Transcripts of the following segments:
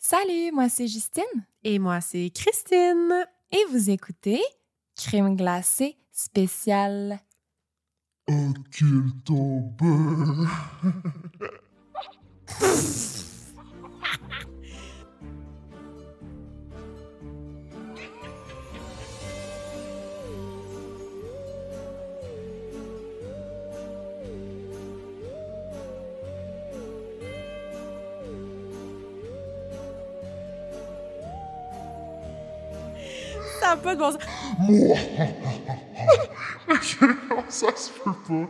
Salut, moi c'est Justine. Et moi, c'est Christine. Et vous écoutez Crème glacée spécial. Occultober. Ça n'a pas de bon sens. Moi. Non, ça se peut pas.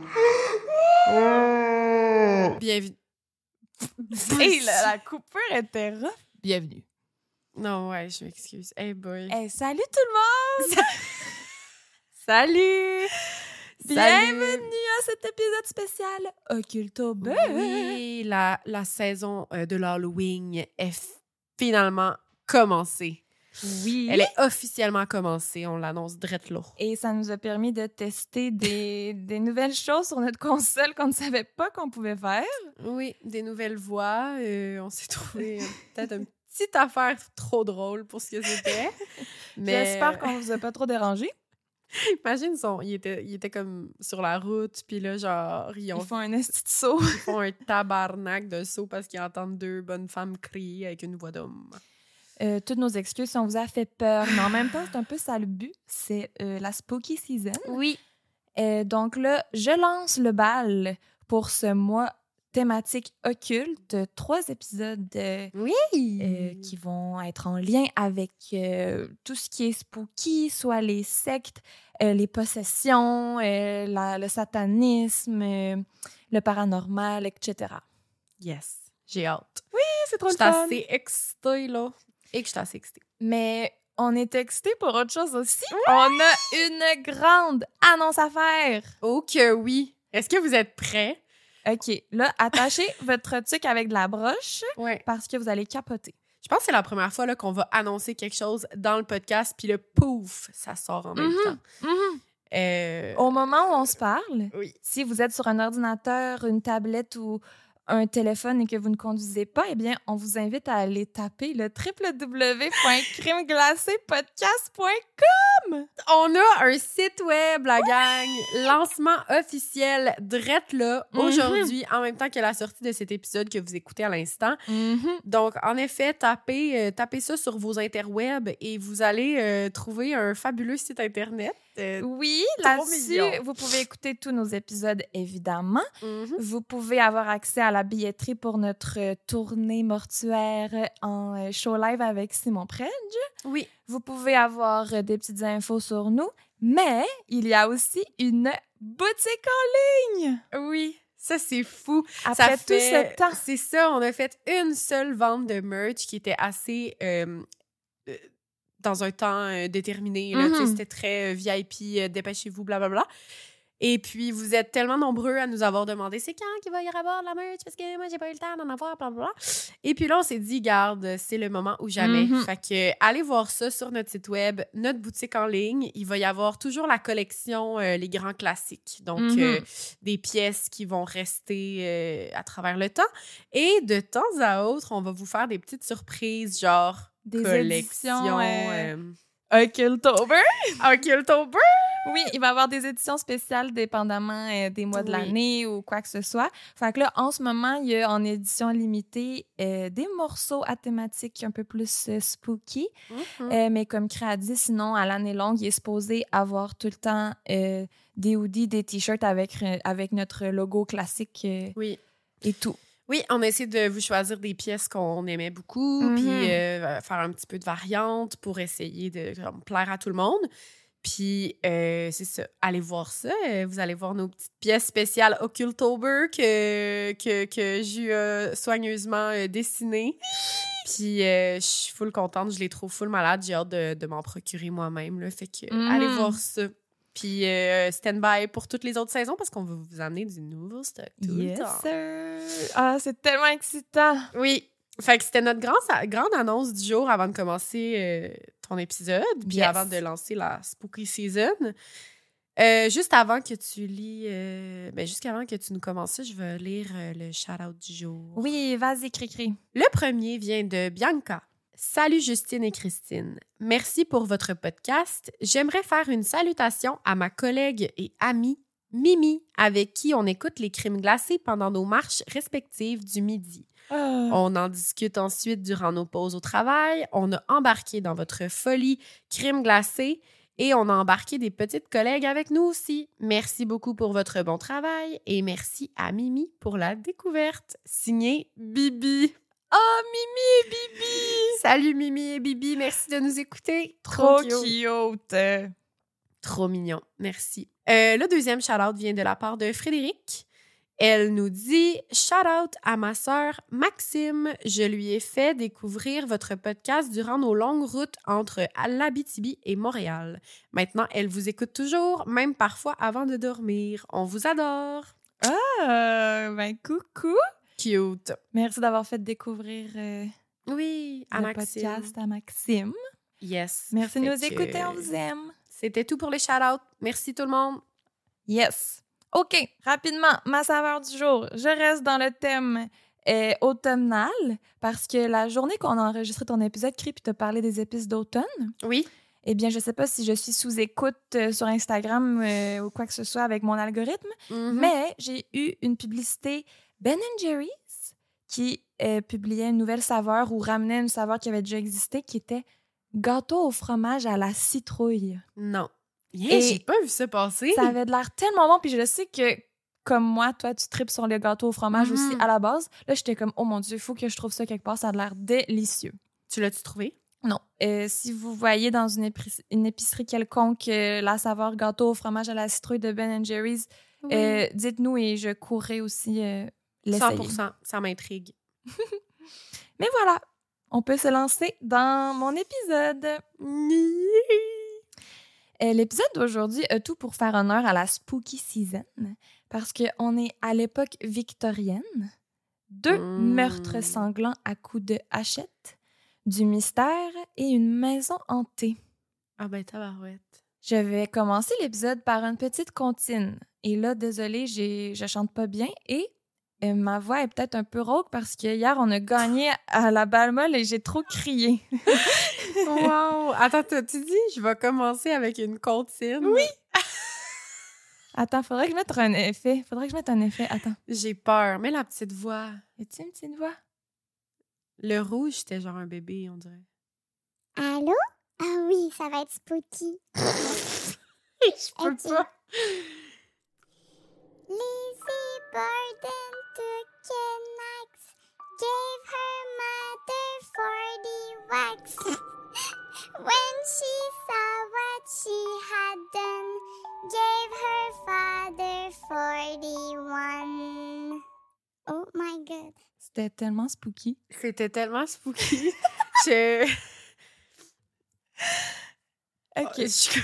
Ah. Bienvenue. Hey, la coupure était rough. Bienvenue. Non, ouais, je m'excuse. Hey boy. Hey, salut tout le monde! Salut! Bienvenue à cet épisode spécial Occultober. Oui, la saison de l'Halloween est finalement commencée. Oui. Elle est officiellement commencée. On l'annonce drette là. Et ça nous a permis de tester des nouvelles choses sur notre console qu'on ne savait pas qu'on pouvait faire. Oui, des nouvelles voix. On s'est trouvé peut-être une petite affaire trop drôle pour ce que c'était. Mais J'espère qu'on vous a pas trop dérangé. imagine, il était comme sur la route, puis là, genre, Ils font un esti de saut. ils font un tabarnak de saut parce qu'ils entendent deux bonnes femmes crier avec une voix d'homme. Toutes nos excuses si on vous a fait peur, mais en même temps, c'est un peu ça le but. C'est la spooky season. Oui. Donc là, je lance le bal pour ce mois thématique occulte. 3 épisodes Oui! qui vont être en lien avec tout ce qui est spooky, soit les sectes, les possessions, le satanisme, le paranormal, etc. Yes, j'ai hâte. C'est trop Je le suis fun. assez excitée, là. Et que je suis assez excitée. Mais on est excités pour autre chose aussi. On a une grande annonce à faire. Oh que oui! Est-ce que vous êtes prêts? OK, là, attachez votre truc avec de la broche Ouais. parce que vous allez capoter. Je pense que c'est la première fois là, qu'on va annoncer quelque chose dans le podcast, puis le pouf, ça sort en même temps. Au moment où on se parle, Oui. si vous êtes sur un ordinateur, une tablette ou un téléphone et que vous ne conduisez pas, eh bien, on vous invite à aller taper le www.crimeglacépodcast.com. On a un site web, la gang. Lancement officiel, drette là, aujourd'hui, en même temps que la sortie de cet épisode que vous écoutez à l'instant. Donc, en effet, tapez ça sur vos interwebs et vous allez trouver un fabuleux site Internet. Oui, Trop là-dessus, mignon. vous pouvez écouter tous nos épisodes, évidemment. Mhm. Vous pouvez avoir accès à la billetterie pour notre tournée mortuaire en show live avec Simon Predge. Oui. Vous pouvez avoir des petites infos sur nous, mais il y a aussi une boutique en ligne. Oui. Ça, c'est fou. Après Ça tout fait- ce temps. C'est ça, on a fait une seule vente de merch qui était assez... dans un temps déterminé. Là, Mhm. tu sais, c'était très VIP, dépêchez-vous, blablabla. Et puis, vous êtes tellement nombreux à nous avoir demandé c'est quand qu'il va y avoir de la merch parce que moi, j'ai pas eu le temps d'en avoir, blablabla. Et puis là, on s'est dit, garde, c'est le moment ou jamais. Mhm. Fait que, allez voir ça sur notre site web, notre boutique en ligne. Il va y avoir toujours la collection Les Grands Classiques. Donc, Mhm. des pièces qui vont rester à travers le temps. Et de temps à autre, on va vous faire des petites surprises, genre Des collection éditions Occultober. Occultober. Oui, il va y avoir des éditions spéciales dépendamment des mois de Oui. l'année ou quoi que ce soit. Fait que là, en ce moment, il y a en édition limitée des morceaux à thématique un peu plus spooky. Mais comme Cré a dit, sinon, à l'année longue, il est supposé avoir tout le temps des hoodies, des t-shirts avec notre logo classique Oui. et tout. Oui, on a essayé de vous choisir des pièces qu'on aimait beaucoup, Mhm. puis faire un petit peu de variante pour essayer de plaire à tout le monde. Puis, c'est ça, allez voir ça. Vous allez voir nos petites pièces spéciales Occultober que j'ai soigneusement dessinées. Puis, je suis full contente, je les trouve full malades. J'ai hâte de m'en procurer moi-même, là. Fait que, allez voir ça. Puis, stand-by pour toutes les autres saisons parce qu'on va vous amener du nouveau stock tout le Yes, temps. sir! Ah, c'est tellement excitant! Oui. Fait que c'était notre grande annonce du jour avant de commencer ton épisode, puis Yes. avant de lancer la spooky season. Juste avant que tu lis... jusqu'avant que tu nous commences ça, je vais lire le shout-out du jour. Oui, vas-y, Cricri. Le premier vient de Bianca. Salut Justine et Christine. Merci pour votre podcast. J'aimerais faire une salutation à ma collègue et amie Mimi, avec qui on écoute les crimes glacés pendant nos marches respectives du midi. On en discute ensuite durant nos pauses au travail. On a embarqué dans votre folie crime glacé et on a embarqué des petites collègues avec nous aussi. Merci beaucoup pour votre bon travail et merci à Mimi pour la découverte. Signé Bibi. Oh, Mimi et Bibi! Salut Mimi et Bibi, merci de nous écouter. Trop cute! Trop mignon, merci. Le deuxième shout-out vient de la part de Frédéric. Elle nous dit « Shout-out à ma sœur Maxime. Je lui ai fait découvrir votre podcast durant nos longues routes entre l'Abitibi et Montréal. Maintenant, elle vous écoute toujours, même parfois avant de dormir. On vous adore! » Ah, ben coucou! Cute! Merci d'avoir fait découvrir Oui, à le Maxime. podcast à Maxime. Yes. Merci de nous écouter, on vous aime. C'était tout pour les shout-outs. Merci tout le monde. Yes. OK, rapidement, ma saveur du jour. Je reste dans le thème automnal parce que la journée qu'on a enregistré ton épisode, Crip, tu as parlé des épices d'automne. Oui. Eh bien, je ne sais pas si je suis sous écoute sur Instagram ou quoi que ce soit avec mon algorithme, mais j'ai eu une publicité Ben & Jerry's qui publiait une nouvelle saveur ou ramenait une saveur qui avait déjà existé qui était gâteau au fromage à la citrouille. Non. Et j'ai pas vu ça passer. Ça avait de l'air tellement bon, puis je sais que, comme moi, toi, tu tripes sur le gâteau au fromage aussi à la base. Là, j'étais comme, oh mon Dieu, il faut que je trouve ça quelque part, ça a l'air délicieux. Tu l'as-tu trouvé? Non. Si vous voyez dans une épicerie quelconque la saveur gâteau au fromage à la citrouille de Ben & Jerry's, dites-nous et je courrai aussi l'essayer. 100%, ça m'intrigue. Mais voilà, on peut se lancer dans mon épisode. L'épisode d'aujourd'hui a tout pour faire honneur à la spooky season parce qu'on est à l'époque victorienne. 2 meurtres sanglants à coups de hachette, du mystère et une maison hantée. Ah ben, tabarouette. Je vais commencer l'épisode par une petite comptine. Et là, désolée, je chante pas bien et ma voix est peut-être un peu rauque parce que hier, on a gagné à la balle molle et j'ai trop crié. Wow! Attends, tu dis, je vais commencer avec une comptine? Oui! Attends, faudrait que je mette un effet. Attends. J'ai peur. Mets la petite voix. Y a-t-il une petite voix? Le rouge, c'était genre un bébé, on dirait. Allô? Ah oui, ça va être spooky. Je peux pas. Lizzie Borden took an axe, gave her mother 40 whacks. When she saw what she had done, gave her father 41. Oh my God. C'était tellement spooky. C'était tellement spooky. OK. Je sais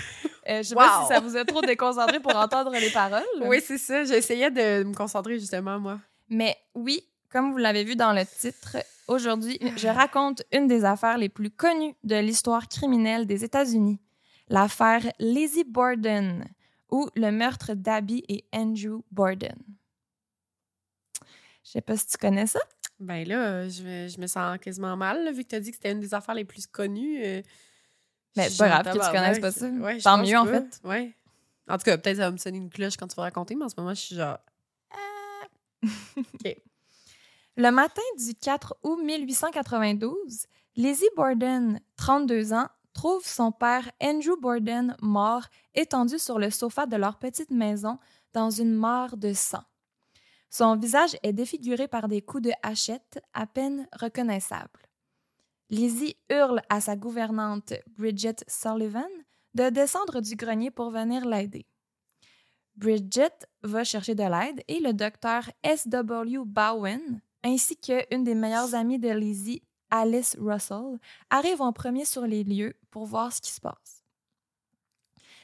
Wow. pas si ça vous a trop déconcentré pour entendre les paroles. Oui, c'est ça. J'essayais de me concentrer, justement, moi. Mais oui, comme vous l'avez vu dans le titre, aujourd'hui, je raconte une des affaires les plus connues de l'histoire criminelle des États-Unis, l'affaire Lizzie Borden, ou le meurtre d'Abby et Andrew Borden. Je sais pas si tu connais ça. Ben là, je me sens quasiment mal, là, vu que tu as dit que c'était une des affaires les plus connues. Mais c'est pas grave que tu connaisses pas ça. Ouais, tant mieux, en fait. Ouais. En tout cas, peut-être ça va me sonner une cloche quand tu vas raconter, mais en ce moment, je suis genre... OK. Le matin du 4 août 1892, Lizzie Borden, 32 ans, trouve son père Andrew Borden mort, étendu sur le sofa de leur petite maison dans une mare de sang. Son visage est défiguré par des coups de hachette à peine reconnaissables. Lizzie hurle à sa gouvernante Bridget Sullivan de descendre du grenier pour venir l'aider. Bridget va chercher de l'aide et le docteur S.W. Bowen, ainsi qu'une des meilleures amies de Lizzie, Alice Russell, arrivent en premier sur les lieux pour voir ce qui se passe.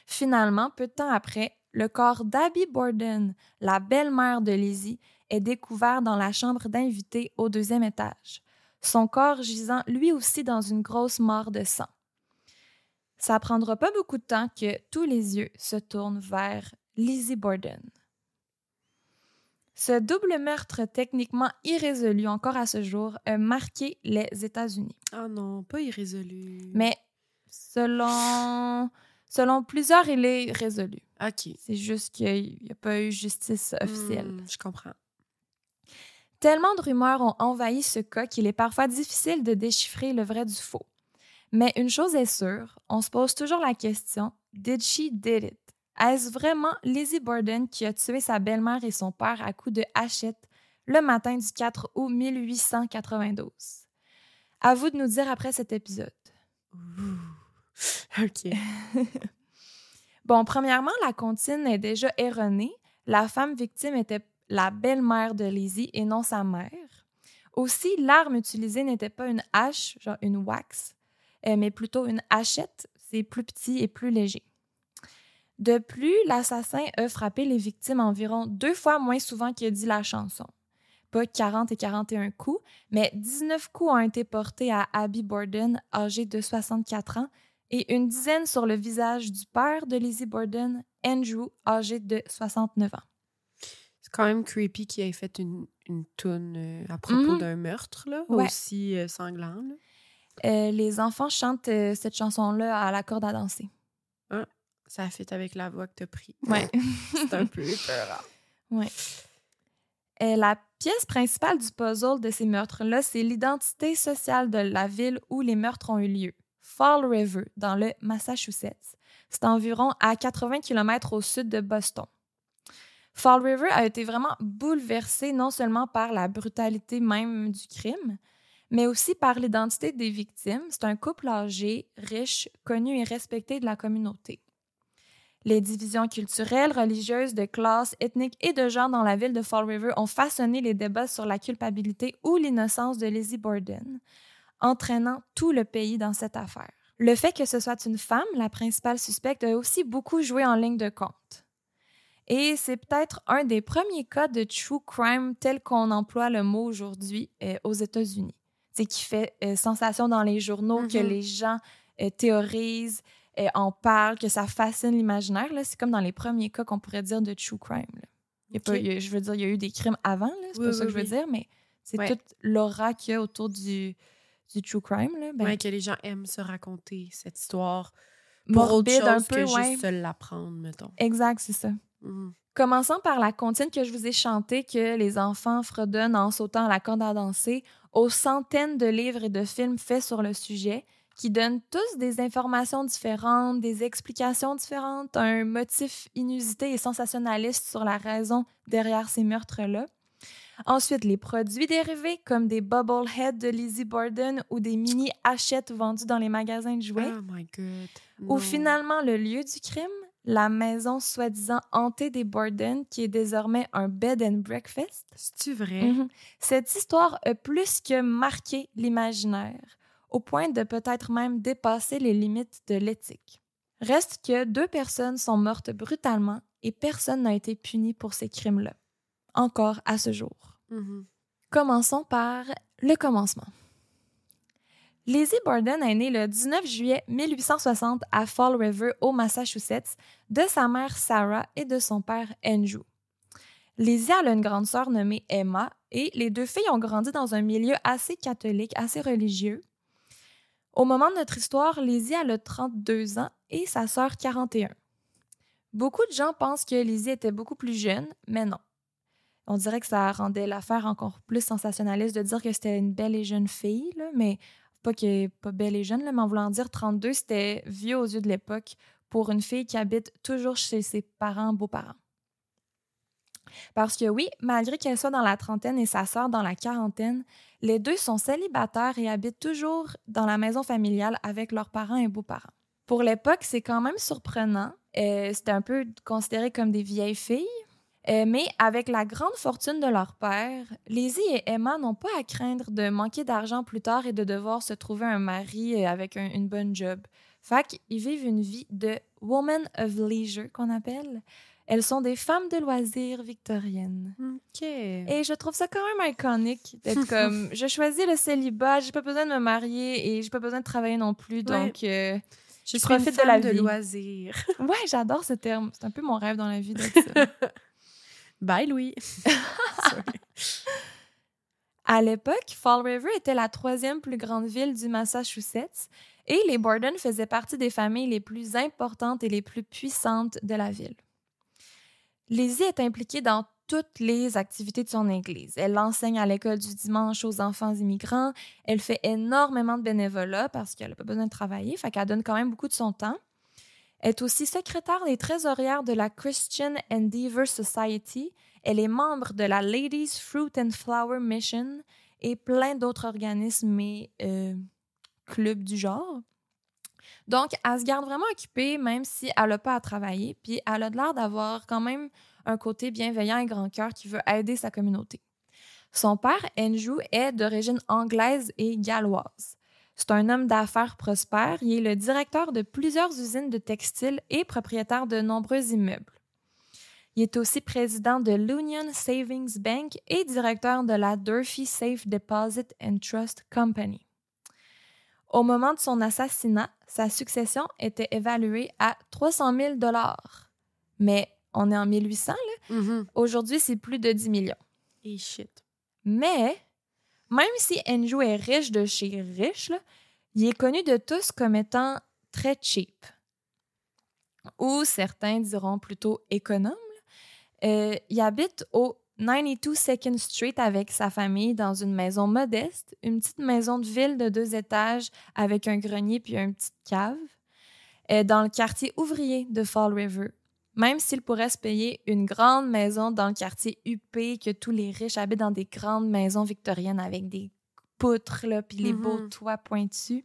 Finalement, peu de temps après, le corps d'Abby Borden, la belle-mère de Lizzie, est découvert dans la chambre d'invités au 2e étage, son corps gisant lui aussi dans une grosse mare de sang. Ça prendra pas beaucoup de temps que tous les yeux se tournent vers Lizzie Borden. Ce double meurtre techniquement irrésolu encore à ce jour a marqué les États-Unis. Ah non, pas irrésolu. Mais selon plusieurs, il est résolu. OK. C'est juste qu'il n'y a pas eu justice officielle. Je comprends. Tellement de rumeurs ont envahi ce cas qu'il est parfois difficile de déchiffrer le vrai du faux. Mais une chose est sûre, on se pose toujours la question « Did she did it? » Est-ce vraiment Lizzie Borden qui a tué sa belle-mère et son père à coups de hachette le matin du 4 août 1892? À vous de nous dire après cet épisode. OK. Bon, premièrement, la comptine est déjà erronée. La femme victime était la belle-mère de Lizzie et non sa mère. Aussi, l'arme utilisée n'était pas une hache, genre une wax, mais plutôt une hachette. C'est plus petit et plus léger. De plus, l'assassin a frappé les victimes environ 2 fois moins souvent que dit la chanson. Pas 40 et 41 coups, mais 19 coups ont été portés à Abby Borden, âgée de 64 ans, et une dizaine sur le visage du père de Lizzie Borden, Andrew, âgé de 69 ans. C'est quand même creepy qu'il ait fait une toune à propos d'un meurtre, là, aussi sanglant. Là. Les enfants chantent cette chanson-là à la corde à danser. Ah, ça fait avec la voix que t'as pris. Ouais. C'est un peu épeurant. Ouais. La pièce principale du puzzle de ces meurtres-là, c'est l'identité sociale de la ville où les meurtres ont eu lieu. Fall River, dans le Massachusetts. C'est environ à 80 km au sud de Boston. Fall River a été vraiment bouleversé non seulement par la brutalité même du crime, mais aussi par l'identité des victimes. C'est un couple âgé, riche, connu et respecté de la communauté. Les divisions culturelles, religieuses, de classe, ethniques et de genre dans la ville de Fall River ont façonné les débats sur la culpabilité ou l'innocence de Lizzie Borden, entraînant tout le pays dans cette affaire. Le fait que ce soit une femme, la principale suspecte, a aussi beaucoup joué en ligne de compte. Et c'est peut-être un des premiers cas de true crime tel qu'on emploie le mot aujourd'hui aux États-Unis. C'est qui fait sensation dans les journaux, que les gens théorisent, en parlent, que ça fascine l'imaginaire. Là. C'est comme dans les premiers cas qu'on pourrait dire de true crime. Là. Je veux dire, il y a eu des crimes avant, là, c'est pas ça que je veux dire, mais c'est toute l'aura qu'il y a autour du true crime. Là. Oui, que les gens aiment se raconter cette histoire pour autre chose un peu, que juste se l'apprendre, mettons. Exact, c'est ça. Commençons par la comptine que je vous ai chantée que les enfants fredonnent en sautant à la corde à danser aux centaines de livres et de films faits sur le sujet qui donnent tous des informations différentes, des explications différentes, un motif inusité et sensationnaliste sur la raison derrière ces meurtres-là. Ensuite, les produits dérivés comme des bobbleheads de Lizzie Borden ou des mini-hachettes vendues dans les magasins de jouets. Oh my God. Ou finalement, le lieu du crime, la maison soi-disant hantée des Borden, qui est désormais un bed and breakfast. C'est-tu vrai? Cette histoire a plus que marqué l'imaginaire, au point de peut-être même dépasser les limites de l'éthique. Reste que 2 personnes sont mortes brutalement et personne n'a été puni pour ces crimes-là. Encore à ce jour. Commençons par le commencement. Lizzie Borden est née le 19 juillet 1860 à Fall River, au Massachusetts, de sa mère Sarah et de son père Andrew. Lizzie a une grande sœur nommée Emma et les 2 filles ont grandi dans un milieu assez catholique, assez religieux. Au moment de notre histoire, Lizzie a 32 ans et sa sœur 41. Beaucoup de gens pensent que Lizzie était beaucoup plus jeune, mais non. On dirait que ça rendait l'affaire encore plus sensationnaliste de dire que c'était une belle et jeune fille, là, mais pas qu'elle n'est pas belle et jeune, là, mais en voulant dire 32, c'était vieux aux yeux de l'époque pour une fille qui habite toujours chez ses beaux-parents. Parce que oui, malgré qu'elle soit dans la trentaine et sa sœur dans la quarantaine, les 2 sont célibataires et habitent toujours dans la maison familiale avec leurs parents et beaux-parents. Pour l'époque, c'est quand même surprenant. C'était un peu considéré comme des vieilles filles. Mais avec la grande fortune de leur père, Lizzie et Emma n'ont pas à craindre de manquer d'argent plus tard et de devoir se trouver un mari avec une bonne job. Fait qu'ils vivent une vie de woman of leisure, qu'on appelle. Elles sont des femmes de loisirs victoriennes. OK. Et je trouve ça quand même iconique d'être comme, je choisis le célibat, j'ai pas besoin de me marier et j'ai pas besoin de travailler non plus, donc Je suis profite une de femme la de vie. loisirs. Ouais, j'adore ce terme. C'est un peu mon rêve dans la vie d'être ça. Bye, Louis. Sorry. À l'époque, Fall River était la 3e plus grande ville du Massachusetts et les Borden faisaient partie des familles les plus importantes et les plus puissantes de la ville. Lizzie est impliquée dans toutes les activités de son église. Elle enseigne à l'école du dimanche aux enfants immigrants. Elle fait énormément de bénévolat parce qu'elle n'a pas besoin de travailler, fait qu'elle donne quand même beaucoup de son temps. Elle est aussi secrétaire des trésorières de la Christian Endeavor Society. Elle est membre de la Ladies Fruit and Flower Mission et plein d'autres organismes et clubs du genre. Donc, elle se garde vraiment occupée, même si elle n'a pas à travailler, puis elle a l'air d'avoir quand même un côté bienveillant et grand cœur qui veut aider sa communauté. Son père, Andrew, est d'origine anglaise et galloise. C'est un homme d'affaires prospère. Il est le directeur de plusieurs usines de textiles et propriétaire de nombreux immeubles. Il est aussi président de l'Union Savings Bank et directeur de la Durfee Safe Deposit and Trust Company. Au moment de son assassinat, sa succession était évaluée à 300 000 $. Mais on est en 1800, là. Mm-hmm. Aujourd'hui, c'est plus de 10 millions. Et shit. Mais, même si Andrew est riche de chez riche, là, il est connu de tous comme étant très cheap. Ou certains diront plutôt économe. Il habite au 92 2nd Street avec sa famille dans une maison modeste, une petite maison de ville de 2 étages avec un grenier puis une petite cave, dans le quartier ouvrier de Fall River. Même s'il pourrait se payer une grande maison dans le quartier huppé, que tous les riches habitent dans des grandes maisons victoriennes avec des poutres, là, puis les beaux toits pointus.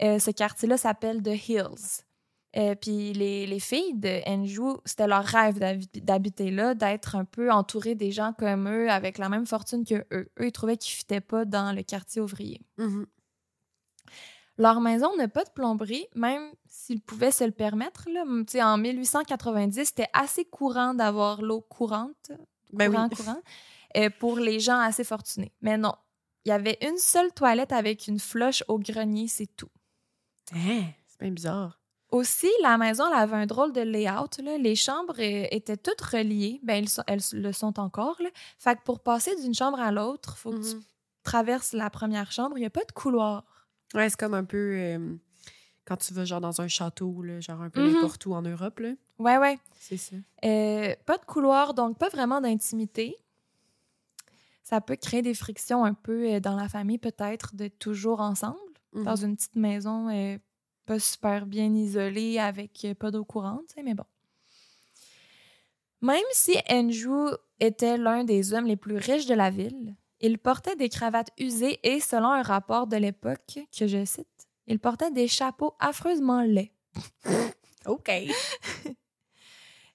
Ce quartier-là s'appelle The Hills. Puis les filles de Andrew, c'était leur rêve d'habiter là, d'être un peu entourées des gens comme eux, avec la même fortune que eux. Eux, ils trouvaient qu'ils ne fitaient pas dans le quartier ouvrier. Mm-hmm. Leur maison n'a pas de plomberie, même s'ils pouvaient se le permettre. Là. En 1890, c'était assez courant d'avoir l'eau courante, courant, pour les gens assez fortunés. Mais non, il y avait une seule toilette avec une floche au grenier, c'est tout. C'est bien bizarre. Aussi, la maison elle avait un drôle de layout. Là. Les chambres étaient toutes reliées. Ben, elles le sont encore. Là. Fait que pour passer d'une chambre à l'autre, il faut que tu traverses la première chambre. Il n'y a pas de couloir. Ouais, c'est comme un peu quand tu vas genre dans un château, là, genre un peu n'importe où en Europe. Là. Ouais. C'est ça. Pas de couloir, donc pas vraiment d'intimité. Ça peut créer des frictions un peu dans la famille, peut-être, d'être toujours ensemble, dans une petite maison pas super bien isolée, avec pas d'eau courante, mais bon. Même si Andrew était l'un des hommes les plus riches de la ville, il portait des cravates usées et, selon un rapport de l'époque, que je cite, il portait des chapeaux affreusement laids. OK. Et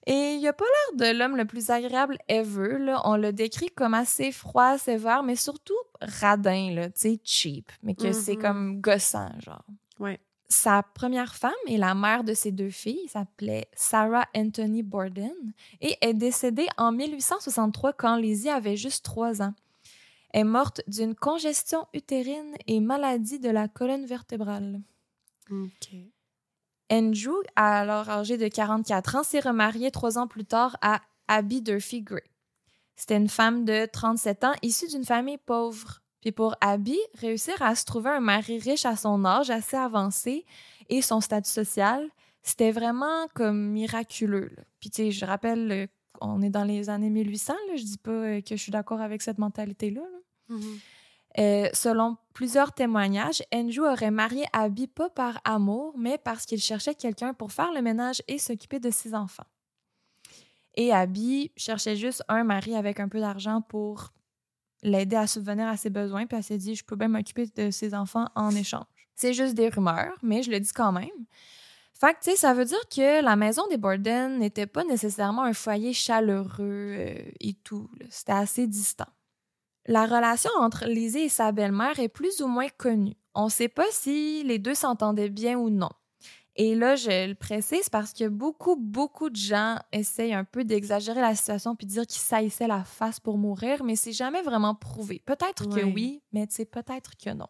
il n'a pas l'air de l'homme le plus agréable ever. Là. On le décrit comme assez froid, sévère, mais surtout radin, là, tu sais, cheap. Mais que c'est comme gossant, genre. Ouais. Sa première femme et la mère de ses 2 filles s'appelait Sarah Anthony Borden et est décédée en 1863 quand Lizzie avait juste 3 ans. Elle est morte d'une congestion utérine et maladie de la colonne vertébrale. OK. Andrew, alors âgé de 44 ans, s'est remarié 3 ans plus tard à Abby Durfee Gray. C'était une femme de 37 ans issue d'une famille pauvre. Puis pour Abby, réussir à se trouver un mari riche à son âge, assez avancé, et son statut social, c'était vraiment comme miraculeux. Là. Puis tu sais, je rappelle, on est dans les années 1800, là, je dis pas que je suis d'accord avec cette mentalité-là. Là. Selon plusieurs témoignages, Andrew aurait marié Abby pas par amour, mais parce qu'il cherchait quelqu'un pour faire le ménage et s'occuper de ses enfants. Et Abby cherchait juste un mari avec un peu d'argent pour l'aider à subvenir à ses besoins, puis elle s'est dit « Je peux bien m'occuper de ses enfants en échange. » C'est juste des rumeurs, mais je le dis quand même. Fait que, tu sais, ça veut dire que la maison des Borden n'était pas nécessairement un foyer chaleureux et tout. Là. C'était assez distant. La relation entre Lizzie et sa belle-mère est plus ou moins connue. On ne sait pas si les deux s'entendaient bien ou non. Et là, je le précise parce que beaucoup de gens essayent un peu d'exagérer la situation puis de dire qu'ils saillissaient la face pour mourir, mais c'est jamais vraiment prouvé. Peut-être que oui, mais tu sais, peut-être que non.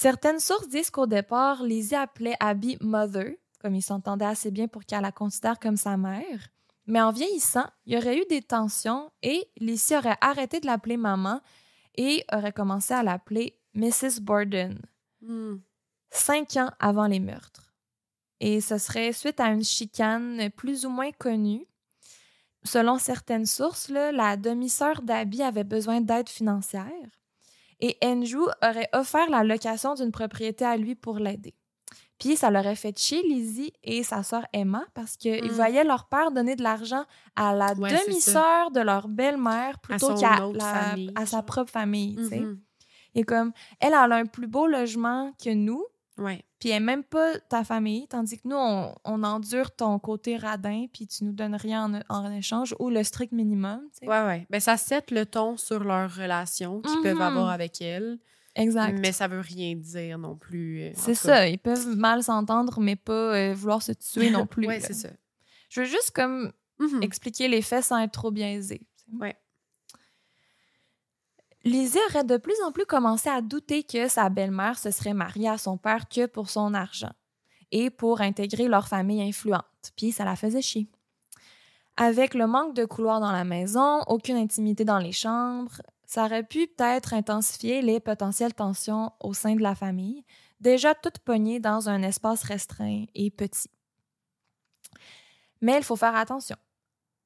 Certaines sources disent qu'au départ, Lizzie appelait Abby « mother », comme il s'entendait assez bien pour qu'elle la considère comme sa mère. Mais en vieillissant, il y aurait eu des tensions et Lizzie aurait arrêté de l'appeler maman et aurait commencé à l'appeler Mrs. Borden, 5 ans avant les meurtres. Et ce serait suite à une chicane plus ou moins connue. Selon certaines sources, là, la demi-sœur d'Abby avait besoin d'aide financière et Andrew aurait offert la location d'une propriété à lui pour l'aider. Puis ça l'aurait fait chier Lizzie et sa sœur Emma parce qu'ils voyaient leur père donner de l'argent à la demi-sœur de leur belle-mère plutôt à sa propre famille. Tu sais. Et comme, elle a un plus beau logement que nous, puis elle n'est même pas ta famille, tandis que nous, on endure ton côté radin, puis tu nous donnes rien en échange, ou le strict minimum. Tu sais. Ouais. Ben, ça set le ton sur leur relation qu'ils peuvent avoir avec elle. Exact. Mais ça veut rien dire non plus. C'est ça, ils peuvent mal s'entendre, mais pas vouloir se tuer non plus. Ouais, c'est ça. Je veux juste comme expliquer les faits sans être trop biaisée. Ouais. Lizzie aurait de plus en plus commencé à douter que sa belle-mère se serait mariée à son père que pour son argent et pour intégrer leur famille influente. Puis ça la faisait chier. Avec le manque de couloirs dans la maison, aucune intimité dans les chambres, ça aurait pu peut-être intensifier les potentielles tensions au sein de la famille, déjà toutes pognées dans un espace restreint et petit. Mais il faut faire attention.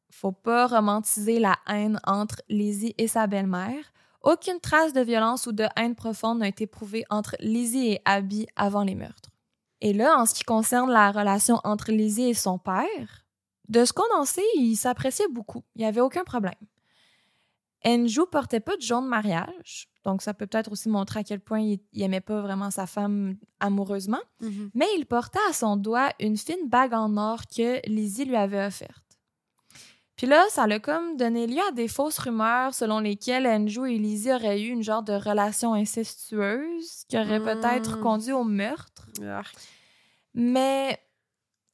Il ne faut pas romantiser la haine entre Lizzie et sa belle-mère. Aucune trace de violence ou de haine profonde n'a été prouvée entre Lizzie et Abby avant les meurtres. Et là, en ce qui concerne la relation entre Lizzie et son père, de ce qu'on en sait, ils s'appréciaient beaucoup. Il n'y avait aucun problème. Andrew portait pas de jonc de mariage, donc ça peut peut-être aussi montrer à quel point il aimait pas vraiment sa femme amoureusement, mais il portait à son doigt une fine bague en or que Lizzie lui avait offerte. Puis là, ça a comme donné lieu à des fausses rumeurs selon lesquelles Andrew et Lizzie auraient eu une genre de relation incestueuse qui aurait peut-être conduit au meurtre. Mais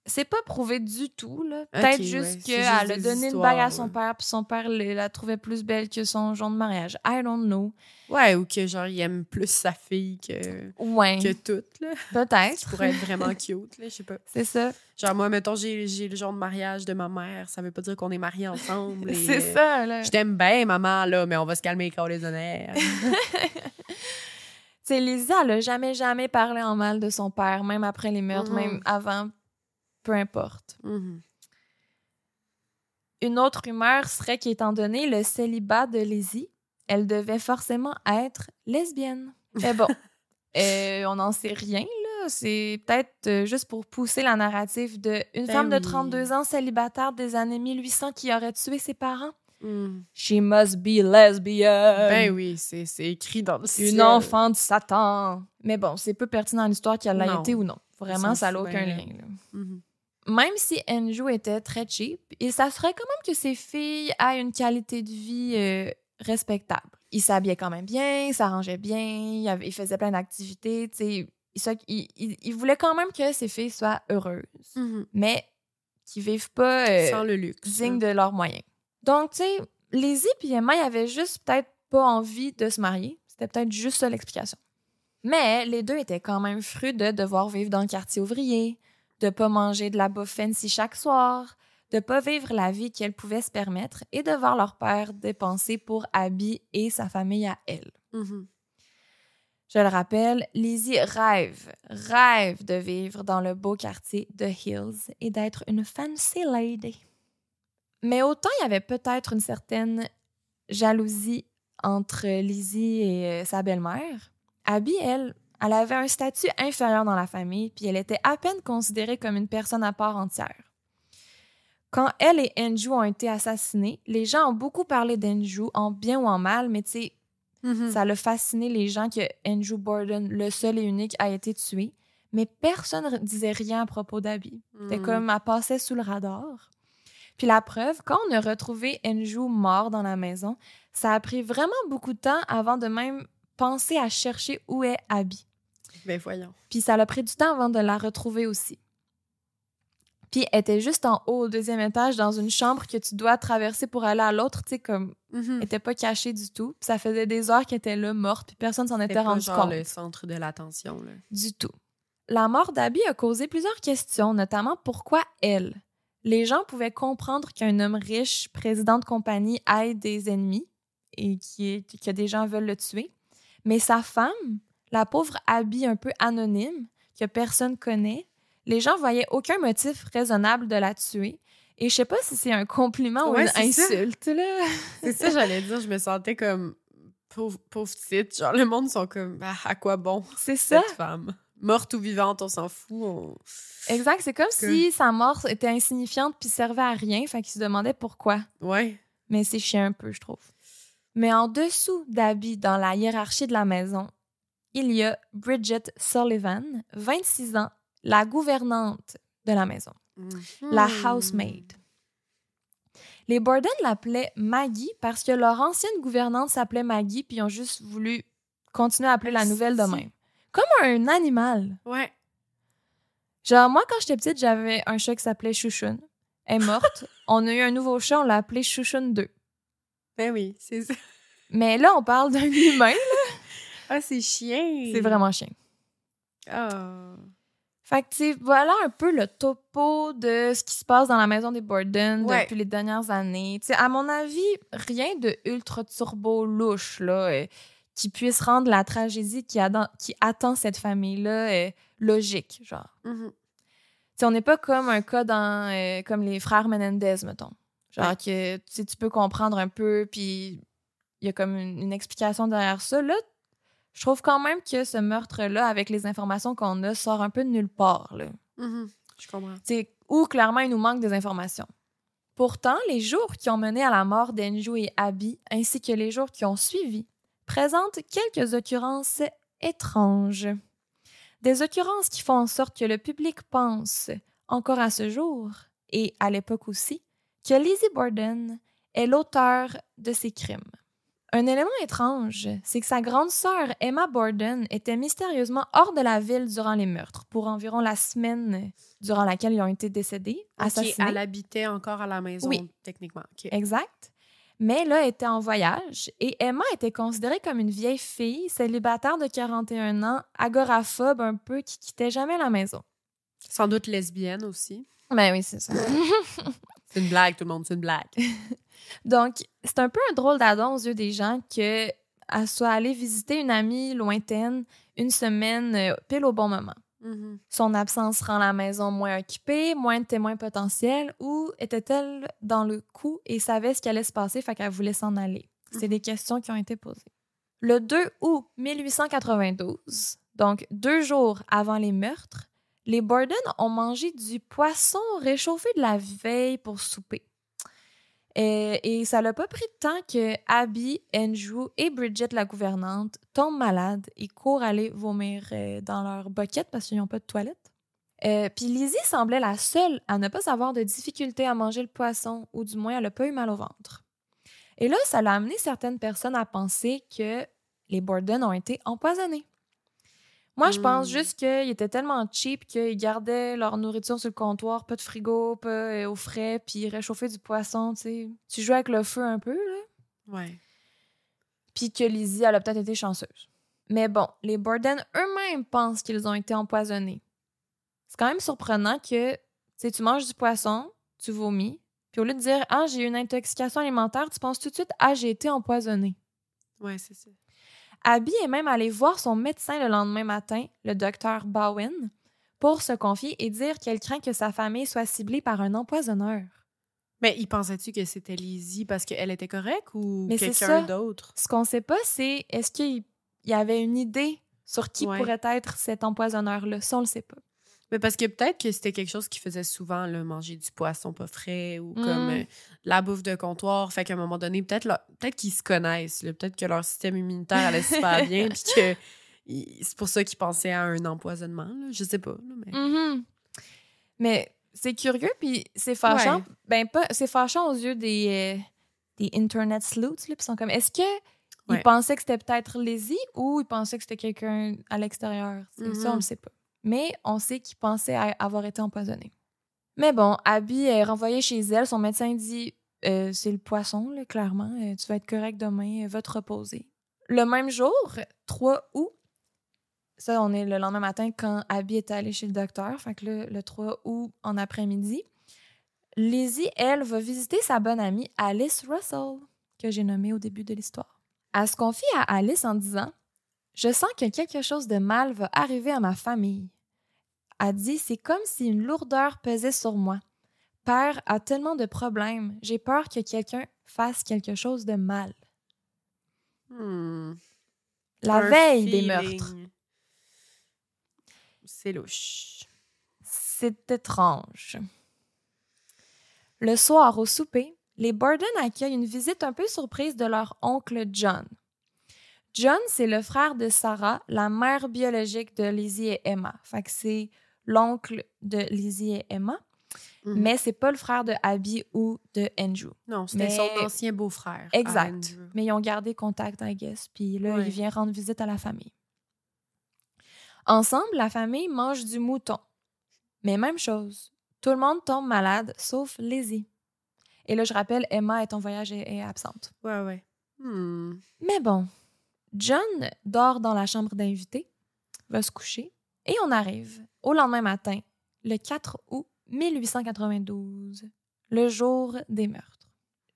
c'est pas prouvé du tout, là. Peut-être juste qu'elle a donné une bague à son père puis son père la trouvait plus belle que son jonc de mariage. I don't know. Ouais, ou que genre il aime plus sa fille que toutes, là. Peut-être. Ça pourrait être vraiment cute, là, je sais pas. C'est ça. Genre moi, mettons, j'ai le jonc de mariage de ma mère, ça veut pas dire qu'on est mariés ensemble. C'est ça, là. Je t'aime bien, maman, là, mais on va se calmer les honneurs. C'est Lizzie, elle a jamais parlé en mal de son père, même après les meurtres, même avant, peu importe. Une autre rumeur serait qu'étant donné le célibat de Lizzie, elle devait forcément être lesbienne. Mais bon, on n'en sait rien, là. C'est peut-être juste pour pousser la narrative d'une femme de 32 ans célibataire des années 1800 qui aurait tué ses parents. She must be lesbian. Ben oui, c'est écrit dans le ciel. Une enfant de Satan. Mais bon, c'est peu pertinent dans l'histoire qu'elle l'a été ou non. Vraiment, ça n'a aucun lien. Même si Andrew était très cheap, il s'assurait quand même que ses filles aient une qualité de vie respectable. Il s'habillait quand même bien, il s'arrangeait bien, il faisait plein d'activités. Il voulait quand même que ses filles soient heureuses, mais qu'ils vivent pas sans le luxe, dignes de leurs moyens. Donc, tu sais, Lizzie et Emma, ils avaient juste peut-être pas envie de se marier. C'était peut-être juste ça l'explication. Mais les deux étaient quand même frus de devoir vivre dans le quartier ouvrier, de pas manger de la bouffe fancy chaque soir, de pas vivre la vie qu'elles pouvaient se permettre et de voir leur père dépenser pour Abby et sa famille à elle. Je le rappelle, Lizzie rêve de vivre dans le beau quartier de Hills et d'être une fancy lady. Mais autant il y avait peut-être une certaine jalousie entre Lizzie et sa belle-mère, Abby, elle avait un statut inférieur dans la famille, puis elle était à peine considérée comme une personne à part entière. Quand elle et Andrew ont été assassinés, les gens ont beaucoup parlé d'Andrew, en bien ou en mal, mais tu sais, ça a fasciné les gens que Andrew Borden, le seul et unique, a été tué. Mais personne ne disait rien à propos d'Abby. C'était comme, elle passait sous le radar. Puis la preuve, quand on a retrouvé Andrew mort dans la maison, ça a pris vraiment beaucoup de temps avant de même penser à chercher où est Abby. Ben voyons. Puis ça a pris du temps avant de la retrouver aussi. Puis elle était juste en haut, au 2e étage, dans une chambre que tu dois traverser pour aller à l'autre, tu sais, comme... Elle était pas cachée du tout. Puis ça faisait des heures qu'elle était là, morte, puis personne s'en était rendu compte. Le centre de l'attention, là. Du tout. La mort d'Abby a causé plusieurs questions, notamment pourquoi elle? Les gens pouvaient comprendre qu'un homme riche, président de compagnie, ait des ennemis et que des gens veulent le tuer. Mais sa femme, la pauvre Abby un peu anonyme, que personne connaît, les gens voyaient aucun motif raisonnable de la tuer. Et je sais pas si c'est un compliment ou une insulte, là. C'est ça, j'allais dire. Je me sentais comme pauvre petite. Genre, le monde sont comme, à quoi bon? C'est ça. Cette femme. Morte ou vivante, on s'en fout. Exact. C'est comme si sa mort était insignifiante puis servait à rien. Fait qu'ils se demandaient pourquoi. Ouais. Mais c'est chiant un peu, je trouve. Mais en dessous d'Abby, dans la hiérarchie de la maison, il y a Bridget Sullivan, 26 ans, la gouvernante de la maison. La housemaid. Les Borden l'appelaient Maggie parce que leur ancienne gouvernante s'appelait Maggie puis ils ont juste voulu continuer à appeler la nouvelle de même. Comme un animal. Ouais. Genre, moi, quand j'étais petite, j'avais un chat qui s'appelait Chouchoune. Elle est morte. On a eu un nouveau chat, on l'a appelé Chouchoune 2. Ben oui, c'est ça. Mais là, on parle d'un humain, là. Ah, c'est chien. C'est vraiment chien. Ah. Fait que, tu sais, voilà un peu le topo de ce qui se passe dans la maison des Borden depuis les dernières années. Tu sais, à mon avis, rien de ultra turbo louche, là, qui puisse rendre la tragédie qui attend cette famille-là logique, genre. Tu sais, on n'est pas comme un cas dans comme les frères Menendez, mettons. Genre que, tu sais, tu peux comprendre un peu, puis il y a comme une explication derrière ça. Là, je trouve quand même que ce meurtre-là, avec les informations qu'on a, sort un peu de nulle part, là. Je comprends. C'est où, clairement, il nous manque des informations. Pourtant, les jours qui ont mené à la mort d'Anjou et Abby, ainsi que les jours qui ont suivi, présentent quelques occurrences étranges. Des occurrences qui font en sorte que le public pense, encore à ce jour, et à l'époque aussi, que Lizzie Borden est l'auteur de ces crimes. Un élément étrange, c'est que sa grande sœur Emma Borden était mystérieusement hors de la ville durant les meurtres, pour environ la semaine durant laquelle ils ont été décédés, assassinés. Elle habitait encore à la maison, techniquement. Okay. Exact. Mais là, elle était en voyage et Emma était considérée comme une vieille fille, célibataire de 41 ans, agoraphobe un peu, qui quittait jamais la maison. Sans doute lesbienne aussi. Ben oui, c'est ça. C'est une blague, tout le monde, c'est une blague. Donc, c'est un peu un drôle d'adon aux yeux des gens qu'elle soit allée visiter une amie lointaine une semaine pile au bon moment. Son absence rend la maison moins occupée, moins de témoins potentiels, ou était-elle dans le coup et savait ce qui allait se passer, fait qu'elle voulait s'en aller? C'est des questions qui ont été posées. Le 2 août 1892, donc 2 jours avant les meurtres, les Borden ont mangé du poisson réchauffé de la veille pour souper. Et ça n'a pas pris de temps que Abby, Andrew et Bridget, la gouvernante, tombent malades et courent aller vomir dans leur boquette parce qu'ils n'ont pas de toilette. Puis Lizzie semblait la seule à ne pas avoir de difficulté à manger le poisson, ou du moins elle n'a pas eu mal au ventre. Et là, ça l'a amené certaines personnes à penser que les Borden ont été empoisonnés. Moi, je pense juste qu'ils étaient tellement cheap qu'ils gardaient leur nourriture sur le comptoir, pas de frigo, pas au frais, puis ils réchauffaient du poisson, tu sais. Tu jouais avec le feu un peu, là. Ouais. Puis que Lizzie, elle a peut-être été chanceuse. Mais bon, les Borden eux-mêmes pensent qu'ils ont été empoisonnés. C'est quand même surprenant que, tu sais, tu manges du poisson, tu vomis, puis au lieu de dire « Ah, j'ai eu une intoxication alimentaire », tu penses tout de suite « Ah, j'ai été empoisonné ». Ouais, c'est ça. Abby est même allée voir son médecin le lendemain matin, le docteur Bowen, pour se confier et dire qu'elle craint que sa famille soit ciblée par un empoisonneur. Mais il pensait-tu que c'était Lizzie parce qu'elle était correcte ou mais quelqu'un d'autre? Ce qu'on sait pas, c'est est-ce qu'il y avait une idée sur qui pourrait être cet empoisonneur-là? Ça, on le sait pas. Mais parce que peut-être que c'était quelque chose qu'ils faisaient souvent, là, manger du poisson pas frais ou comme la bouffe de comptoir. Fait qu'à un moment donné, peut-être qu'ils se connaissent. Là, peut-être que leur système immunitaire allait super bien puis que c'est pour ça qu'ils pensaient à un empoisonnement. Là. Je sais pas. Là, mais c'est curieux puis c'est fâchant. Ouais. C'est fâchant aux yeux des Internet sleuths. Là, puis sont comme, est-ce qu'ils pensaient que c'était peut-être Lizzie ou ils pensaient que c'était quelqu'un à l'extérieur? Ça, on le sait pas. Mais on sait qu'ils pensaient avoir été empoisonnés. Mais bon, Abby est renvoyée chez elle. Son médecin dit c'est le poisson, là, clairement. Tu vas être correct demain, va te reposer. Le même jour, 3 août, ça, on est le lendemain matin quand Abby est allée chez le docteur. Fait que là, le 3 août, en après-midi, Lizzie, elle, va visiter sa bonne amie Alice Russell, que j'ai nommée au début de l'histoire. Elle se confie à Alice en disant « Je sens que quelque chose de mal va arriver à ma famille. » Elle dit « C'est comme si une lourdeur pesait sur moi. Père a tellement de problèmes. J'ai peur que quelqu'un fasse quelque chose de mal. » La veille des meurtres. C'est louche. C'est étrange. Le soir, au souper, les Borden accueillent une visite un peu surprise de leur oncle John. John, c'est le frère de Sarah, la mère biologique de Lizzie et Emma. Fait que c'est l'oncle de Lizzie et Emma, mais c'est pas le frère de Abby ou de Andrew. Non, c'était son ancien beau-frère. Exact. Mais ils ont gardé contact, I guess. Puis là, il vient rendre visite à la famille. Ensemble, la famille mange du mouton. Mais même chose. Tout le monde tombe malade, sauf Lizzie. Et là, je rappelle, Emma est en voyage et est absente. Ouais. Mais bon, John dort dans la chambre d'invité, va se coucher, et on arrive au lendemain matin, le 4 août 1892, le jour des meurtres.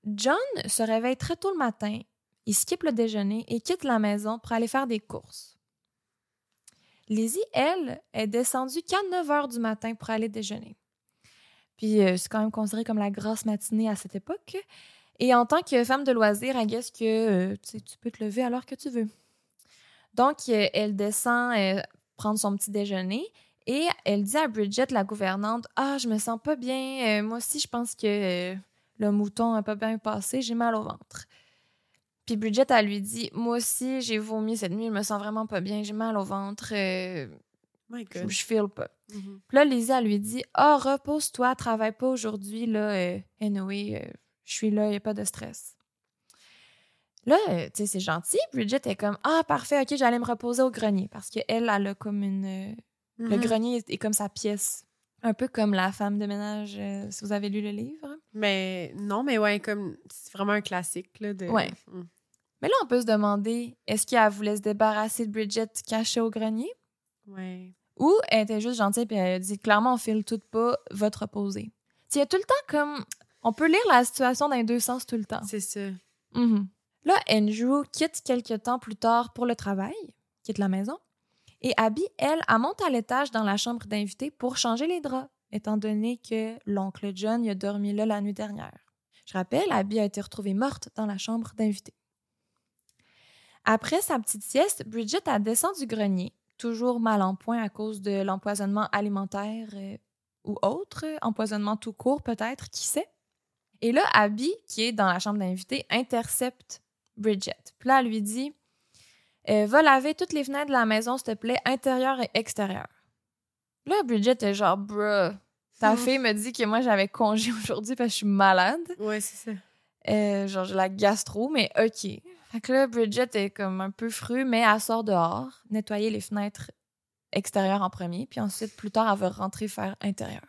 John se réveille très tôt le matin, il skippe le déjeuner et quitte la maison pour aller faire des courses. Lizzie, elle, est descendue qu'à 9 h du matin pour aller déjeuner. Puis c'est quand même considéré comme la grasse matinée à cette époque. Et en tant que femme de loisir, I guess que tu peux te lever à l'heure que tu veux. Donc, elle descend prendre son petit déjeuner et elle dit à Bridget, la gouvernante, « Ah, je me sens pas bien. Moi aussi, je pense que le mouton n'a pas bien passé. J'ai mal au ventre. » Puis Bridget, elle lui dit, « Moi aussi, j'ai vomi cette nuit. Je me sens vraiment pas bien. J'ai mal au ventre. Je feel pas. » Puis là, Lizzie, elle lui dit, « Ah, repose-toi. Travaille pas aujourd'hui. Là, anyway, je suis là. Il n'y a pas de stress. » Là, tu sais, c'est gentil. Bridget est comme, « Ah, parfait. OK, j'allais me reposer au grenier. » Parce qu'elle, elle a comme une... Le grenier est comme sa pièce. Un peu comme La femme de ménage, si vous avez lu le livre. Mais non, mais ouais, comme c'est vraiment un classique. Là, de... Ouais. Mais là, on peut se demander, est-ce qu'elle voulait se débarrasser de Bridget cachée au grenier? Ouais. Ou elle était juste gentille et elle a dit, clairement, on file tout pas, va te reposer. Il y a tout le temps comme... On peut lire la situation dans les deux sens tout le temps. C'est ça. Là, Andrew quitte quelques temps plus tard pour le travail, quitte la maison. Et Abby, elle monte à l'étage dans la chambre d'invité pour changer les draps, étant donné que l'oncle John a dormi là la nuit dernière. Je rappelle, Abby a été retrouvée morte dans la chambre d'invité. Après sa petite sieste, Bridget a descendu du grenier, toujours mal en point à cause de l'empoisonnement alimentaire ou autre, empoisonnement tout court peut-être, qui sait. Et là, Abby, qui est dans la chambre d'invité, intercepte Bridget. Puis là, elle lui dit... va laver toutes les fenêtres de la maison, s'il te plaît, intérieure et extérieure. Là, Bridget est genre, bruh, ta fille me dit que moi, j'avais congé aujourd'hui parce que je suis malade. Ouais, c'est ça. Genre, j'ai la gastro, mais OK. Fait que là, Bridget est comme un peu frue, mais elle sort dehors, nettoyer les fenêtres extérieures en premier, puis ensuite, plus tard, elle va rentrer faire intérieur.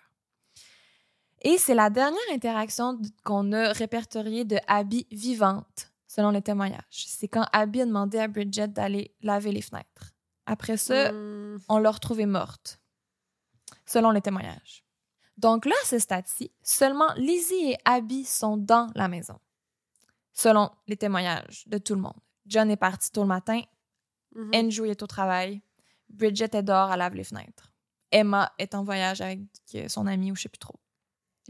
Et c'est la dernière interaction qu'on a répertoriée de Abby vivante, selon les témoignages. C'est quand Abby a demandé à Bridget d'aller laver les fenêtres. Après ça, on l'a retrouvée morte, selon les témoignages. Donc là, à ce stade-ci, seulement Lizzie et Abby sont dans la maison, selon les témoignages de tout le monde. John est parti tôt le matin, Andrew est au travail, Bridget est dehors à laver les fenêtres. Emma est en voyage avec son amie ou je sais plus trop.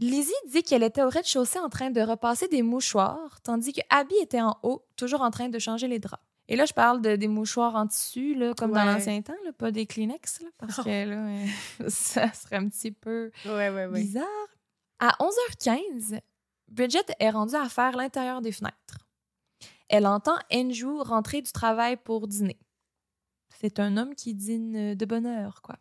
Lizzie dit qu'elle était au rez-de-chaussée en train de repasser des mouchoirs, tandis que Abby était en haut, toujours en train de changer les draps. Et là, je parle des mouchoirs en tissu, là, comme dans l'ancien temps, là, pas des Kleenex, là, parce que là, ça serait un petit peu bizarre. À 11h15, Bridget est rendue à faire l'intérieur des fenêtres. Elle entend Andrew rentrer du travail pour dîner. C'est un homme qui dîne de bonne heure, quoi.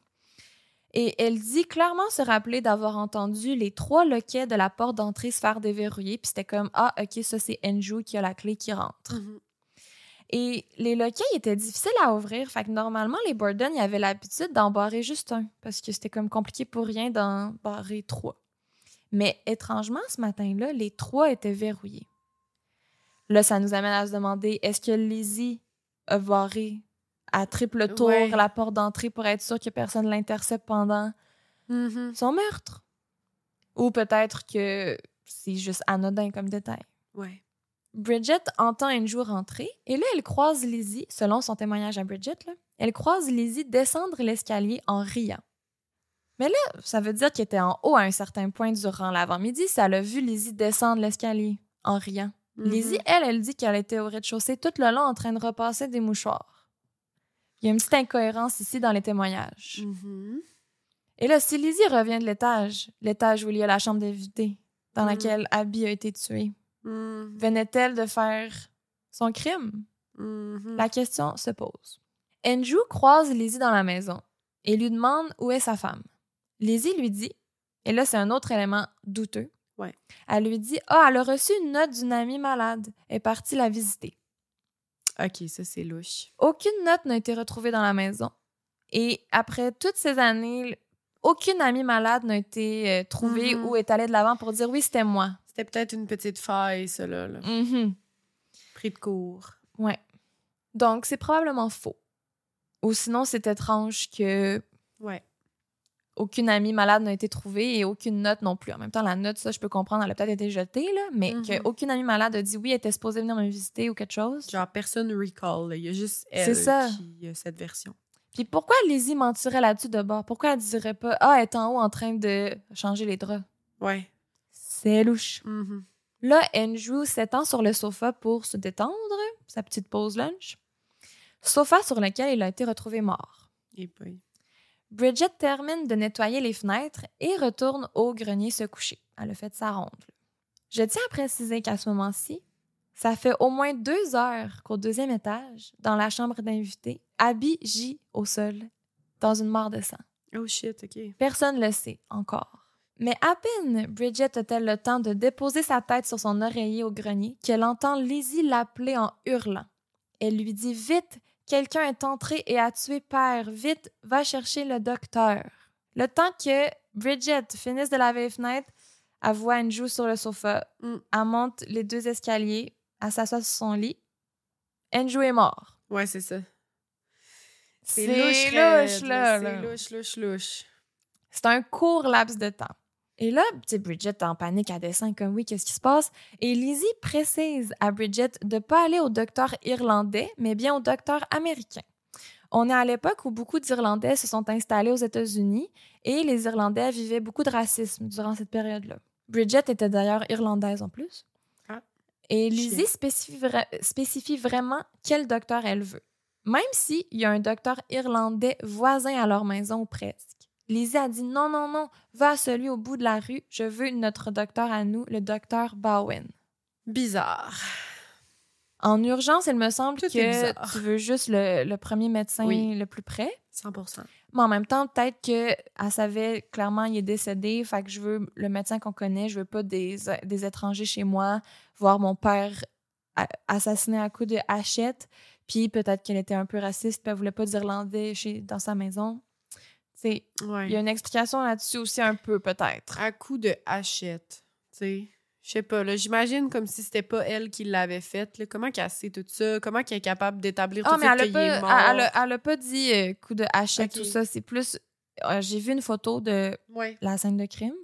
Et elle dit clairement se rappeler d'avoir entendu les 3 loquets de la porte d'entrée se faire déverrouiller. Puis c'était comme, ah, OK, ça, c'est Andrew qui a la clé qui rentre. Et les loquets étaient difficiles à ouvrir. Fait que normalement, les Borden, ils avaient l'habitude d'en barrer juste un. Parce que c'était comme compliqué pour rien d'en barrer 3. Mais étrangement, ce matin-là, les 3 étaient verrouillés. Là, ça nous amène à se demander, est-ce que Lizzie a barré à triple tour la porte d'entrée pour être sûre que personne ne l'intercepte pendant son meurtre? Ou peut-être que c'est juste anodin comme détail. Ouais. Bridget entend Andrew rentrer et là, elle croise Lizzie, selon son témoignage à Bridget, là, elle croise Lizzie descendre l'escalier en riant. Mais là, ça veut dire qu'elle était en haut à un certain point durant l'avant-midi si elle a vu Lizzie descendre l'escalier en riant. Lizzie, elle dit qu'elle était au rez-de-chaussée tout le long en train de repasser des mouchoirs. Il y a une petite incohérence ici dans les témoignages. Et là, si Lizzie revient de l'étage où il y a la chambre d'invité, dans laquelle Abby a été tuée, venait-elle de faire son crime? La question se pose. Andrew croise Lizzie dans la maison et lui demande où est sa femme. Lizzie lui dit, et là c'est un autre élément douteux, elle lui dit « Ah, elle a reçu une note d'une amie malade, elle est partie la visiter. » OK, ça c'est louche. Aucune note n'a été retrouvée dans la maison. Et après toutes ces années, aucune amie malade n'a été trouvée ou est allée de l'avant pour dire « Oui, c'était moi. » C'était peut-être une petite faille, ça, là. Pris de court. Ouais. Donc, c'est probablement faux. Ou sinon, c'est étrange que aucune amie malade n'a été trouvée et aucune note non plus. En même temps, la note, ça, je peux comprendre, elle a peut-être été jetée, là, mais qu'aucune amie malade a dit oui, elle était supposée venir me visiter ou quelque chose. Genre, personne recall. Là. Il y a juste elle qui a cette version. Puis pourquoi Lizzie mentirait là-dessus de bord? Pourquoi elle dirait pas « Ah, elle est en haut en train de changer les draps? » Ouais. C'est louche. Là, Andrew s'étend sur le sofa pour se détendre, sa petite pause lunch. Sofa sur lequel il a été retrouvé mort. Et puis... Bridget termine de nettoyer les fenêtres et retourne au grenier se coucher. Elle a fait sa ronde. Je tiens à préciser qu'à ce moment-ci, ça fait au moins 2 heures qu'au 2e étage, dans la chambre d'invités, Abby gît au sol, dans une mare de sang. Oh shit, OK. Personne ne le sait encore. Mais à peine Bridget a-t-elle le temps de déposer sa tête sur son oreiller au grenier qu'elle entend Lizzie l'appeler en hurlant. Elle lui dit « Vite! Quelqu'un est entré et a tué Père. Vite, va chercher le docteur. » Le temps que Bridget finisse de laver les fenêtres, elle voit Andrew sur le sofa. Elle monte les 2 escaliers. Elle s'assoit sur son lit. Andrew est mort. Ouais, c'est ça. C'est louche, là. C'est louche. C'est un court laps de temps. Et là, Bridget en panique, elle descend comme « Oui, qu'est-ce qui se passe? » Et Lizzie précise à Bridget de ne pas aller au docteur irlandais, mais bien au docteur américain. On est à l'époque où beaucoup d'Irlandais se sont installés aux États-Unis et les Irlandais vivaient beaucoup de racisme durant cette période-là. Bridget était d'ailleurs irlandaise en plus. Et Lizzie spécifie vraiment quel docteur elle veut. Même s'il y a un docteur irlandais voisin à leur maison ou presque. Lizzie a dit « Non, va à celui au bout de la rue. Je veux notre docteur à nous, le docteur Bowen. » Bizarre. En urgence, il me semble que tu veux juste le premier médecin le plus près. 100%. Mais en même temps, peut-être qu'elle savait clairement qu'il est décédé, fait que je veux le médecin qu'on connaît, je veux pas des étrangers chez moi, voir mon père assassiné à coups de hachette, puis peut-être qu'elle était un peu raciste, puis elle voulait pas d'Irlandais dans sa maison. Il y a une explication là-dessus aussi un peu, peut-être. À coup de hachette, tu sais. Je sais pas, là, j'imagine comme si c'était pas elle qui l'avait faite. Là. Comment qu'elle sait tout ça? Comment qu'elle est capable d'établir tout ça qu'il est mort? Elle a pas dit coup de hachette, tout ça. C'est plus... j'ai vu une photo de la scène de crime.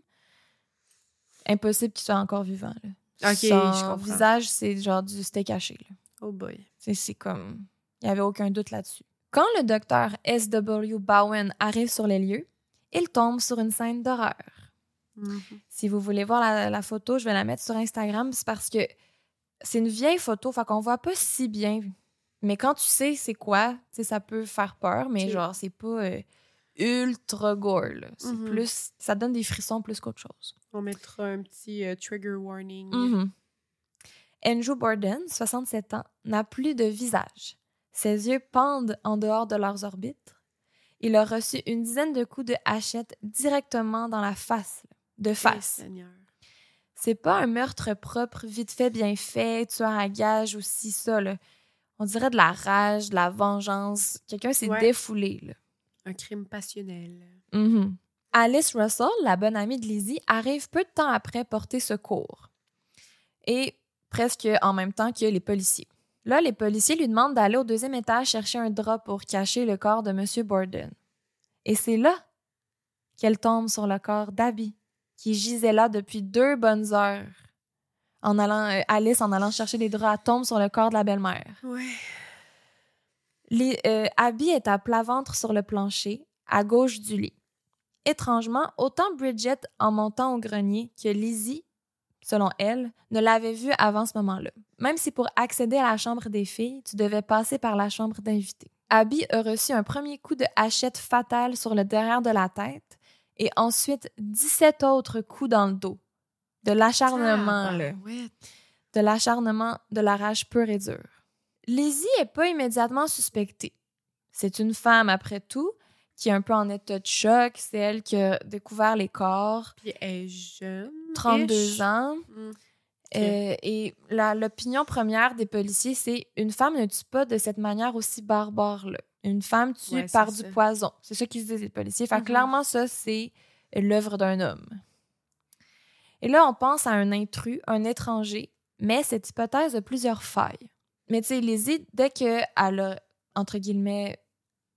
Impossible qu'il soit encore vivant. Là. OK, je comprends. Son visage, c'est genre du steak haché. Là. Oh boy. C'est comme... Il n'y avait aucun doute là-dessus. Quand le docteur S.W. Bowen arrive sur les lieux, il tombe sur une scène d'horreur. Si vous voulez voir la photo, je vais la mettre sur Instagram. C'est parce que c'est une vieille photo, fait qu'on voit pas si bien. Mais quand tu sais c'est quoi, ça peut faire peur, mais genre, c'est pas ultra gore. Là. C'est plus... Ça donne des frissons plus qu'autre chose. On mettra un petit trigger warning. Andrew Borden, 67 ans, n'a plus de visage. Ses yeux pendent en dehors de leurs orbites. Il a reçu une dizaine de coups de hachette directement dans la face. De face. C'est pas un meurtre propre, vite fait, bien fait, tueur à gage ou si ça. Là. On dirait de la rage, de la vengeance. Quelqu'un s'est défoulé. Là. Un crime passionnel. Alice Russell, la bonne amie de Lizzie, arrive peu de temps après porter secours. Et presque en même temps que les policiers. Là, les policiers lui demandent d'aller au 2e étage chercher un drap pour cacher le corps de M. Borden. Et c'est là qu'elle tombe sur le corps d'Abby, qui gisait là depuis 2 bonnes heures. Alice, en allant chercher les draps, tombe sur le corps de la belle-mère. Ouais. Abby est à plat ventre sur le plancher, à gauche du lit. Étrangement, autant Bridget, en montant au grenier, que Lizzie, selon elle, ne l'avait vue avant ce moment-là. Même si pour accéder à la chambre des filles, tu devais passer par la chambre d'invités. Abby a reçu un premier coup de hachette fatal sur le derrière de la tête et ensuite 17 autres coups dans le dos. De l'acharnement, là. De l'acharnement, de la rage pure et dure. Lizzie n'est pas immédiatement suspectée. C'est une femme, après tout, qui est un peu en état de choc. C'est elle qui a découvert les corps. Puis elle est jeune. 32 ans. Okay. Et l'opinion première des policiers, c'est une femme ne tue pas de cette manière aussi barbare-là. Une femme tue par du poison. C'est ça qu'ils disent les policiers. Fait clairement, ça, c'est l'œuvre d'un homme. Et là, on pense à un intrus, un étranger, mais cette hypothèse a plusieurs failles. Mais tu sais, Lizzie, dès qu'elle a, entre guillemets,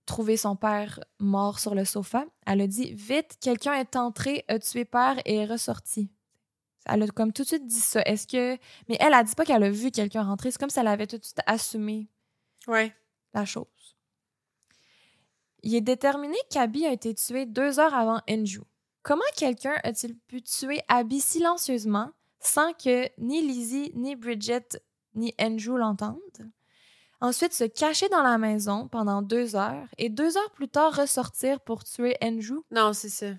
trouvé son père mort sur le sofa, elle a dit « Vite, quelqu'un est entré, a tué père et est ressorti. » Elle a comme tout de suite dit ça. Est-ce que... Mais elle a dit pas qu'elle a vu quelqu'un rentrer. C'est comme si elle avait tout de suite assumé la chose. Il est déterminé qu'Abby a été tuée 2 heures avant Andrew. Comment quelqu'un a-t-il pu tuer Abby silencieusement sans que ni Lizzie, ni Bridget, ni Andrew l'entendent? Ensuite, se cacher dans la maison pendant 2 heures et 2 heures plus tard ressortir pour tuer Andrew? Non, c'est ça.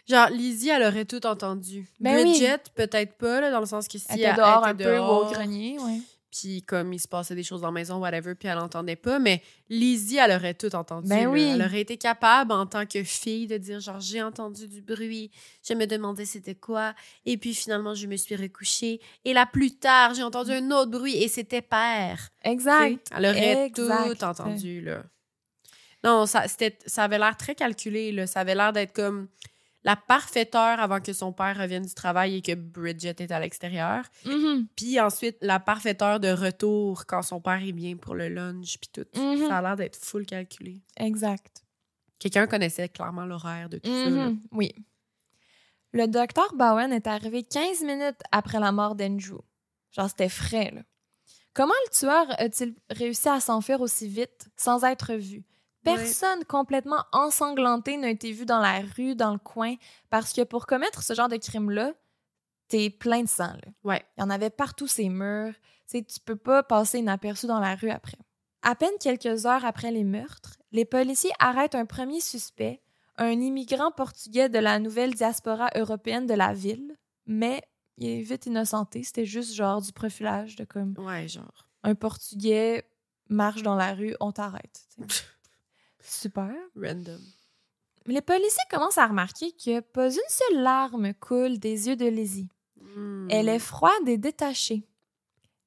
Genre, Lizzie, elle aurait tout entendu. Ben Bridget, peut-être pas, là, dans le sens que si elle était dehors un peu dehors, ou au grenier, ouais. Puis comme il se passait des choses dans la maison, whatever, puis elle n'entendait pas, mais Lizzie, elle aurait tout entendu. Ben oui. Elle aurait été capable, en tant que fille, de dire genre, j'ai entendu du bruit, je me demandais c'était quoi, et puis finalement, je me suis recouchée, et là, plus tard, j'ai entendu un autre bruit, et c'était père. Exact. T'sais, elle aurait Exact. tout entendu, là. Non, ça avait l'air très calculé, là. Ça avait l'air d'être comme la parfaite heure avant que son père revienne du travail et que Bridget est à l'extérieur. Mm-hmm. Puis ensuite, la parfaite heure de retour quand son père est bien pour le lunch, puis tout. Mm-hmm. Ça a l'air d'être full calculé. Exact. Quelqu'un connaissait clairement l'horaire de tout ça. Là. Oui. Le docteur Bowen est arrivé 15 minutes après la mort d'Andrew. Genre, c'était frais, là. Comment le tueur a-t-il réussi à s'enfuir aussi vite sans être vu? Personne complètement ensanglanté n'a été vu dans la rue, dans le coin, parce que pour commettre ce genre de crime-là, t'es plein de sang. Là. Ouais. Il y en avait partout ces murs. Tu peux pas passer inaperçu dans la rue après. À peine quelques heures après les meurtres, les policiers arrêtent un premier suspect, un immigrant portugais de la nouvelle diaspora européenne de la ville, mais il est vite innocenté. C'était juste genre du profilage de comme... Ouais, genre. Un Portugais marche dans la rue, on t'arrête. Super. Random. Les policiers commencent à remarquer que pas une seule larme coule des yeux de Lizzie. Elle est froide et détachée.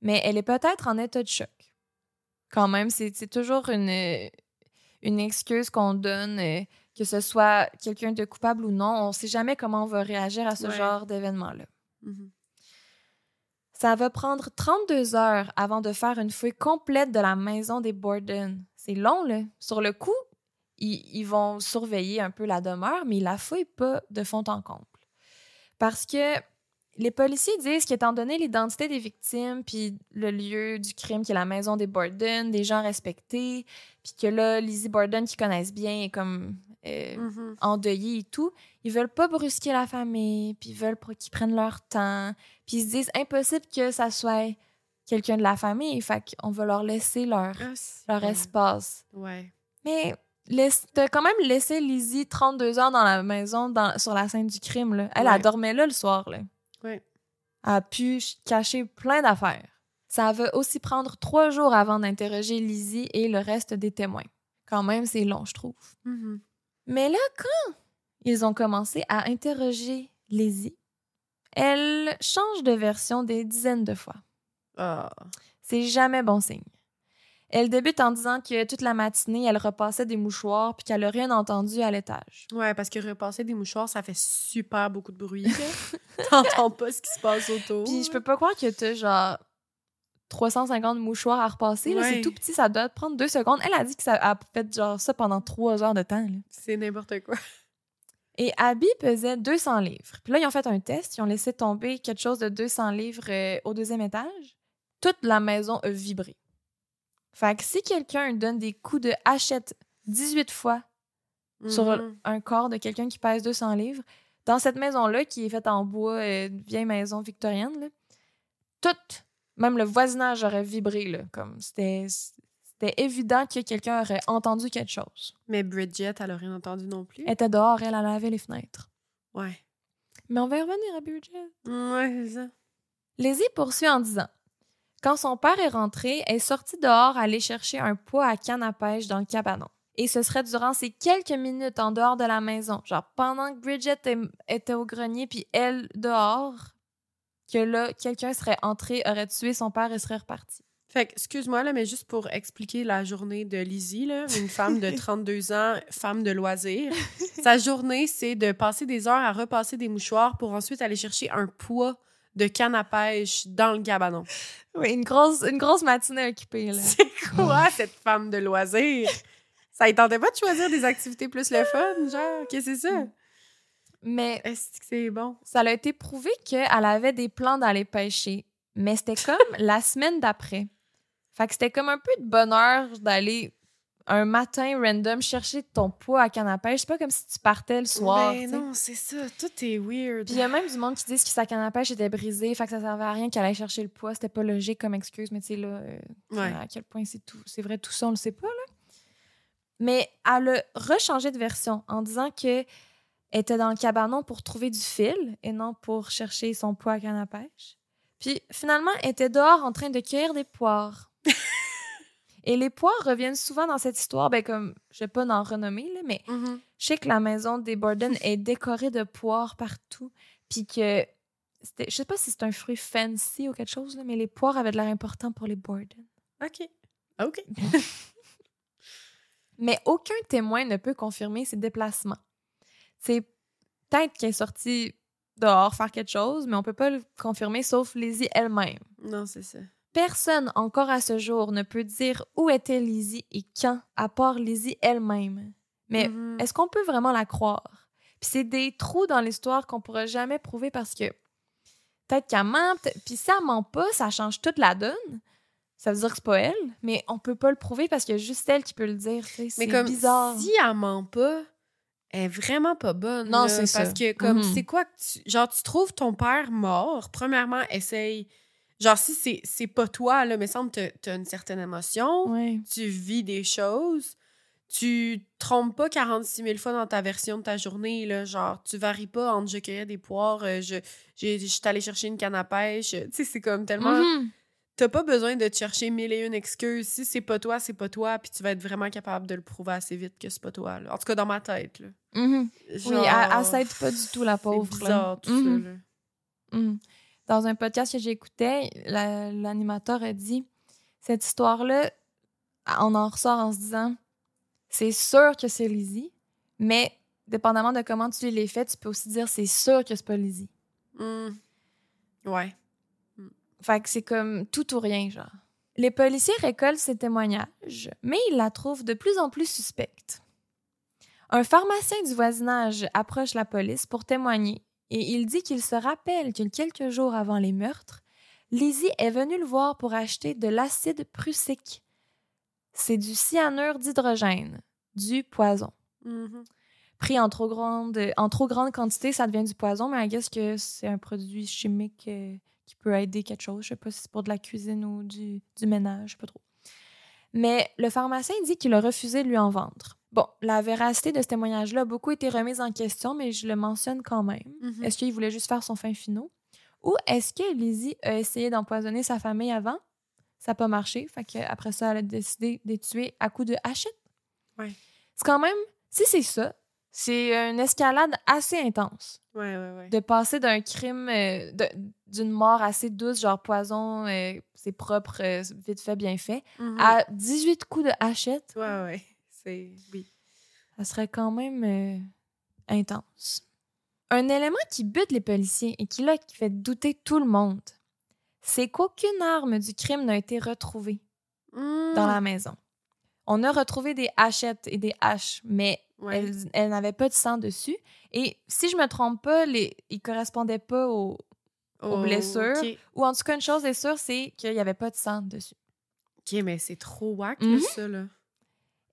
Mais elle est peut-être en état de choc. Quand même, c'est toujours une excuse qu'on donne, que ce soit quelqu'un de coupable ou non. On ne sait jamais comment on va réagir à ce genre d'événement-là. Mm-hmm. Ça va prendre 32 heures avant de faire une fouille complète de la maison des Borden. C'est long, là. Sur le coup, ils vont surveiller un peu la demeure, mais ils la fouillent pas de fond en comble. Parce que les policiers disent qu'étant donné l'identité des victimes, puis le lieu du crime qui est la maison des Borden, des gens respectés, puis que là, Lizzie Borden, qu'ils connaissent bien, est comme endeuillée et tout, ils veulent pas brusquer la famille, puis ils veulent qu'ils prennent leur temps, puis ils se disent impossible que ça soit quelqu'un de la famille, fait qu'on va leur laisser leur espace. Ouais. Mais t'as quand même laissé Lizzie 32 heures dans la maison sur la scène du crime. Là. Elle dormait là le soir. Là. Ouais. Elle a pu cacher plein d'affaires. Ça va aussi prendre 3 jours avant d'interroger Lizzie et le reste des témoins. Quand même, c'est long, je trouve. Mm-hmm. Mais là, quand ils ont commencé à interroger Lizzie, elle change de version des dizaines de fois. Oh. C'est jamais bon signe. Elle débute en disant que toute la matinée, elle repassait des mouchoirs puis qu'elle n'a rien entendu à l'étage. Ouais, parce que repasser des mouchoirs, ça fait super beaucoup de bruit. Là. T'entends pas ce qui se passe autour. Puis je peux pas croire que t'as genre 350 mouchoirs à repasser. Là. Ouais. C'est tout petit, ça doit te prendre 2 secondes. Elle a dit que ça a fait genre ça pendant 3 heures de temps. Là. C'est n'importe quoi. Et Abby pesait 200 livres. Puis là, ils ont fait un test. Ils ont laissé tomber quelque chose de 200 livres au 2e étage. Toute la maison a vibré. Fait que si quelqu'un donne des coups de hachette 18 fois sur un corps de quelqu'un qui pèse 200 livres, dans cette maison-là, qui est faite en bois, une vieille maison victorienne, là, toute, même le voisinage aurait vibré. Là, comme c'était évident que quelqu'un aurait entendu quelque chose. Mais Bridget, elle a rien entendu non plus. Elle était dehors, elle lavait les fenêtres. Ouais. Mais on va y revenir à Bridget. Ouais, c'est ça. Lizzie poursuit en disant: quand son père est rentré, elle est sortie dehors aller chercher un poids à canne à pêche dans le cabanon. Et ce serait durant ces quelques minutes en dehors de la maison, genre pendant que Bridget était au grenier puis elle dehors, que là, quelqu'un serait entré, aurait tué son père et serait reparti. Fait que, excuse-moi, là, mais juste pour expliquer la journée de Lizzie, là, une femme de 32 ans, femme de loisirs, sa journée, c'est de passer des heures à repasser des mouchoirs pour ensuite aller chercher un poids de canne à pêche dans le cabanon. Oui, une grosse matinée occupée, là. C'est quoi, cette femme de loisirs? Ça ne tentait pas de choisir des activités plus le fun, genre? Qu'est-ce que c'est ça? Mais Est-ce que c'est bon? ça a été prouvé qu'elle avait des plans d'aller pêcher. Mais c'était comme la semaine d'après. Fait que c'était comme un peu de bonheur d'aller un matin random chercher ton poids à canne à pêche. C'est pas comme si tu partais le soir. Ben non, c'est ça. Tout est weird. Puis il y a même du monde qui dit que sa canne à pêche était brisée, fait que ça servait à rien qu'elle aille chercher le poids. C'était pas logique comme excuse, mais tu sais, là, Ouais. à quel point c'est vrai, tout ça, on le sait pas, là. Mais elle a rechangé de version en disant que elle était dans le cabanon pour trouver du fil et non pour chercher son poids à canne à pêche. Puis finalement, elle était dehors en train de cueillir des poires. Et les poires reviennent souvent dans cette histoire, ben comme, je vais pas en renommer, là, mais Mhm. je sais que la maison des Borden est décorée de poires partout, puis que, je sais pas si c'est un fruit fancy ou quelque chose, là, mais les poires avaient de l'air important pour les Borden. OK. OK. Mais aucun témoin ne peut confirmer ces déplacements. C'est peut-être qu'elle est sortie dehors faire quelque chose, mais on peut pas le confirmer, sauf Lizzie elle-même. Non, c'est ça. Personne, encore à ce jour, ne peut dire où était Lizzie et quand, à part Lizzie elle-même. Mais Mhm. est-ce qu'on peut vraiment la croire? Puis c'est des trous dans l'histoire qu'on pourra jamais prouver parce que peut-être qu'elle ment, puis si elle ment pas, ça change toute la donne. Ça veut dire que c'est pas elle, mais on peut pas le prouver parce qu'il y a juste elle qui peut le dire. C'est Mais comme bizarre. si elle ment pas, elle est vraiment pas bonne. Non, là, c'est ça. Parce que comme, Mhm. c'est quoi que tu trouves ton père mort, premièrement, essaye... Genre, si c'est pas toi, là, mais semble que t'as une certaine émotion, Ouais. tu vis des choses, tu trompes pas 46 000 fois dans ta version de ta journée, là, genre, tu varies pas entre je cueillais des poires, je suis allée chercher une canne à pêche, tu sais, c'est comme tellement... Mhm. T'as pas besoin de te chercher 1001 excuses. Si c'est pas toi, puis tu vas être vraiment capable de le prouver assez vite que c'est pas toi, là. En tout cas, dans ma tête, là. Mhm. Genre, Oui, elle s'aide pas du tout, la pauvre. c'est là. bizarre, tout Mhm. ça, là. Mm. Dans un podcast que j'écoutais, l'animateur a dit cette histoire-là, on en ressort en se disant c'est sûr que c'est Lizzie, mais dépendamment de comment tu lis les faits, tu peux aussi dire c'est sûr que c'est pas Lizzie. Ouais. Fait que c'est comme tout ou rien, genre. Les policiers récoltent ces témoignages, mais ils la trouvent de plus en plus suspecte. Un pharmacien du voisinage approche la police pour témoigner et il dit qu'il se rappelle que quelques jours avant les meurtres, Lizzie est venue le voir pour acheter de l'acide prussique. C'est du cyanure d'hydrogène, du poison. Mhm. Pris en trop grande quantité, ça devient du poison, mais I guess que c'est un produit chimique qui peut aider quelque chose. Je sais pas si c'est pour de la cuisine ou du ménage, je sais pas trop. Mais le pharmacien dit qu'il a refusé de lui en vendre. Bon, la véracité de ce témoignage-là a beaucoup été remise en question, mais je le mentionne quand même. Mhm. Est-ce qu'il voulait juste faire son fin finaux? Ou est-ce que Lizzie a essayé d'empoisonner sa famille avant? Ça n'a pas marché. Fait qu'après ça, elle a décidé de les tuer à coups de hachette. Ouais. C'est quand même... Si c'est ça, C'est une escalade assez intense. Ouais. De passer d'un crime, d'une mort assez douce, genre poison, c'est propre, vite fait, bien fait, à 18 coups de hachette. Ouais. Oui. Ça serait quand même intense. Un élément qui bute les policiers et qui fait douter tout le monde, c'est qu'aucune arme du crime n'a été retrouvée dans la maison. On a retrouvé des hachettes et des haches, mais elles n'avaient pas de sang dessus. Et si je me trompe pas, ils correspondaient pas aux blessures. Okay. Ou en tout cas, une chose est sûre, c'est qu'il n'y avait pas de sang dessus. OK, mais c'est trop whack, ça, là.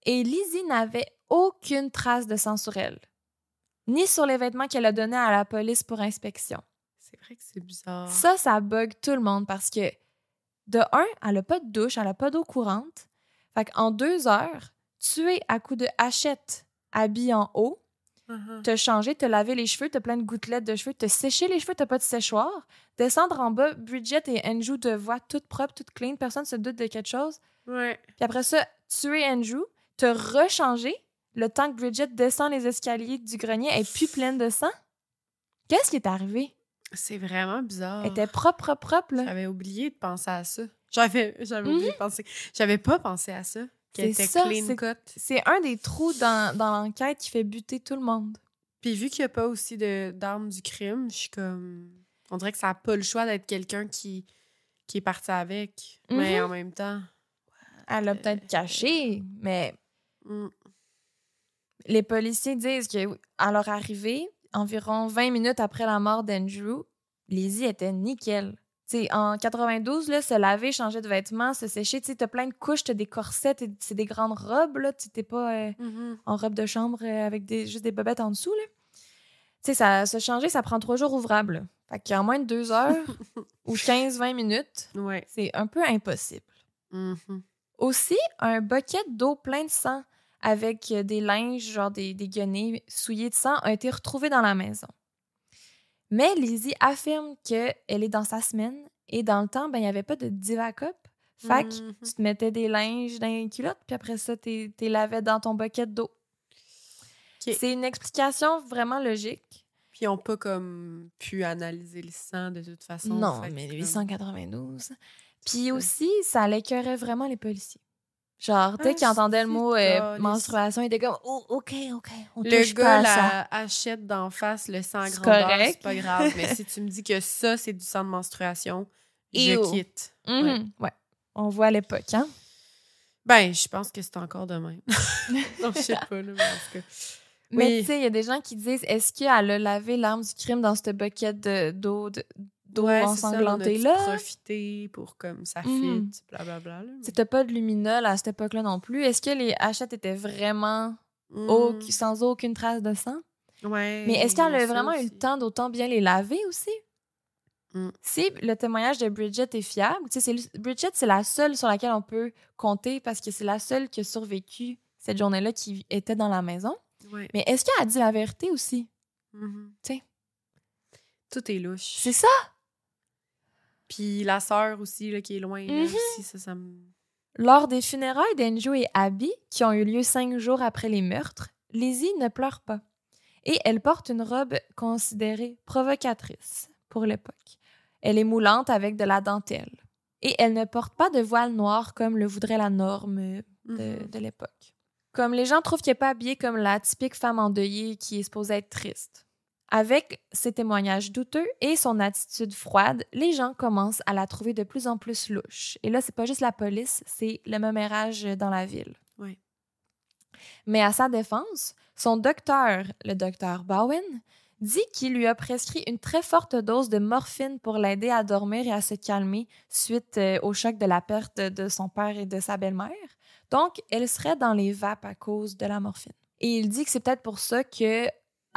Et Lizzie n'avait aucune trace de sang sur elle, ni sur les vêtements qu'elle a donnés à la police pour inspection. C'est vrai que c'est bizarre. Ça bug tout le monde parce que, de un, elle n'a pas de douche, elle n'a pas d'eau courante. Fait qu'en 2 heures, tuer à coups de hachette, habillé en haut, te changer, te laver les cheveux, t'as plein de gouttelettes de cheveux, te sécher les cheveux, t'as pas de séchoir, descendre en bas, Bridget et Andrew te voient toutes propres, toutes clean, personne se doute de quelque chose. Ouais. Puis après ça, tuer Andrew, te rechanger, le temps que Bridget descend les escaliers du grenier, elle est plus pleine de sang. Qu'est-ce qui est arrivé? C'est vraiment bizarre. Elle était propre, là. J'avais oublié de penser à ça. J'avais oublié de penser. J'avais pas pensé à ça. Qu'elle était clean cut. C'est un des trous dans l'enquête qui fait buter tout le monde. Puis vu qu'il n'y a pas aussi d'armes du crime, je suis comme... On dirait que ça n'a pas le choix d'être quelqu'un qui est parti avec. Mais en même temps... Elle l'a peut-être caché, mais... Les policiers disent qu'à leur arrivée, environ 20 minutes après la mort d'Andrew, Lizzie était nickel. T'sais, en 92, là, se laver, changer de vêtements, se sécher, t'as plein de couches, t'as des corsets, c'est des grandes robes, là, t'es pas en robe de chambre avec juste des bobettes en dessous. Là. Se changer, ça prend 3 jours ouvrables. Fait qu'en moins de 2 heures ou 15-20 minutes, c'est un peu impossible. Aussi, un bucket d'eau plein de sang avec des linges, genre des guenilles souillés de sang, a été retrouvé dans la maison. Mais Lizzie affirme qu'elle est dans sa semaine et dans le temps, il n'y avait pas de Diva-Cup. Fait que tu te mettais des linges dans les culottes puis après ça, t'es lavais dans ton bucket d'eau. Okay. C'est une explication vraiment logique. Puis ils n'ont pas comme pu analyser le sang de toute façon. Non, mais 892. Puis aussi, ça l'écœurait vraiment les policiers. Genre, dès qu'ils entendaient le mot menstruation, ils étaient comme oh, OK, on touche pas à ça. Le gars la hachette d'en face, le sang grandeur, c'est pas grave. Mais si tu me dis que ça, c'est du sang de menstruation, je quitte. Ouais. On voit à l'époque, hein? Ben, je pense que c'est encore de même. Non, je sais pas, là, mais en tout cas. Mais tu sais, il y a des gens qui disent est-ce qu'elle a lavé l'arme du crime dans ce bucket d'eau ensanglantée là? Profiter pour comme ça fit, blablabla. C'était pas de luminol à cette époque-là non plus. Est-ce que les hachettes étaient vraiment sans aucune trace de sang? Ouais. Mais est-ce qu'elle a vraiment eu le temps d'autant bien les laver aussi? Si le témoignage de Bridget est fiable, Bridget, c'est la seule sur laquelle on peut compter parce que c'est la seule qui a survécu cette journée-là qui était dans la maison. Ouais. Mais est-ce qu'elle a dit la vérité aussi? T'sais. Tout est louche. C'est ça! Puis la sœur aussi, là, qui est loin, là, aussi, ça me... Lors des funérailles d'Andrew et Abby, qui ont eu lieu 5 jours après les meurtres, Lizzie ne pleure pas. Et elle porte une robe considérée provocatrice pour l'époque. Elle est moulante avec de la dentelle. Et elle ne porte pas de voile noir comme le voudrait la norme de l'époque. Comme les gens trouvent qu'elle n'est pas habillée comme la typique femme endeuillée qui est supposée être triste. Avec ses témoignages douteux et son attitude froide, les gens commencent à la trouver de plus en plus louche. Et là, c'est pas juste la police, c'est le mémérage dans la ville. Oui. Mais à sa défense, son docteur, le docteur Bowen, dit qu'il lui a prescrit une très forte dose de morphine pour l'aider à dormir et à se calmer suite au choc de la perte de son père et de sa belle-mère. Donc, elle serait dans les vapes à cause de la morphine. Et il dit que c'est peut-être pour ça que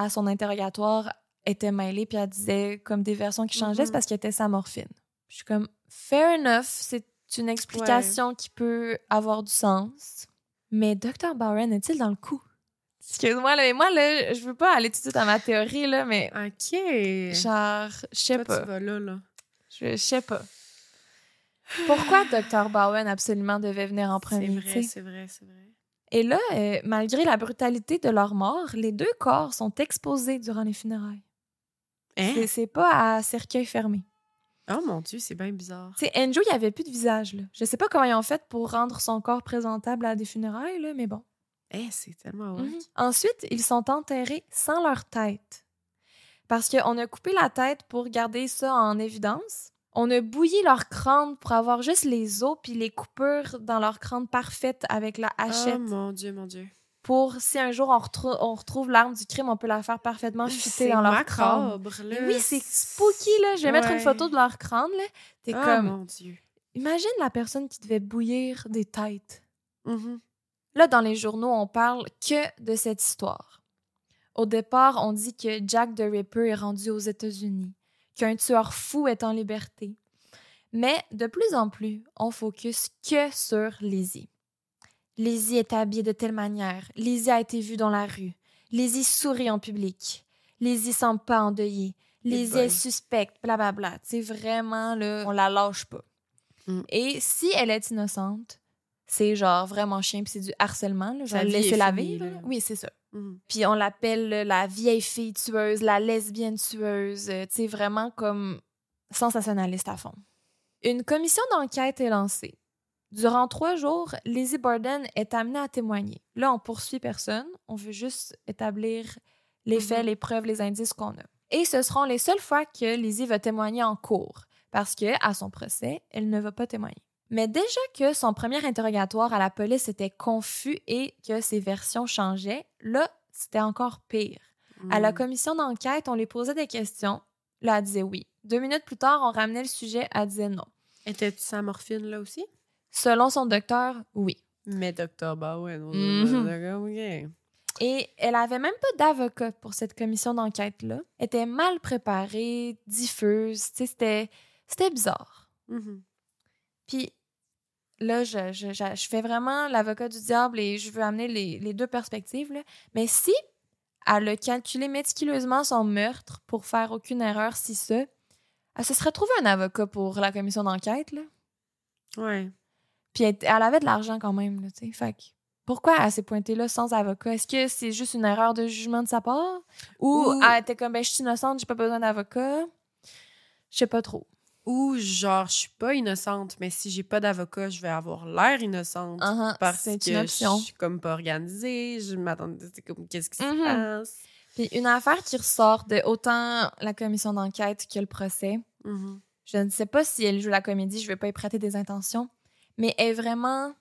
à son interrogatoire, était mêlée puis elle disait comme des versions qui changeaient, c'est parce qu'elle était sa morphine. Je suis comme, fair enough, c'est une explication qui peut avoir du sens. Mais Dr. Bowen est-il dans le coup? Excuse-moi, là, mais moi, là, je veux pas aller tout de suite à ma théorie, là, mais... OK. Genre, je sais pas. Tu vas là. Je sais pas. Pourquoi Dr. Bowen absolument devait venir en premier? C'est vrai. Et là, malgré la brutalité de leur mort, les 2 corps sont exposés durant les funérailles. Hein? C'est pas à cercueil fermé. Oh mon Dieu, c'est bien bizarre. Tu sais, Andrew, il n'y avait plus de visage, là. Je sais pas comment ils ont fait pour rendre son corps présentable à des funérailles, là, mais bon. C'est tellement ouais. Ensuite, ils sont enterrés sans leur tête. Parce qu'on a coupé la tête pour garder ça en évidence. On a bouilli leur crâne pour avoir juste les os puis les coupures dans leur crâne parfaites avec la hachette. Oh mon Dieu, mon Dieu. Pour, si un jour on retrouve l'arme du crime, on peut la faire parfaitement fitter dans leur crâne. Macabre, là. Et oui, c'est spooky, là. Je vais mettre une photo de leur crâne, là. T'es comme... mon Dieu. Imagine la personne qui devait bouillir des têtes. Mhm. Là, dans les journaux, on parle que de cette histoire. Au départ, on dit que Jack the Ripper est rendu aux États-Unis, qu'un tueur fou est en liberté. Mais de plus en plus, on focus que sur Lizzie. Lizzie est habillée de telle manière. Lizzie a été vue dans la rue. Lizzie sourit en public. Lizzie semble pas endeuillée. Lizzie est suspecte, blablabla. Tu sais, vraiment, là, on la lâche pas. Et si elle est innocente, c'est genre vraiment chien, puis c'est du harcèlement, là, genre laisser la vie. Oui, c'est ça. Puis on l'appelle la vieille fille tueuse, la lesbienne tueuse, tu sais, vraiment comme sensationnaliste à fond. Une commission d'enquête est lancée. Durant 3 jours, Lizzie Borden est amenée à témoigner. Là, on poursuit personne, on veut juste établir les faits, les preuves, les indices qu'on a. Et ce seront les seules fois que Lizzie va témoigner en cours, parce que à son procès, elle ne va pas témoigner. Mais déjà que son premier interrogatoire à la police était confus et que ses versions changeaient, là, c'était encore pire. À la commission d'enquête, on lui posait des questions. Là, elle disait oui. 2 minutes plus tard, on ramenait le sujet, elle disait non. Était-tu sa morphine, là aussi? Selon son docteur, oui. Mais docteur, bah ouais. OK. Et elle avait même pas d'avocat pour cette commission d'enquête-là. Elle était mal préparée, diffuse. Tu sais, c'était bizarre. Puis là, je fais vraiment l'avocat du diable et je veux amener les 2 perspectives. Là. Mais si elle a calculé méticuleusement son meurtre pour faire aucune erreur, si ça, elle se serait trouvée un avocat pour la commission d'enquête. Là. Ouais. Puis elle avait de l'argent quand même. Là, tu sais. Fait que pourquoi elle s'est pointée là sans avocat? Est-ce que c'est juste une erreur de jugement de sa part? Ou elle était comme, je suis innocente, j'ai pas besoin d'avocat? Je sais pas trop. Ou genre, je suis pas innocente, mais si j'ai pas d'avocat, je vais avoir l'air innocente. Parce que je suis comme pas organisée, je m'attendais, c'est comme, qu'est-ce qui se passe? Puis une affaire qui ressort de autant la commission d'enquête que le procès, je ne sais pas si elle joue la comédie, je vais pas y prêter des intentions, mais elle est vraiment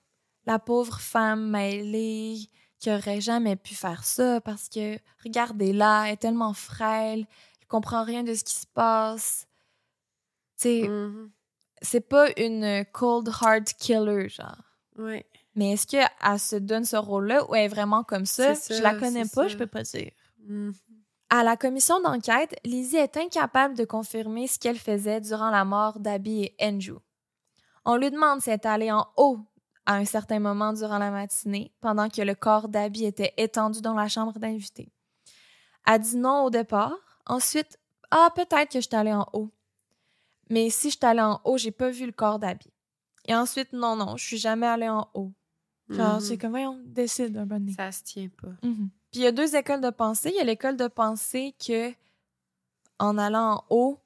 la pauvre femme mêlée qui aurait jamais pu faire ça parce que, regardez-la, elle est tellement frêle, elle comprend rien de ce qui se passe. Tu sais, c'est pas une cold hard killer, genre. Ouais. Mais est-ce qu'elle se donne ce rôle-là ou elle est vraiment comme ça? Je la connais pas, je peux pas dire. À la commission d'enquête, Lizzie est incapable de confirmer ce qu'elle faisait durant la mort d'Abby et Andrew. On lui demande si elle est allée en haut à un certain moment durant la matinée, pendant que le corps d'Abby était étendu dans la chambre d'invités. Elle dit non au départ. Ensuite, peut-être que je suis allée en haut. Mais si je suis allée en haut, j'ai pas vu le corps d'Abby. Et ensuite, non, je suis jamais allée en haut. Genre, c'est comme, voyons, décide un bon nez. Ça se tient pas. Puis il y a 2 écoles de pensée. Il y a l'école de pensée que, en allant en haut,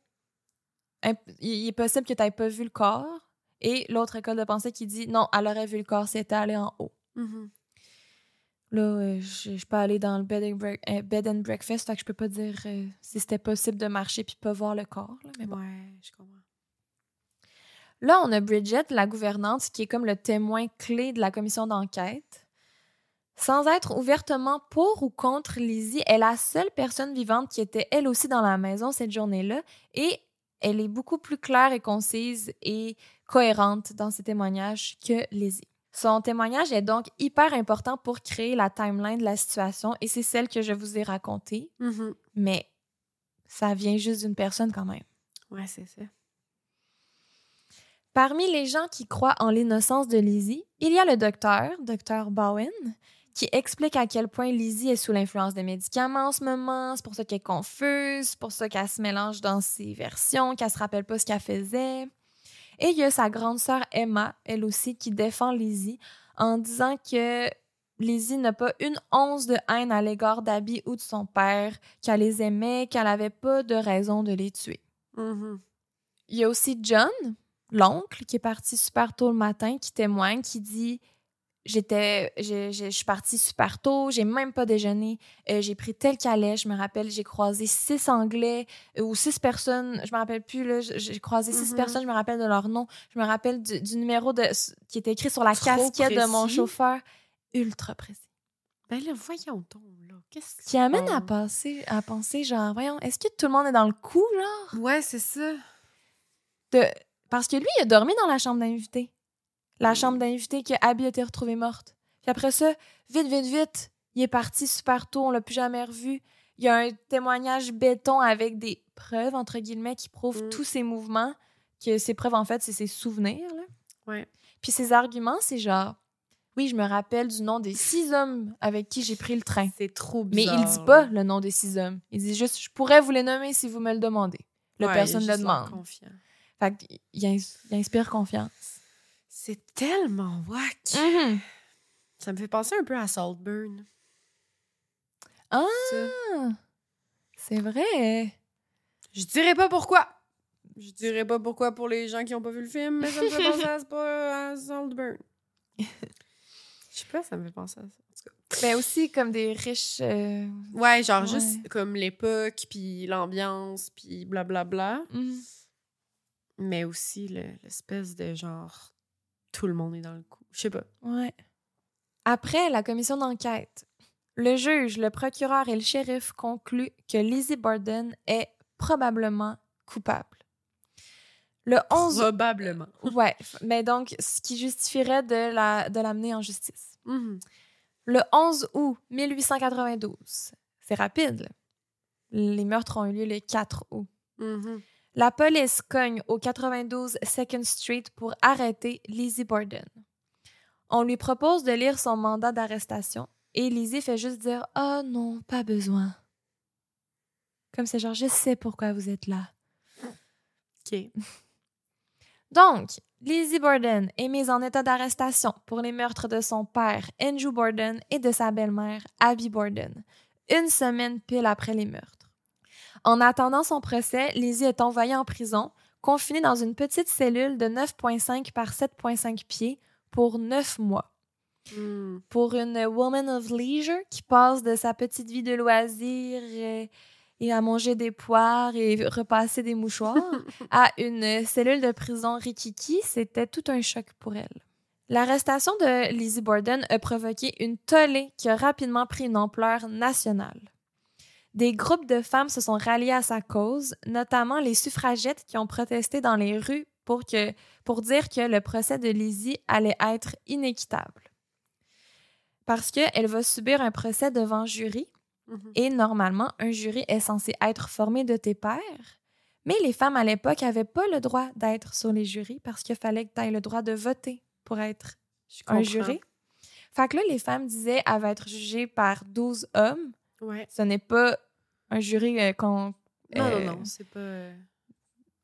il est possible que tu n'aies pas vu le corps. Et l'autre école de pensée qui dit, non, elle aurait vu le corps si elle était allée en haut. Là, je peux aller dans le bed and breakfast, fait que je peux pas dire si c'était possible de marcher puis pas voir le corps. Là, mais bon. Ouais, je comprends. Là, on a Bridget, la gouvernante, qui est comme le témoin clé de la commission d'enquête. Sans être ouvertement pour ou contre Lizzie, elle est la seule personne vivante qui était elle aussi dans la maison cette journée-là et elle est beaucoup plus claire et concise et cohérente dans ses témoignages que Lizzie. Son témoignage est donc hyper important pour créer la timeline de la situation et c'est celle que je vous ai racontée, mais ça vient juste d'une personne quand même. Ouais, c'est ça. Parmi les gens qui croient en l'innocence de Lizzie, il y a le docteur Bowen, qui explique à quel point Lizzie est sous l'influence des médicaments en ce moment, c'est pour ça qu'elle est confuse, c'est pour ça qu'elle se mélange dans ses versions, qu'elle se rappelle pas ce qu'elle faisait. Et il y a sa grande sœur Emma, elle aussi, qui défend Lizzie en disant que Lizzie n'a pas une once de haine à l'égard d'Abby ou de son père, qu'elle les aimait, qu'elle n'avait pas de raison de les tuer. Mhm. Il y a aussi John, l'oncle, qui est parti super tôt le matin, qui témoigne, qui dit « Je suis partie super tôt, j'ai même pas déjeuné, j'ai pris tel calèche, je me rappelle, j'ai croisé 6 Anglais ou 6 personnes, je me rappelle plus, là, j'ai croisé 6 personnes, je me rappelle de leur nom, je me rappelle du numéro qui était écrit sur la Trop casquette de mon précis. chauffeur. Ultra précis. » Ben là, voyons donc, là. Qu'est-ce Qui amène se à passe? penser, genre, voyons, est-ce que tout le monde est dans le coup, genre? Ouais, c'est ça. Parce que lui, il a dormi dans la chambre d'invité. La chambre d'invité que Abby a été retrouvée morte. Puis après ça, vite, il est parti super tôt, on l'a plus jamais revu. Il y a un témoignage béton avec des preuves, entre guillemets, qui prouvent tous ses mouvements, que ces preuves, en fait, c'est ses souvenirs, là. Ouais. Puis ses arguments, c'est genre, oui, je me rappelle du nom des 6 hommes avec qui j'ai pris le train. C'est trop Mais bizarre. il dit pas le nom des 6 hommes. Il dit juste, je pourrais vous les nommer si vous me le demandez. Là, Ouais, personne il ne a le juste l'air demande. confiant. Fait qu'il inspire confiance. C'est tellement whack. Mm-hmm. Ça me fait penser un peu à Saltburn. Ah! Ça. C'est vrai. Je dirais pas pourquoi. Je dirais pas pourquoi pour les gens qui ont pas vu le film, mais ça me fait penser à Saltburn. Je sais pas, ça me fait penser à ça. En tout cas. Mais aussi comme des riches... Ouais, genre Ouais. juste comme l'époque, puis l'ambiance, puis blablabla. Mais aussi l'espèce de genre... Tout le monde est dans le coup. Je sais pas. Ouais. Après la commission d'enquête, le juge, le procureur et le shérif concluent que Lizzie Borden est probablement coupable. Le 11... Probablement. Ouais, mais donc, ce qui justifierait de l'amener en justice. Mhm. Le 11 août 1892, c'est rapide, là. Les meurtres ont eu lieu le 4 août. Mhm. La police cogne au 92 2nd Street pour arrêter Lizzie Borden. On lui propose de lire son mandat d'arrestation et Lizzie fait juste dire « Ah non, pas besoin. » Comme c'est genre « Je sais pourquoi vous êtes là. » OK. Donc, Lizzie Borden est mise en état d'arrestation pour les meurtres de son père, Andrew Borden, et de sa belle-mère, Abby Borden, une semaine pile après les meurtres. En attendant son procès, Lizzie est envoyée en prison, confinée dans une petite cellule de 9,5 par 7,5 pieds pour 9 mois. Mm. Pour une woman of leisure qui passe de sa petite vie de loisirs et à manger des poires et repasser des mouchoirs à une cellule de prison rikiki, c'était tout un choc pour elle. L'arrestation de Lizzie Borden a provoqué une tollée qui a rapidement pris une ampleur nationale. Des groupes de femmes se sont ralliés à sa cause, notamment les suffragettes qui ont protesté dans les rues pour dire que le procès de Lizzie allait être inéquitable. Parce qu'elle va subir un procès devant jury, et normalement, un jury est censé être formé de tes pairs, mais les femmes à l'époque n'avaient pas le droit d'être sur les jurys parce qu'il fallait que tu aies le droit de voter pour être un jury. Fait que là, les femmes disaient qu'elles allaient être jugées par 12 hommes. Ouais. Ce n'est pas un jury Non, c'est pas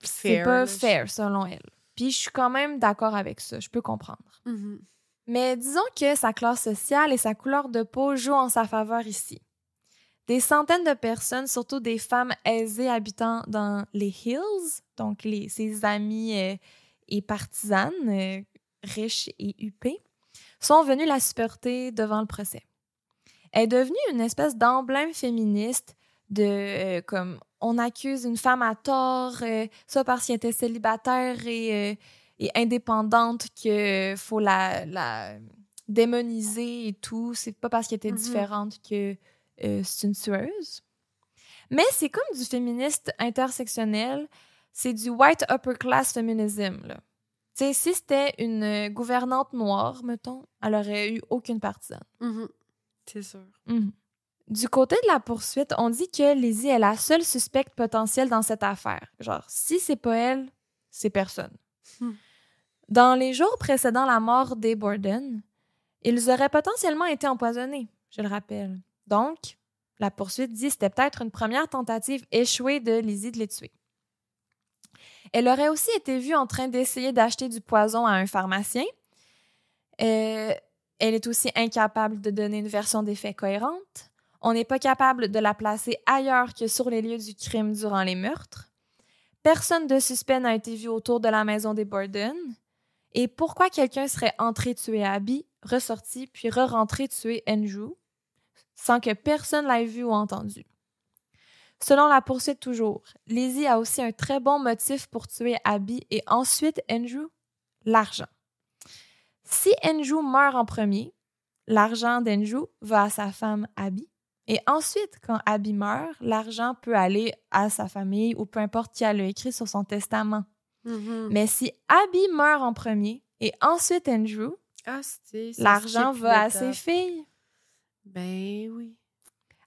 c'est fair, pas là, fair, selon elle. Puis je suis quand même d'accord avec ça, je peux comprendre. Mhm. Mais disons que sa classe sociale et sa couleur de peau jouent en sa faveur ici. Des centaines de personnes, surtout des femmes aisées habitant dans les Hills, donc ses amies et partisanes, riches et huppées, sont venues la supporter devant le procès. Elle est devenue une espèce d'emblème féministe de comme on accuse une femme à tort, soit parce qu'elle était célibataire et indépendante que faut la démoniser et tout. C'est pas parce qu'elle était différente que c'est une tueuse. Mais c'est comme du féministe intersectionnel, c'est du white upper class feminism, là. Tu sais, si c'était une gouvernante noire, mettons, elle aurait eu aucune partisane. Mhm. C'est sûr. Mm-hmm. Du côté de la poursuite, on dit que Lizzie est la seule suspecte potentielle dans cette affaire. Genre, si c'est pas elle, c'est personne. Dans les jours précédant la mort des Borden, ils auraient potentiellement été empoisonnés, je le rappelle. Donc, la poursuite dit que c'était peut-être une première tentative échouée de Lizzie de les tuer. Elle aurait aussi été vue en train d'essayer d'acheter du poison à un pharmacien. Elle est aussi incapable de donner une version des faits cohérente. On n'est pas capable de la placer ailleurs que sur les lieux du crime durant les meurtres. Personne de suspect n'a été vu autour de la maison des Borden. Et pourquoi quelqu'un serait entré tuer Abby, ressorti, puis re-rentré tuer Andrew, sans que personne l'ait vu ou entendu? Selon la poursuite toujours, Lizzie a aussi un très bon motif pour tuer Abby et ensuite Andrew, l'argent. Si Andrew meurt en premier, l'argent d'Andrew va à sa femme Abby. Et ensuite, quand Abby meurt, l'argent peut aller à sa famille ou peu importe qui a le écrit sur son testament. Mm-hmm. Mais si Abby meurt en premier et ensuite Andrew, l'argent va à ses filles. Ben oui.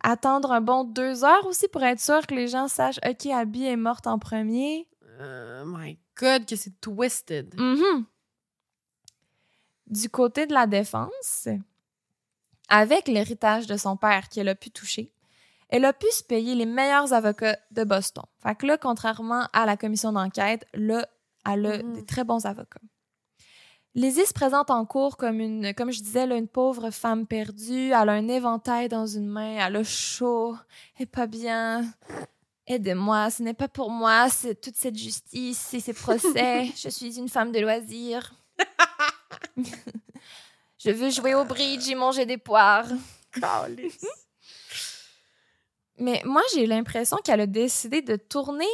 Attendre un bon 2 heures aussi pour être sûr que les gens sachent « OK, Abby est morte en premier. » My God, que c'est twisted. Mm-hmm. Du côté de la défense, avec l'héritage de son père qu'elle a pu toucher, elle a pu se payer les meilleurs avocats de Boston. Fait que là, contrairement à la commission d'enquête, là, elle a des très bons avocats. Lizzie se présente en cours comme je disais, là, une pauvre femme perdue. Elle a un éventail dans une main, elle a chaud, elle est pas bien. Aidez-moi, ce n'est pas pour moi, c'est toute cette justice et ces procès. Je suis une femme de loisirs. Je veux jouer au bridge et manger des poires. Mais moi, j'ai eu l'impression qu'elle a décidé de tourner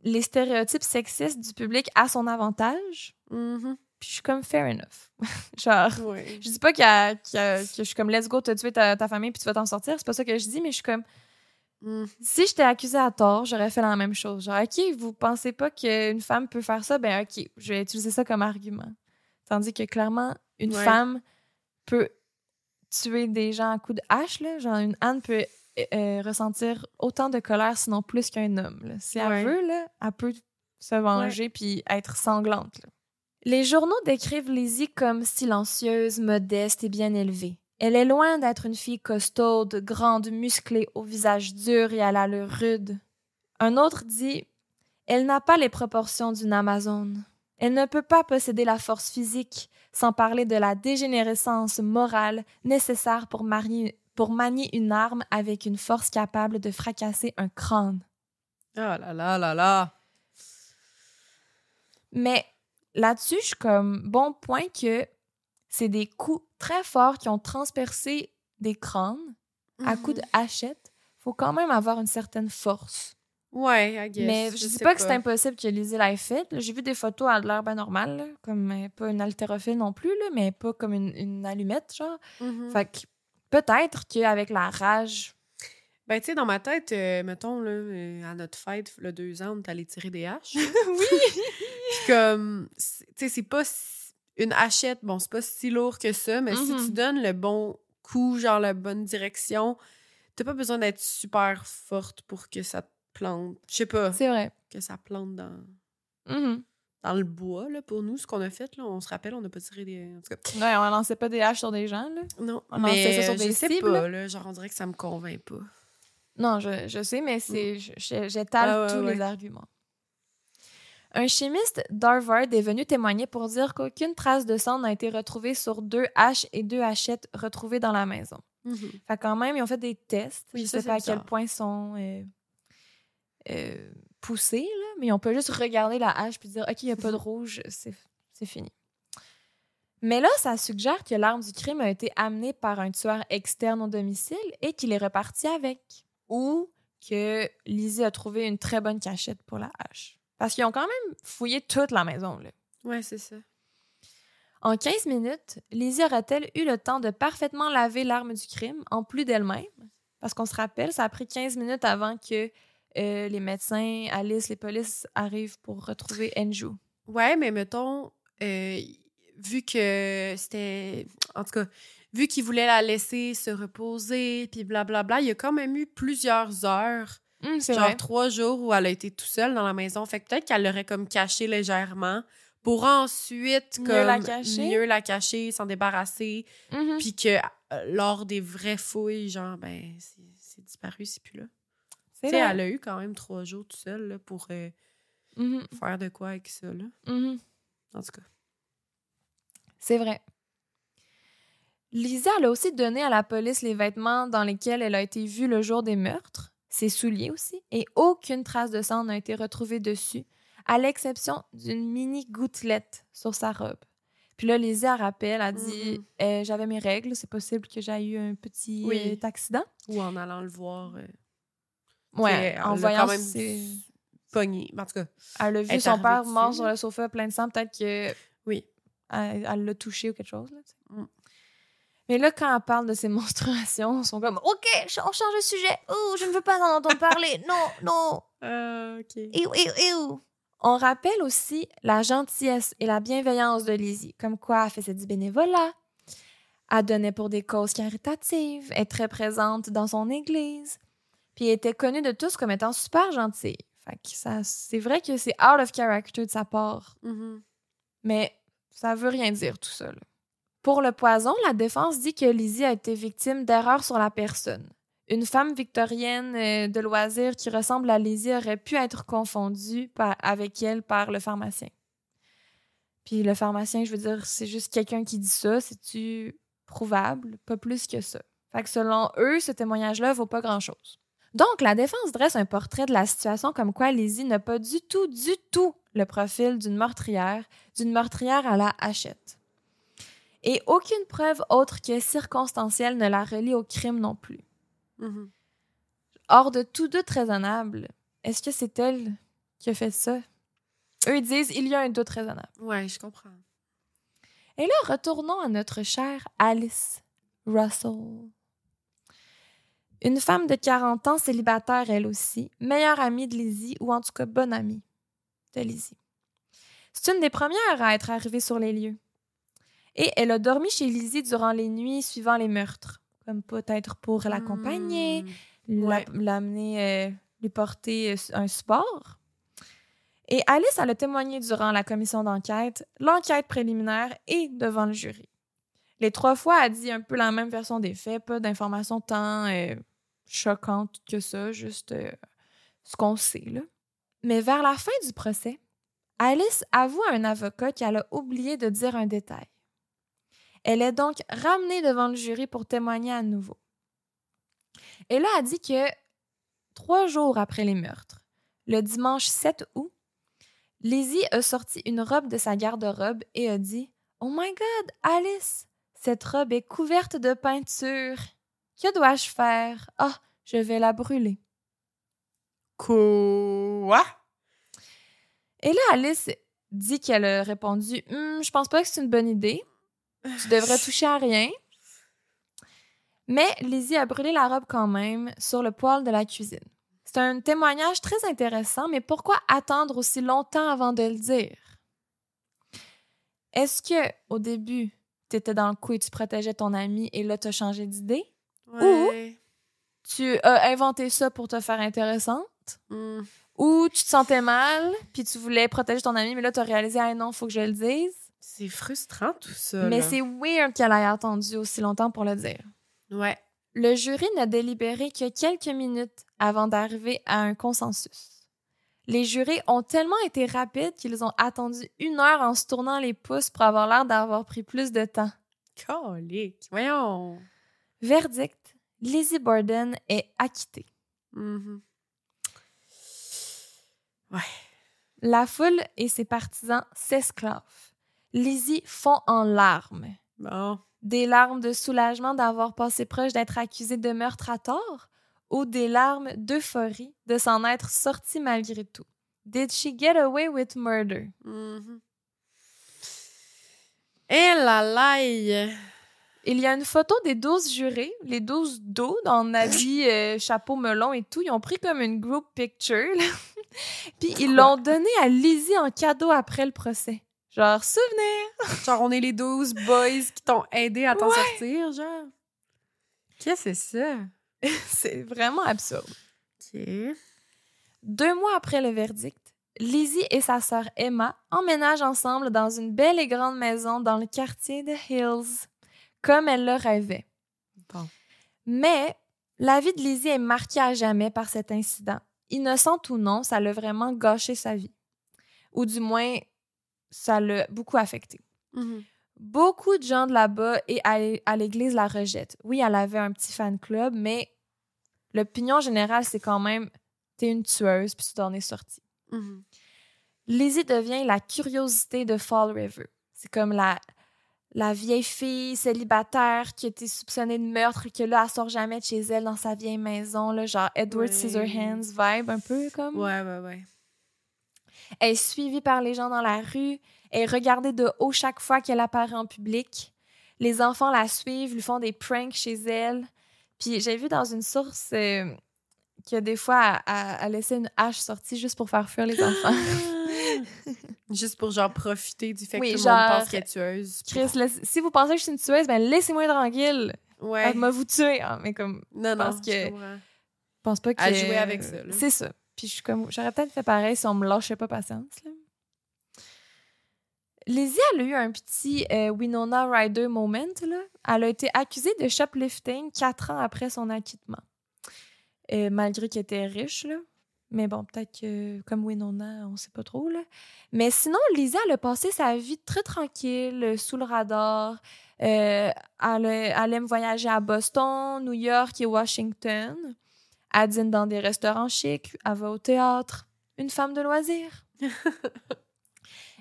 les stéréotypes sexistes du public à son avantage. Mm-hmm. Puis je suis comme fair enough. Genre, je dis pas que je suis comme let's go, t'as tué ta famille puis tu vas t'en sortir. C'est pas ça que je dis, mais je suis comme si j'étais accusée à tort, j'aurais fait la même chose. Genre, OK, vous pensez pas qu'une femme peut faire ça? Ben OK, je vais utiliser ça comme argument. Tandis que clairement, une femme peut tuer des gens à coups de hache, là. Genre, une Anne peut ressentir autant de colère, sinon plus qu'un homme. Là. Si elle veut, là, elle peut se venger puis être sanglante. Là. Les journaux décrivent Lizzie comme silencieuse, modeste et bien élevée. Elle est loin d'être une fille costaude, grande, musclée, au visage dur et à l'allure rude. Un autre dit « Elle n'a pas les proportions d'une Amazone. Elle ne peut pas posséder la force physique, sans parler de la dégénérescence morale nécessaire pour manier une arme avec une force capable de fracasser un crâne. » Ah là là là là! Mais là-dessus, je suis comme bon point que c'est des coups très forts qui ont transpercé des crânes à coups de hachette. Il faut quand même avoir une certaine force. Ouais, I guess. Mais je dis pas que c'est impossible que Lizzie l'ait faite. J'ai vu des photos, elle a l'air bien normale, là, comme pas une haltérophile non plus, là, mais pas comme une allumette, genre. Fait que peut-être qu'avec la rage... Ben, tu sais, dans ma tête, mettons, là, à notre fête, le 2 ans, on est allé tirer des haches. Oui! Puis comme, tu sais, c'est pas une hachette, bon, c'est pas si lourd que ça, mais si tu donnes le bon coup, genre la bonne direction, t'as pas besoin d'être super forte pour que ça te plante. Je sais pas. C'est vrai. Que ça plante dans le bois, là, pour nous, ce qu'on a fait, là. On se rappelle, on n'a pas tiré des... En tout cas. Ouais, on lançait pas des haches sur des gens, là. Non, on lançait ça sur des cibles. Pas, là, genre, on dirait que ça me convainc pas. Non, je sais, mais j'étale tous les arguments. Un chimiste d'Harvard est venu témoigner pour dire qu'aucune trace de sang n'a été retrouvée sur 2 haches et 2 hachettes retrouvées dans la maison. Fait quand même, ils ont fait des tests. Je sais pas à quel point ils sont poussés, là, mais on peut juste regarder la hache puis dire « OK, il n'y a pas de rouge, c'est fini ». Mais là, ça suggère que l'arme du crime a été amenée par un tueur externe au domicile et qu'il est reparti avec. Ou que Lizzie a trouvé une très bonne cachette pour la hache. Parce qu'ils ont quand même fouillé toute la maison, là. Ouais, c'est ça. En 15 minutes, Lizzie aura-t-elle eu le temps de parfaitement laver l'arme du crime, en plus d'elle-même? Parce qu'on se rappelle, ça a pris 15 minutes avant que les médecins, Alice, les polices arrivent pour retrouver Andrew. Ouais, mais mettons, vu que c'était... En tout cas, vu qu'il voulait la laisser se reposer, puis blablabla, il y a quand même eu plusieurs heures, c'est genre vrai. 3 jours où elle a été toute seule dans la maison. Fait que peut-être qu'elle l'aurait comme caché légèrement pour ensuite mieux la cacher, s'en débarrasser, puis que lors des vraies fouilles, genre, ben, c'est disparu, c'est plus là. Tu sais, elle a eu quand même 3 jours toute seule là, pour faire de quoi avec ça, là. En tout cas. C'est vrai. Lizzie, elle a aussi donné à la police les vêtements dans lesquels elle a été vue le jour des meurtres, ses souliers aussi, et aucune trace de sang n'a été retrouvée dessus, à l'exception d'une mini gouttelette sur sa robe. Puis là, Lizzie, elle rappelle, elle dit j'avais mes règles, c'est possible que j'aie eu un petit accident. Ou en allant le voir. Ouais, en voyant quand même pogné. En tout cas, elle a vu son père mort sur le sofa plein de sang, peut-être que oui. Elle l'a touché ou quelque chose. Là, mais là, quand elle parle de ses menstruations, ils sont comme « OK, on change de sujet. Oh, je ne veux pas en entendre parler. Non. OK. Ew. » On rappelle aussi la gentillesse et la bienveillance de Lizzie, comme quoi elle faisait du bénévolat, elle donnait pour des causes caritatives, elle est très présente dans son église, puis elle était connue de tous comme étant super gentille. Fait que c'est vrai que c'est out of character de sa part, mais ça veut rien dire tout ça. Là. Pour le poison, la défense dit que Lizzie a été victime d'erreurs sur la personne. Une femme victorienne de loisirs qui ressemble à Lizzie aurait pu être confondue avec elle par le pharmacien. Puis le pharmacien, je veux dire, c'est juste quelqu'un qui dit ça. C'est-tu prouvable? Pas plus que ça. Fait que selon eux, ce témoignage-là vaut pas grand-chose. Donc, la défense dresse un portrait de la situation comme quoi Lizzie n'a pas du tout le profil d'une meurtrière à la Hachette. Et aucune preuve autre que circonstancielle ne la relie au crime non plus. Hors de tout doute raisonnable, est-ce que c'est elle qui a fait ça? Eux disent il y a un doute raisonnable. Ouais, je comprends. Et là, retournons à notre chère Alice Russell. Une femme de 40 ans, célibataire elle aussi, meilleure amie de Lizzie, ou en tout cas bonne amie de Lizzie. C'est une des premières à être arrivée sur les lieux. Et elle a dormi chez Lizzie durant les nuits suivant les meurtres. Comme peut-être pour l'accompagner, l'amener, lui porter un support. Et Alice, elle a témoigné durant la commission d'enquête, l'enquête préliminaire et devant le jury. Les 3 fois, elle dit un peu la même version des faits, pas d'informations tant choquantes que ça, juste ce qu'on sait, là. Mais vers la fin du procès, Alice avoue à un avocat qu'elle a oublié de dire un détail. Elle est donc ramenée devant le jury pour témoigner à nouveau. Et là, elle dit que 3 jours après les meurtres, le dimanche 7 août, Lizzie a sorti une robe de sa garde-robe et a dit « Oh my God, Alice, cette robe est couverte de peinture. Que dois-je faire? Ah, je vais la brûler. » Quoi? Et là, Alice dit qu'elle a répondu « Je pense pas que c'est une bonne idée. Tu devrais toucher à rien. » Mais Lizzie a brûlé la robe quand même sur le poêle de la cuisine. C'est un témoignage très intéressant, mais pourquoi attendre aussi longtemps avant de le dire? Est-ce que au début, tu étais dans le coup et tu protégeais ton ami et là, tu as changé d'idée? Ouais. Ou tu as inventé ça pour te faire intéressante? Ou tu te sentais mal puis tu voulais protéger ton ami, mais là, tu as réalisé « Ah non, il faut que je le dise. » C'est frustrant, tout ça. Mais là. c'est weird qu'elle ait attendu aussi longtemps pour le dire. Ouais. Le jury n'a délibéré que quelques minutes avant d'arriver à un consensus. Les jurés ont tellement été rapides qu'ils ont attendu 1 heure en se tournant les pouces pour avoir l'air d'avoir pris plus de temps. Calique. Voyons. Verdict, Lizzie Borden est acquittée. Ouais. La foule et ses partisans s'esclavent. Lizzie fond en larmes. Bon. Des larmes de soulagement d'avoir passé proche d'être accusée de meurtre à tort ou des larmes d'euphorie de s'en être sortie malgré tout. Did she get away with murder? Et la laille! Il y a une photo des 12 jurés, les 12 dos en habits, chapeau melon et tout. Ils ont pris comme une group picture. Là. Puis ils l'ont donné à Lizzie en cadeau après le procès. Genre, souvenir! Genre, on est les 12 boys qui t'ont aidé à t'en sortir, genre. Qu'est-ce que c'est ça? C'est vraiment absurde. OK. 2 mois après le verdict, Lizzie et sa sœur Emma emménagent ensemble dans une belle et grande maison dans le quartier de Hills, comme elle le rêvait. Bon. Mais la vie de Lizzie est marquée à jamais par cet incident. Innocente ou non, ça l'a vraiment gâché sa vie. Ou du moins, ça l'a beaucoup affectée. beaucoup de gens de là-bas et à l'église la rejettent. Oui, elle avait un petit fan club, mais l'opinion générale, c'est quand même t'es une tueuse puis tu t'en es sortie. Mhm. Lizzie devient la curiosité de Fall River. C'est comme la vieille fille célibataire qui a été soupçonnée de meurtre et que là, elle sort jamais de chez elle dans sa vieille maison, là, genre Edward Ouais. Scissorhands vibe, un peu comme. Ouais. Elle est suivie par les gens dans la rue. Elle est regardée de haut chaque fois qu'elle apparaît en public. Les enfants la suivent, lui font des pranks chez elle. Puis j'ai vu dans une source que des fois, elle laissait une hache sortie juste pour faire fuir les enfants. Juste pour, genre, profiter du fait Oui, que tout le monde genre, pense qu'elle est tueuse. Chris, si vous pensez que je suis une tueuse, ben laissez-moi tranquille. Ouais. Elle m'a vous tuer. Hein, mais comme, Non, parce je que- comprends. je pense pas que... À jouer avec ça, là. C'est ça. Puis je suis comme, j'aurais peut-être fait pareil si on me lâchait pas patience, là. Lizzie, elle a eu un petit Winona Ryder moment, là. Elle a été accusée de shoplifting 4 ans après son acquittement. Malgré qu'elle était riche, là. Mais bon, peut-être que, comme Winona, on sait pas trop, là. Mais sinon, Lizzie, elle a passé sa vie très tranquille, sous le radar. Elle aime voyager à Boston, New York et Washington. Elle dîne dans des restaurants chics, elle va au théâtre. Une femme de loisirs.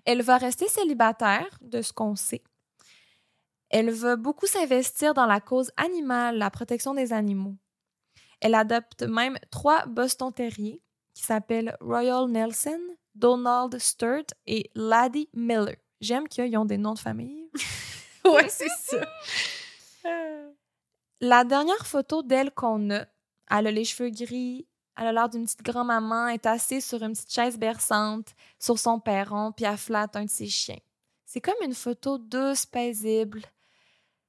Elle va rester célibataire, de ce qu'on sait. Elle va beaucoup s'investir dans la cause animale, la protection des animaux. Elle adopte même 3 Boston Terriers qui s'appellent Royal Nelson, Donald Sturt et Laddie Miller. J'aime qu'ils ont des noms de famille. Ouais, c'est ça. La dernière photo d'elle qu'on a, elle a les cheveux gris, elle a l'air d'une petite grand-maman, elle est assise sur une petite chaise berçante sur son perron, puis elle flatte un de ses chiens. C'est comme une photo douce, paisible.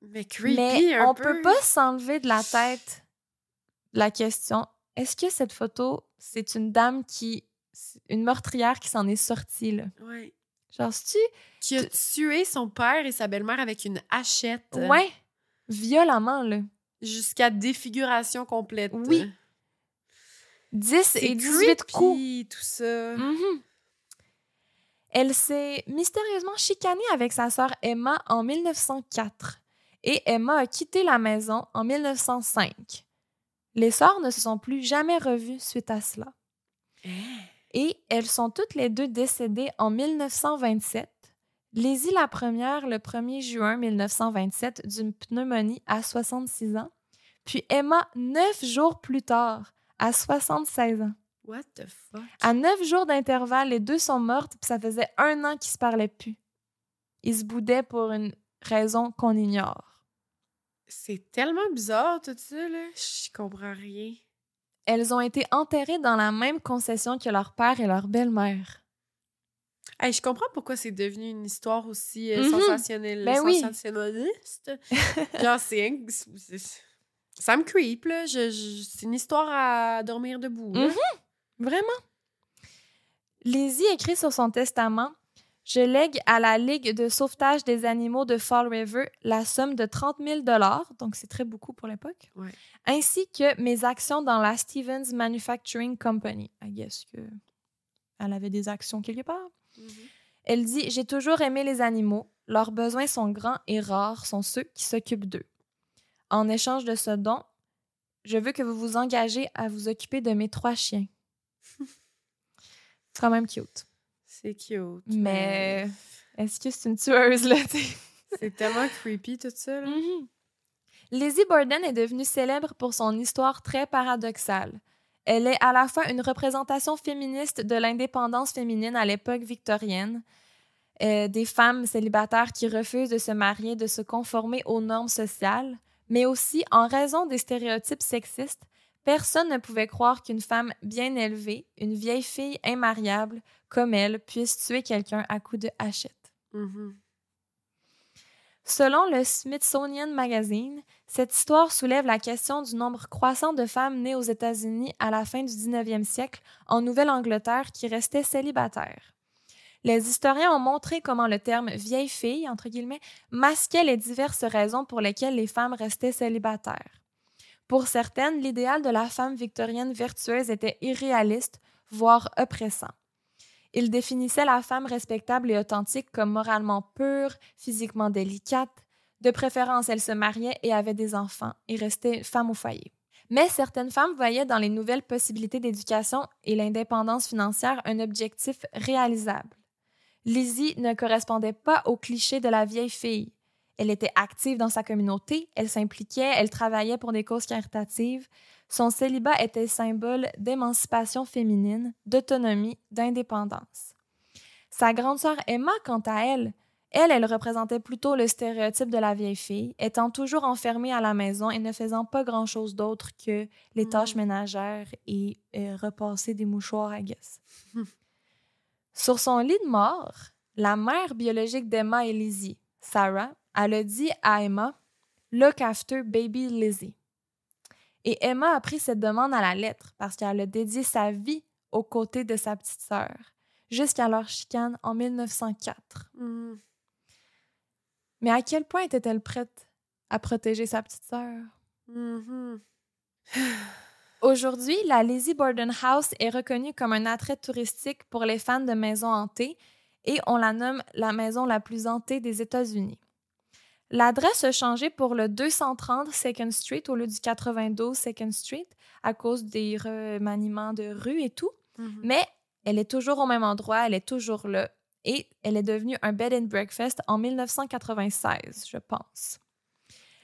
Mais creepy, Mais un on peu. peut pas s'enlever de la tête la question, est-ce que cette photo, c'est une dame une meurtrière qui s'en est sortie, là? Ouais. Genre, c'est-tu... Qui a tué son père et sa belle-mère avec une hachette. Ouais, violemment, là. Jusqu'à défiguration complète. Oui. 10 C'est et 18 creepy, coups. tout ça. Mhm. Elle s'est mystérieusement chicanée avec sa sœur Emma en 1904 et Emma a quitté la maison en 1905. Les sœurs ne se sont plus jamais revues suite à cela. Et elles sont toutes les deux décédées en 1927. Lizzie la première le 1er juin 1927 d'une pneumonie à 66 ans. Puis Emma 9 jours plus tard à 76 ans. What the fuck? À 9 jours d'intervalle, les deux sont mortes, puis ça faisait 1 an qu'ils se parlaient plus. Ils se boudaient pour une raison qu'on ignore. C'est tellement bizarre, tout ça, là. Je comprends rien. Elles ont été enterrées dans la même concession que leur père et leur belle-mère. Hey, je comprends pourquoi c'est devenu une histoire aussi Mhm. sensationnelle, Ben oui. sensationnaliste. Genre, ça me creep, là. C'est une histoire à dormir debout, là. Mhm. Vraiment. Lizzie écrit sur son testament « Je lègue à la Ligue de sauvetage des animaux de Fall River la somme de 30 000 $, donc c'est très beaucoup pour l'époque, Ouais. ainsi que mes actions dans la Stevens Manufacturing Company. » I guess que elle avait des actions quelque part. Mhm. Elle dit « J'ai toujours aimé les animaux. Leurs besoins sont grands et rares sont ceux qui s'occupent d'eux. En échange de ce don, je veux que vous vous engagez à vous occuper de mes 3 chiens. » C'est quand même cute. C'est cute. Mais est-ce que c'est une tueuse, là? T'sais? C'est tellement creepy, tout ça, là. Mm-hmm. Lizzie Borden est devenue célèbre pour son histoire très paradoxale. Elle est à la fois une représentation féministe de l'indépendance féminine à l'époque victorienne, des femmes célibataires qui refusent de se marier, de se conformer aux normes sociales, mais aussi, en raison des stéréotypes sexistes, personne ne pouvait croire qu'une femme bien élevée, une vieille fille immariable comme elle, puisse tuer quelqu'un à coups de hachette. Mhm. Selon le Smithsonian Magazine, cette histoire soulève la question du nombre croissant de femmes nées aux États-Unis à la fin du 19e siècle en Nouvelle-Angleterre qui restaient célibataires. Les historiens ont montré comment le terme « vieille fille » entre guillemets, masquait les diverses raisons pour lesquelles les femmes restaient célibataires. Pour certaines, l'idéal de la femme victorienne vertueuse était irréaliste, voire oppressant. Il définissait la femme respectable et authentique comme moralement pure, physiquement délicate. De préférence, elle se mariait et avait des enfants et restait femme au foyer. Mais certaines femmes voyaient dans les nouvelles possibilités d'éducation et l'indépendance financière un objectif réalisable. Lizzie ne correspondait pas au cliché de la vieille fille. Elle était active dans sa communauté, elle s'impliquait, elle travaillait pour des causes caritatives. Son célibat était symbole d'émancipation féminine, d'autonomie, d'indépendance. Sa grande sœur Emma, quant à elle, elle représentait plutôt le stéréotype de la vieille fille, étant toujours enfermée à la maison et ne faisant pas grand-chose d'autre que les tâches ménagères et repasser des mouchoirs à guess. Sur son lit de mort, la mère biologique d'Emma et Lizzie, Sarah, elle a dit à Emma « Look after baby Lizzie ». Et Emma a pris cette demande à la lettre parce qu'elle a dédié sa vie aux côtés de sa petite sœur, jusqu'à leur chicane en 1904. Mais à quel point était-elle prête à protéger sa petite sœur? Aujourd'hui, la Lizzie Borden House est reconnue comme un attrait touristique pour les fans de maisons hantées et on la nomme la maison la plus hantée des États-Unis. L'adresse a changé pour le 230 2nd Street au lieu du 92 2nd Street à cause des remaniements de rues et tout. Mais elle est toujours au même endroit, elle est toujours là. Et elle est devenue un bed and breakfast en 1996, je pense.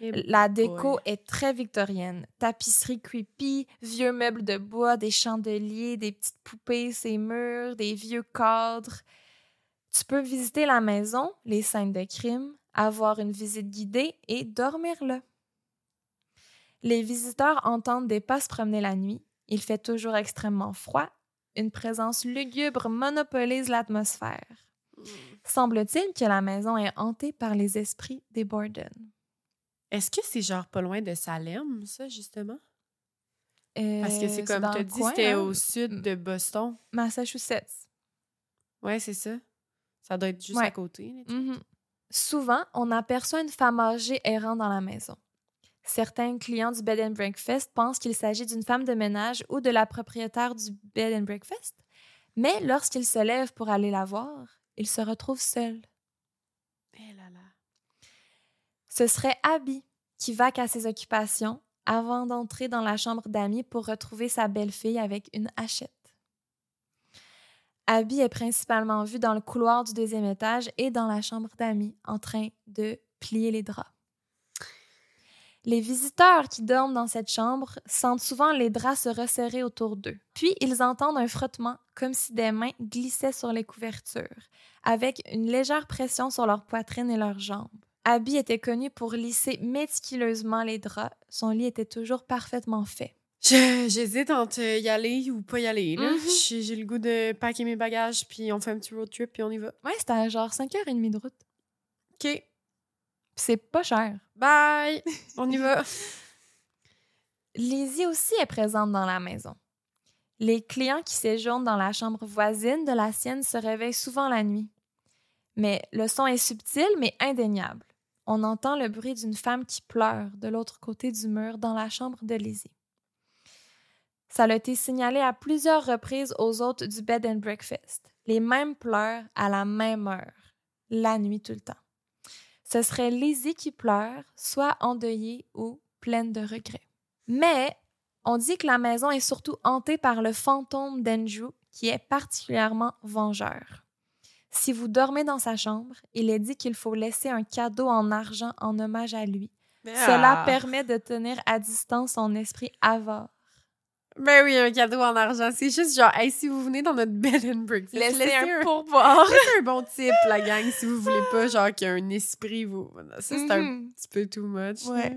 La déco est très victorienne. Tapisserie creepy, vieux meubles de bois, des chandeliers, des petites poupées, ses murs, des vieux cadres. Tu peux visiter la maison, les scènes de crime, avoir une visite guidée et dormir là. Les visiteurs entendent des pas se promener la nuit. Il fait toujours extrêmement froid. Une présence lugubre monopolise l'atmosphère. Semble-t-il que la maison est hantée par les esprits des Borden. Est-ce que c'est genre pas loin de Salem, ça, justement? Parce que c'est comme tu as dit, c'était au sud de Boston. Massachusetts. Ouais, c'est ça. Ça doit être juste à côté. Souvent, on aperçoit une femme âgée errant dans la maison. Certains clients du bed and breakfast pensent qu'il s'agit d'une femme de ménage ou de la propriétaire du bed and breakfast, mais lorsqu'ils se lèvent pour aller la voir, ils se retrouvent seuls. Eh là là. Ce serait Abby qui vaque à ses occupations avant d'entrer dans la chambre d'Amy pour retrouver sa belle-fille avec une hachette. Abby est principalement vue dans le couloir du 2e étage et dans la chambre d'Amy, en train de plier les draps. Les visiteurs qui dorment dans cette chambre sentent souvent les draps se resserrer autour d'eux. Puis, ils entendent un frottement, comme si des mains glissaient sur les couvertures, avec une légère pression sur leur poitrine et leurs jambes. Abby était connue pour lisser méticuleusement les draps. Son lit était toujours parfaitement fait. J'hésite entre y aller ou pas y aller. Là. J'ai le goût de packer mes bagages, puis on fait un petit road trip, puis on y va. Ouais, c'était à genre 5h30 de route. OK. Puis c'est pas cher. Bye! On y va. Lizzie aussi est présente dans la maison. Les clients qui séjournent dans la chambre voisine de la sienne se réveillent souvent la nuit. Mais le son est subtil, mais indéniable. On entend le bruit d'une femme qui pleure de l'autre côté du mur dans la chambre de Lizzie. Ça a été signalé à plusieurs reprises aux hôtes du bed and breakfast. Les mêmes pleurs à la même heure, la nuit tout le temps. Ce serait Lizzie qui pleure, soit endeuillée ou pleine de regrets. Mais on dit que la maison est surtout hantée par le fantôme d'Andrew, qui est particulièrement vengeur. Si vous dormez dans sa chambre, il est dit qu'il faut laisser un cadeau en argent en hommage à lui. Cela permet de tenir à distance son esprit avare. Ben oui, un cadeau en argent. C'est juste genre, hey, si vous venez dans notre bed and breakfast, laissez un pourboire. Laissez un bon type, la gang, si vous voulez pas, genre, qu'il y a un esprit. Ça, c'est un petit peu too much. Ouais. Là.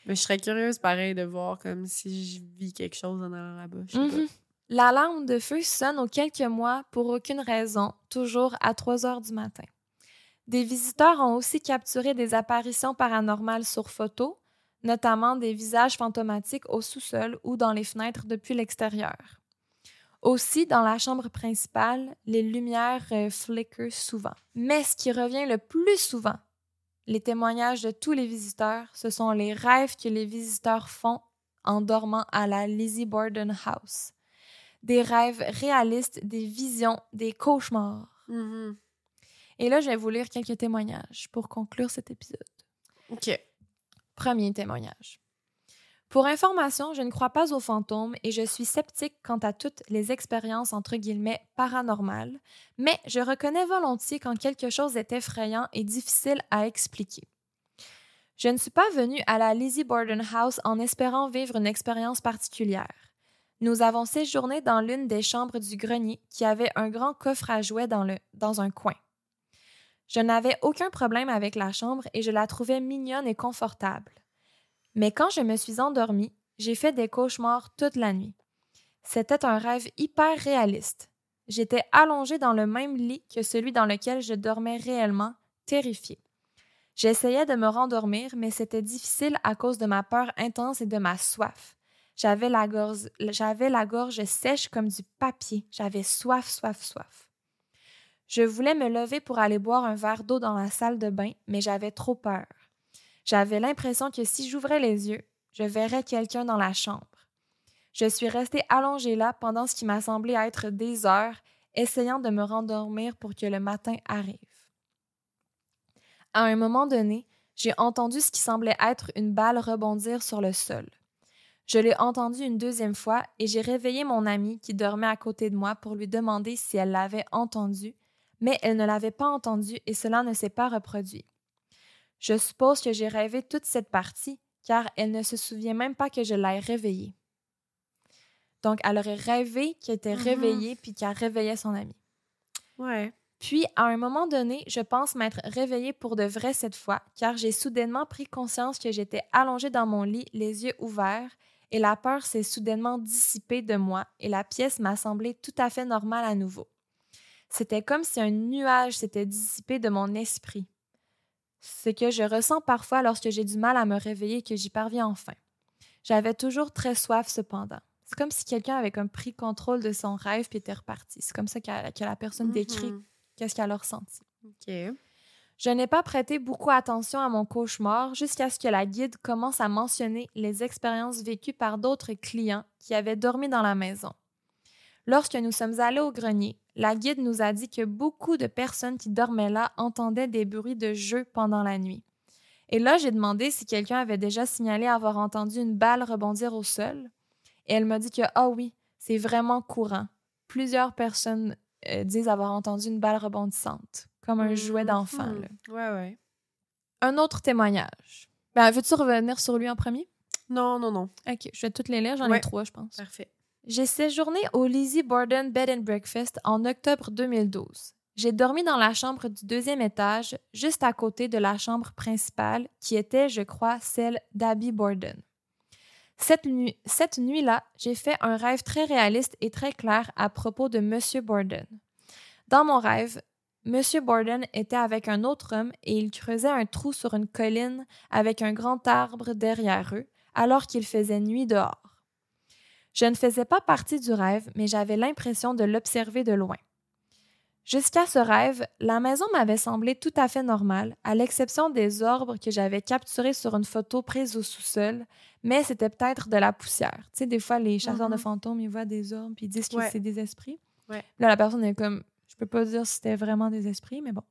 Mais je serais curieuse, pareil, de voir comme si je vis quelque chose en allant là-bas. Je sais pas. L'alarme de feu sonne aux quelques mois pour aucune raison, toujours à 3h du matin. Des visiteurs ont aussi capturé des apparitions paranormales sur photo, notamment des visages fantomatiques au sous-sol ou dans les fenêtres depuis l'extérieur. Aussi, dans la chambre principale, les lumières fliquent souvent. Mais ce qui revient le plus souvent, les témoignages de tous les visiteurs, ce sont les rêves que les visiteurs font en dormant à la Lizzie Borden House. des rêves réalistes, des visions, des cauchemars. Mhm. Et là, je vais vous lire quelques témoignages pour conclure cet épisode. OK. Premier témoignage. Pour information, je ne crois pas aux fantômes et je suis sceptique quant à toutes les expériences entre guillemets paranormales, mais je reconnais volontiers quand quelque chose est effrayant et difficile à expliquer. Je ne suis pas venue à la Lizzie Borden House en espérant vivre une expérience particulière. Nous avons séjourné dans l'une des chambres du grenier qui avait un grand coffre à jouets dans un coin. Je n'avais aucun problème avec la chambre et je la trouvais mignonne et confortable. Mais quand je me suis endormie, j'ai fait des cauchemars toute la nuit. C'était un rêve hyper réaliste. J'étais allongée dans le même lit que celui dans lequel je dormais réellement, terrifiée. J'essayais de me rendormir, mais c'était difficile à cause de ma peur intense et de ma soif. J'avais la gorge sèche comme du papier. J'avais soif. Je voulais me lever pour aller boire un verre d'eau dans la salle de bain, mais j'avais trop peur. J'avais l'impression que si j'ouvrais les yeux, je verrais quelqu'un dans la chambre. Je suis restée allongée là pendant ce qui m'a semblé être des heures, essayant de me rendormir pour que le matin arrive. À un moment donné, j'ai entendu ce qui semblait être une balle rebondir sur le sol. Je l'ai entendu une deuxième fois et j'ai réveillé mon amie qui dormait à côté de moi pour lui demander si elle l'avait entendu, mais elle ne l'avait pas entendu et cela ne s'est pas reproduit. Je suppose que j'ai rêvé toute cette partie, car elle ne se souvient même pas que je l'ai réveillée. Donc, elle aurait rêvé qu'elle était réveillée puis qu'elle réveillait son amie. Ouais. Puis, à un moment donné, je pense m'être réveillée pour de vrai cette fois, car j'ai soudainement pris conscience que j'étais allongée dans mon lit, les yeux ouverts, et la peur s'est soudainement dissipée de moi et la pièce m'a semblé tout à fait normale à nouveau. C'était comme si un nuage s'était dissipé de mon esprit. Ce que je ressens parfois lorsque j'ai du mal à me réveiller et que j'y parviens enfin. J'avais toujours très soif cependant. C'est comme si quelqu'un avait comme pris contrôle de son rêve puis était reparti. C'est comme ça que la personne décrit qu'est-ce qu'elle a ressenti. OK. Je n'ai pas prêté beaucoup attention à mon cauchemar jusqu'à ce que la guide commence à mentionner les expériences vécues par d'autres clients qui avaient dormi dans la maison. Lorsque nous sommes allés au grenier, la guide nous a dit que beaucoup de personnes qui dormaient là entendaient des bruits de jeu pendant la nuit. Et là, j'ai demandé si quelqu'un avait déjà signalé avoir entendu une balle rebondir au sol. Et elle m'a dit que, ah oui, c'est vraiment courant. Plusieurs personnes disent avoir entendu une balle rebondissante, comme un jouet d'enfant. Là. Ouais. Un autre témoignage. Veux-tu revenir sur lui en premier? Non. OK, je vais toutes les lire. J'en ai 3, je pense. Parfait. J'ai séjourné au Lizzie Borden Bed and Breakfast en octobre 2012. J'ai dormi dans la chambre du 2e étage, juste à côté de la chambre principale, qui était, je crois, celle d'Abby Borden. Cette nuit-là, j'ai fait un rêve très réaliste et très clair à propos de M. Borden. Dans mon rêve, M. Borden était avec un autre homme et il creusait un trou sur une colline avec un grand arbre derrière eux, alors qu'il faisait nuit dehors. Je ne faisais pas partie du rêve, mais j'avais l'impression de l'observer de loin. Jusqu'à ce rêve, la maison m'avait semblé tout à fait normale, à l'exception des orbes que j'avais capturés sur une photo prise au sous-sol, mais c'était peut-être de la poussière. Tu sais, des fois, les chasseurs de fantômes, ils voient des orbes puis ils disent que c'est des esprits. Ouais. Là, la personne est comme, je peux pas dire si c'était vraiment des esprits, mais bon.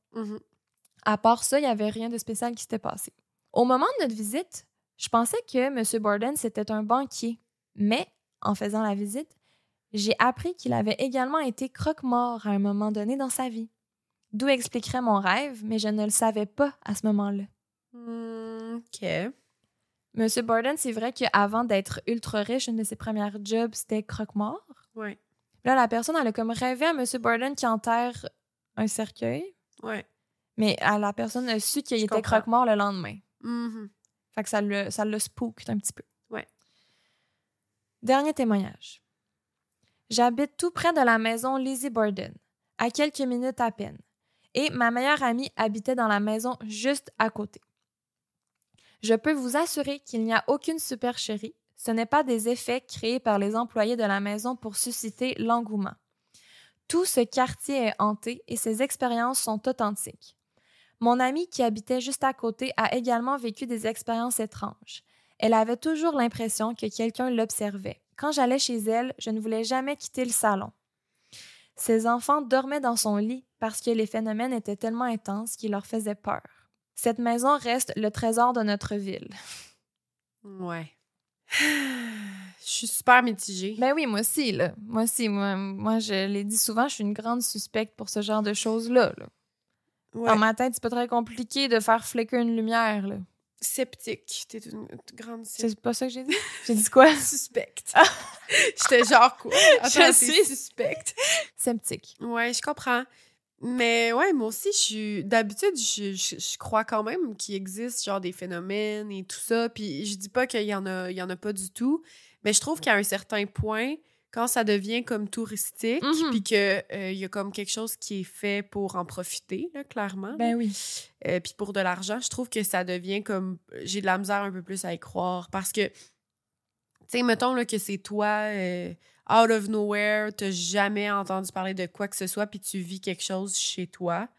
À part ça, il n'y avait rien de spécial qui s'était passé. Au moment de notre visite, je pensais que M. Borden, c'était un banquier, mais en faisant la visite, j'ai appris qu'il avait également été croque-mort à un moment donné dans sa vie. D'où expliquerait mon rêve, mais je ne le savais pas à ce moment-là. OK. M. Borden, c'est vrai qu'avant d'être ultra riche, une de ses premières jobs, c'était croque-mort. Ouais. Là, la personne, elle a comme rêvé à M. Borden qui enterre un cercueil. Ouais. Mais la personne a su qu'il était croque-mort le lendemain. Fait que ça l'a spooked un petit peu. Ouais. Dernier témoignage. J'habite tout près de la maison Lizzie Borden, à quelques minutes à peine, et ma meilleure amie habitait dans la maison juste à côté. Je peux vous assurer qu'il n'y a aucune supercherie, ce n'est pas des effets créés par les employés de la maison pour susciter l'engouement. Tout ce quartier est hanté et ses expériences sont authentiques. Mon amie qui habitait juste à côté a également vécu des expériences étranges. Elle avait toujours l'impression que quelqu'un l'observait. Quand j'allais chez elle, je ne voulais jamais quitter le salon. Ses enfants dormaient dans son lit parce que les phénomènes étaient tellement intenses qu'ils leur faisaient peur. Cette maison reste le trésor de notre ville. Ouais. Je suis super mitigée. Ben oui, moi aussi, là. Moi aussi, moi, je l'ai dit souvent, je suis une grande suspecte pour ce genre de choses-là. Là. Ouais. Dans ma tête, c'est pas très compliqué de faire flicker une lumière, là. Sceptique. T'es une grande C'est pas ça que j'ai dit? J'ai dit quoi? suspecte. J'étais genre quoi? Attends, Je t'es suis suspecte. sceptique. Ouais, je comprends. Mais ouais, moi aussi, d'habitude, je crois quand même qu'il existe genre des phénomènes et tout ça. Puis je dis pas qu'il y en a pas du tout. Mais je trouve qu'à un certain point, quand ça devient comme touristique, puis que il y a comme quelque chose qui est fait pour en profiter, là, clairement. Ben oui. Puis pour de l'argent, je trouve que ça devient comme... J'ai de la misère un peu plus à y croire. Parce que, tu sais, mettons là, que c'est toi, out of nowhere, t'as jamais entendu parler de quoi que ce soit, puis tu vis quelque chose chez toi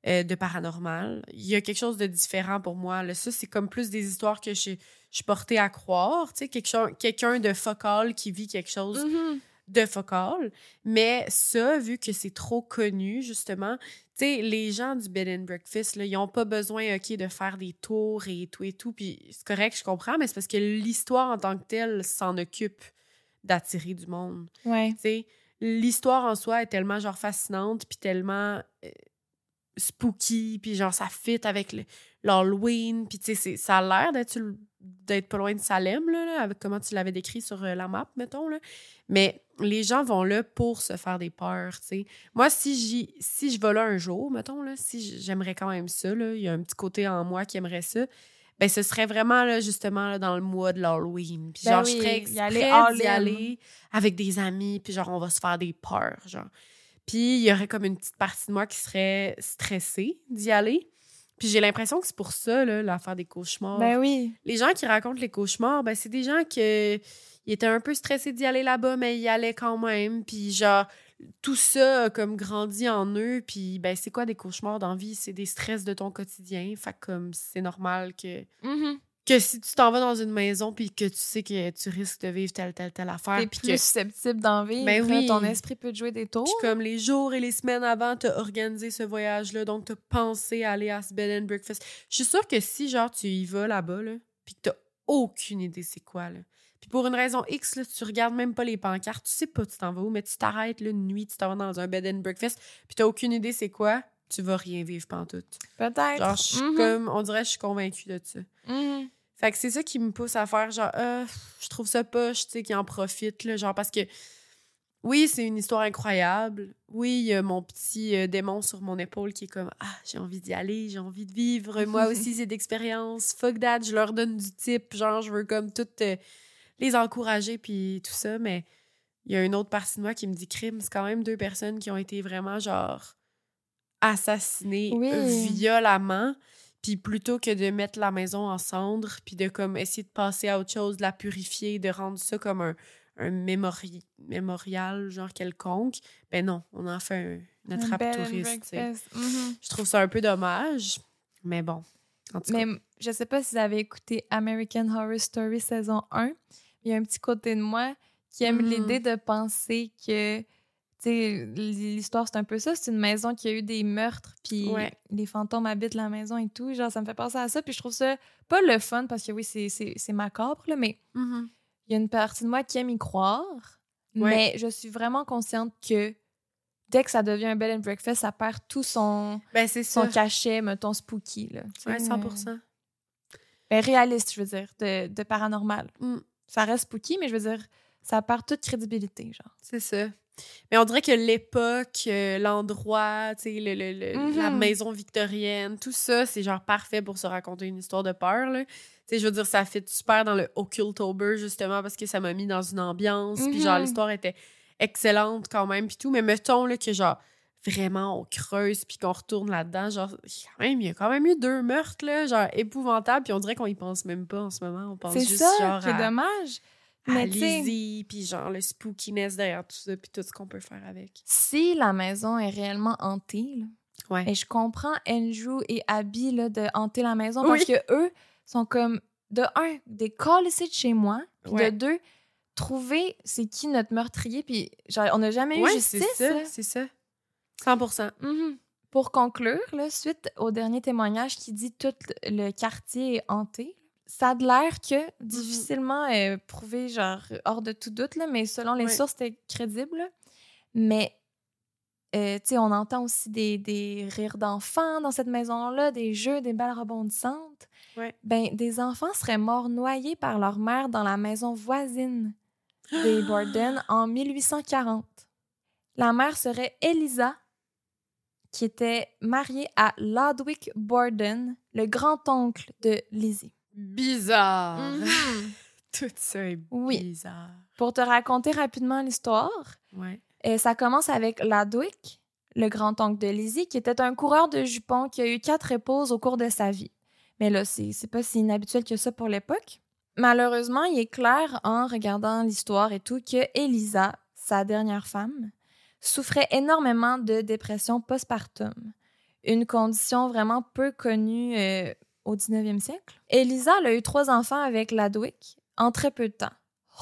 de paranormal. Il y a quelque chose de différent pour moi. Là. Ça, c'est comme plus des histoires que je suis portée à croire. Tu sais, quelqu'un de focal qui vit quelque chose de focal. Mais ça, vu que c'est trop connu, justement, tu sais, les gens du bed and breakfast, là, ils n'ont pas besoin, OK, de faire des tours et tout. Puis c'est correct, je comprends, mais c'est parce que l'histoire en tant que telle s'en occupe d'attirer du monde. Ouais. Tu sais, l'histoire en soi est tellement, genre, fascinante, puis tellement spooky, puis genre, ça fit avec l'Halloween, puis tu sais, ça a l'air d'être pas loin de Salem, là, avec comment tu l'avais décrit sur la map, mettons, là. Mais les gens vont là pour se faire des peurs, tu sais. Moi, si je vais là un jour, mettons, là, j'aimerais quand même ça, là, il y a un petit côté en moi qui aimerait ça, ben ce serait vraiment, là, justement, là, dans le mois de l'Halloween. Puis genre, je serais exprès d'y aller avec des amis, puis genre, on va se faire des peurs, genre. Puis il y aurait comme une petite partie de moi qui serait stressée d'y aller. Puis j'ai l'impression que c'est pour ça, là, l'affaire des cauchemars. Ben oui. Les gens qui racontent les cauchemars, ben c'est des gens qui étaient un peu stressés d'y aller là-bas, mais ils y allaient quand même. Puis genre, tout ça a comme grandi en eux. Puis ben c'est quoi des cauchemars dans la vie? C'est des stress de ton quotidien. Fait que comme c'est normal que si tu t'en vas dans une maison puis que tu sais que tu risques de vivre telle affaire. T'es plus susceptible d'en vivre. Ben oui. Ton esprit peut te jouer des tours. Puis comme les jours et les semaines avant, t'as organisé ce voyage-là, donc t'as pensé à aller à ce bed and breakfast. Je suis sûre que si, genre, tu y vas là-bas, là, puis que t'as aucune idée c'est quoi, là. Puis pour une raison X, là, tu regardes même pas les pancartes, tu sais pas tu t'en vas où, mais tu t'arrêtes, là, une nuit, tu t'en vas dans un bed and breakfast, puis t'as aucune idée c'est quoi, tu vas rien vivre pantoute. Peut-être. Genre, je suis comme, on dirait que je suis convaincue de ça. Fait que c'est ça qui me pousse à faire genre, je trouve ça poche, tu sais, qui en profite, là, genre, parce que oui, c'est une histoire incroyable. Oui, il y a mon petit démon sur mon épaule qui est comme, j'ai envie d'y aller, j'ai envie de vivre. Moi aussi, c'est d'expérience. Fuck that, je leur donne du type. Genre, je veux comme toutes les encourager puis tout ça. Mais il y a une autre partie de moi qui me dit, crime, c'est quand même 2 personnes qui ont été vraiment, genre, assassinées violemment. Puis plutôt que de mettre la maison en cendres, puis de comme essayer de passer à autre chose, de la purifier, de rendre ça comme un mémorial, genre quelconque, ben non, on en fait une attrape touriste. Je trouve ça un peu dommage, mais bon, en tout cas. Mais je sais pas si vous avez écouté American Horror Story saison 1, il y a un petit côté de moi qui aime l'idée de penser que l'histoire, c'est un peu ça. C'est une maison qui a eu des meurtres, puis les fantômes habitent la maison et tout. Genre, ça me fait penser à ça. Puis je trouve ça pas le fun, parce que oui, c'est macabre, là, mais il y a une partie de moi qui aime y croire. Mais je suis vraiment consciente que dès que ça devient un bed and breakfast, ça perd tout son cachet, mettons, spooky. Là, 100%. Réaliste, je veux dire, de paranormal. Ça reste spooky, mais je veux dire, ça perd toute crédibilité, genre. C'est ça. Mais on dirait que l'époque, l'endroit, tu sais, la maison victorienne, tout ça, c'est genre parfait pour se raconter une histoire de peur, là. Tu sais, je veux dire, ça fit super dans le Occultober, justement, parce que ça m'a mis dans une ambiance, puis genre, l'histoire était excellente quand même, puis tout. Mais mettons, là, que genre, vraiment, on creuse, puis qu'on retourne là-dedans, genre, il y a quand même eu 2 meurtres, là, genre, épouvantables, puis on dirait qu'on y pense même pas en ce moment. On pense juste, genre, c'est dommage. Mais Lizzie, puis genre le spookiness derrière tout ça, puis tout ce qu'on peut faire avec. Si la maison est réellement hantée, là, et je comprends Andrew et Abby là, de hanter la maison, parce que eux sont comme, de un, des calls ici de chez moi, puis de 2, trouver c'est qui notre meurtrier, puis genre, on n'a jamais eu Ouais, justice. c'est ça. 100%. Mhm. Pour conclure, là, suite au dernier témoignage qui dit tout le quartier est hanté, ça a de l'air que difficilement prouvé, genre, hors de tout doute, là, mais selon les sources, c'était crédible. Là. Mais, tu sais, on entend aussi des rires d'enfants dans cette maison-là, des jeux, des balles rebondissantes. Ouais. Ben, des enfants seraient morts noyés par leur mère dans la maison voisine des Borden en 1840. La mère serait Eliza, qui était mariée à Ludwig Borden, le grand-oncle de Lizzie. Bizarre. Mhm. Tout ça est Oui. bizarre. Pour te raconter rapidement l'histoire, Ouais. ça commence avec Ludwig, le grand-oncle de Lizzie, qui était un coureur de jupons qui a eu 4 épouses au cours de sa vie. Mais là, c'est pas si inhabituel que ça pour l'époque. Malheureusement, il est clair en regardant l'histoire et tout que Eliza, sa dernière femme, souffrait énormément de dépression postpartum, une condition vraiment peu connue au 19e siècle. Eliza elle a eu 3 enfants avec Ludwig en très peu de temps.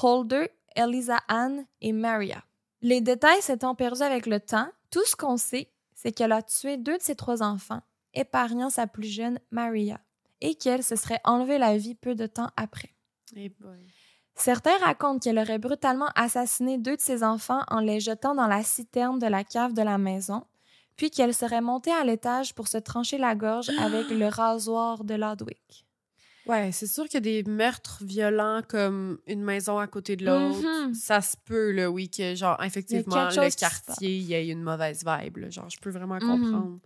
Holder, Eliza Ann et Maria. Les détails s'étant perdus avec le temps, tout ce qu'on sait, c'est qu'elle a tué 2 de ses 3 enfants, épargnant sa plus jeune Maria, et qu'elle se serait enlevé la vie peu de temps après. Hey boy. Certains racontent qu'elle aurait brutalement assassiné 2 de ses enfants en les jetant dans la citerne de la cave de la maison, puis qu'elle serait montée à l'étage pour se trancher la gorge avec le rasoir de Ludwig. Ouais, c'est sûr que des meurtres violents comme une maison à côté de l'autre, Mhm. ça se peut, là, oui, que, genre, effectivement, quelque chose le qui se quartier, il y ait une mauvaise vibe, là. Genre, je peux vraiment Mhm. comprendre.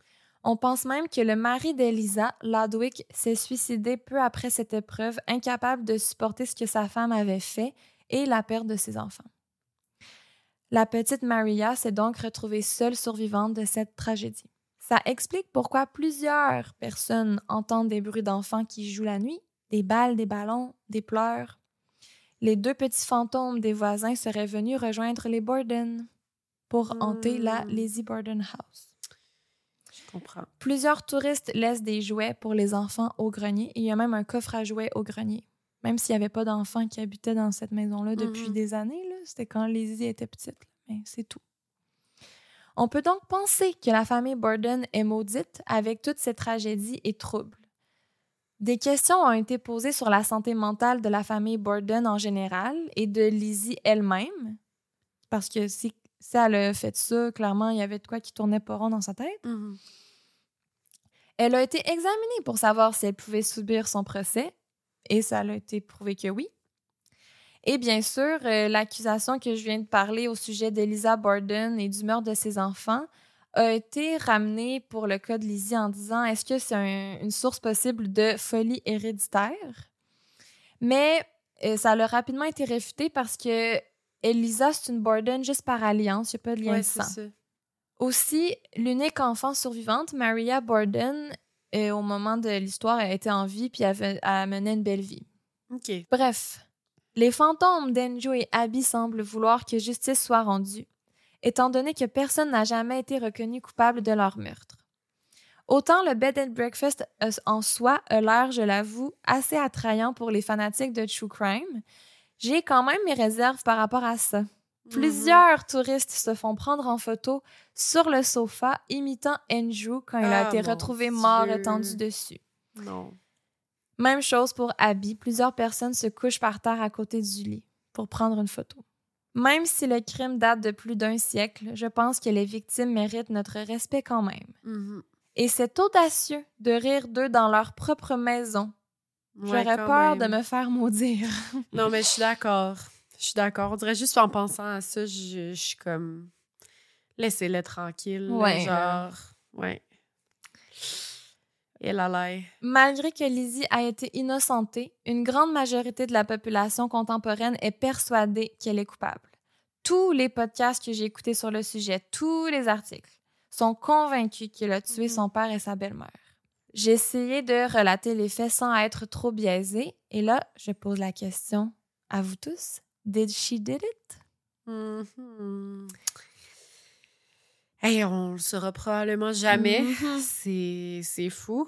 On pense même que le mari d'Eliza, Ludwig, s'est suicidé peu après cette épreuve, incapable de supporter ce que sa femme avait fait et la perte de ses enfants. La petite Maria s'est donc retrouvée seule survivante de cette tragédie. Ça explique pourquoi plusieurs personnes entendent des bruits d'enfants qui jouent la nuit, des balles, des ballons, des pleurs. Les 2 petits fantômes des voisins seraient venus rejoindre les Borden pour hanter la Lizzie Borden House. Je comprends. Plusieurs touristes laissent des jouets pour les enfants au grenier et il y a même un coffre à jouets au grenier. Même s'il n'y avait pas d'enfants qui habitaient dans cette maison-là depuis des années, là, c'était quand Lizzie était petite, mais c'est tout. On peut donc penser que la famille Borden est maudite avec toutes ces tragédies et troubles. Des questions ont été posées sur la santé mentale de la famille Borden en général et de Lizzie elle-même, parce que si elle a fait ça, clairement, il y avait de quoi qui tournait pas rond dans sa tête. Mhm. Elle a été examinée pour savoir si elle pouvait subir son procès, et ça a été prouvé que oui. Et bien sûr, l'accusation que je viens de parler au sujet d'Eliza Borden et du meurtre de ses enfants a été ramenée pour le cas de Lizzie en disant est-ce que c'est une source possible de folie héréditaire? Mais ça a rapidement été réfuté parce que Eliza, c'est une Borden juste par alliance, il n'y a pas de lien de sang. C'est ça. Aussi, l'unique enfant survivante, Maria Borden, au moment de l'histoire, elle était en vie puis elle menait une belle vie. OK. Bref, les fantômes d'Andrew et Abby semblent vouloir que justice soit rendue, étant donné que personne n'a jamais été reconnu coupable de leur meurtre. Autant le bed and breakfast en soi a l'air, je l'avoue, assez attrayant pour les fanatiques de true crime, j'ai quand même mes réserves par rapport à ça. Plusieurs touristes se font prendre en photo sur le sofa imitant Andrew quand il a été retrouvé mort étendu dessus. Non. Même chose pour Abby. Plusieurs personnes se couchent par terre à côté du lit pour prendre une photo. Même si le crime date de plus d'1 siècle, je pense que les victimes méritent notre respect quand même. Mhm. Et c'est audacieux de rire d'eux dans leur propre maison. Ouais, J'aurais quand peur même. de me faire maudire. Non, mais je suis d'accord. Je suis d'accord. On dirait juste en pensant à ça, je suis comme... Laissez-le tranquille. là, Ouais, genre... Ouais. Et là. Malgré que Lizzie a été innocentée, une grande majorité de la population contemporaine est persuadée qu'elle est coupable. Tous les podcasts que j'ai écoutés sur le sujet, tous les articles, sont convaincus qu'elle a tué son père et sa belle-mère. J'ai essayé de relater les faits sans être trop biaisée, et là, je pose la question à vous tous. Did she did it? Mhm. Hey, on le saura probablement jamais. Mhm. C'est fou.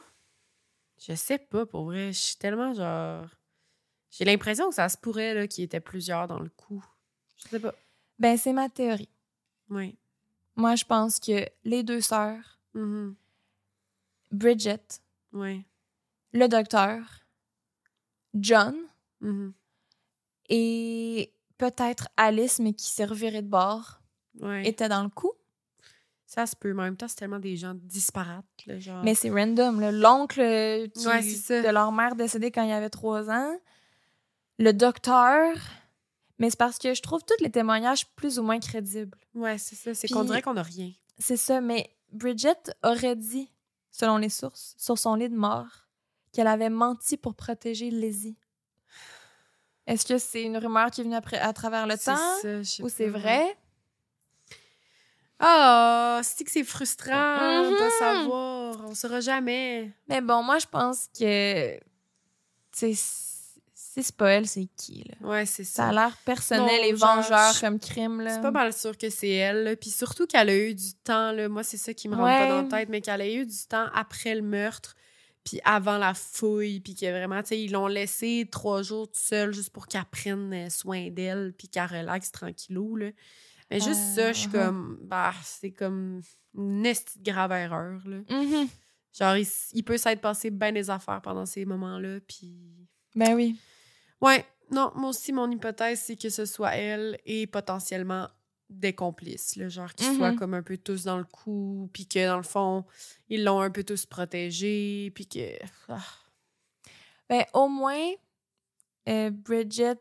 Je sais pas, pour vrai. Je suis tellement genre... J'ai l'impression que ça se pourrait là, qu'il y était plusieurs dans le coup. Je sais pas. Ben, c'est ma théorie. Oui. Moi, je pense que les 2 sœurs, Bridget, Oui. le docteur, John et peut-être Alice, mais qui s'est revirée de bord, étaient dans le coup. Ça se peut, mais en même temps, c'est tellement des gens disparates. Là, genre... Mais c'est random. Là. L'oncle c'est de leur mère décédé quand il avait 3 ans, le docteur... Mais c'est parce que je trouve tous les témoignages plus ou moins crédibles. Ouais, c'est ça. C'est Puis, qu'on dirait qu'on n'a rien. C'est ça, mais Bridget aurait dit, selon les sources, sur son lit de mort, qu'elle avait menti pour protéger Lizzie. Est-ce que c'est une rumeur qui est venue à travers le temps? Ou c'est vrai? Ah, c'est que c'est frustrant de savoir. On saura jamais. Mais bon, moi, je pense que... Si c'est pas elle, c'est qui, là? Ouais, c'est ça. Ça a l'air personnel et vengeur comme crime, là. C'est pas mal sûr que c'est elle, là. Puis surtout qu'elle a eu du temps, là. Moi, c'est ça qui me rentre pas dans la tête, mais qu'elle a eu du temps après le meurtre, puis avant la fouille, puis que vraiment, tu sais, ils l'ont laissée 3 jours toute seule juste pour qu'elle prenne soin d'elle, puis qu'elle relaxe tranquillou, là. Mais juste ça, je suis comme... Bah, c'est comme une esti de grave erreur, là. Genre, il peut s'être passé bien des affaires pendant ces moments-là, puis... Ben oui. Ouais, non, moi aussi, mon hypothèse, c'est que ce soit elle et potentiellement des complices, là, genre qu'ils soient comme un peu tous dans le coup, puis que, dans le fond, ils l'ont un peu tous protégé, puis que... Ben, au moins, Bridget,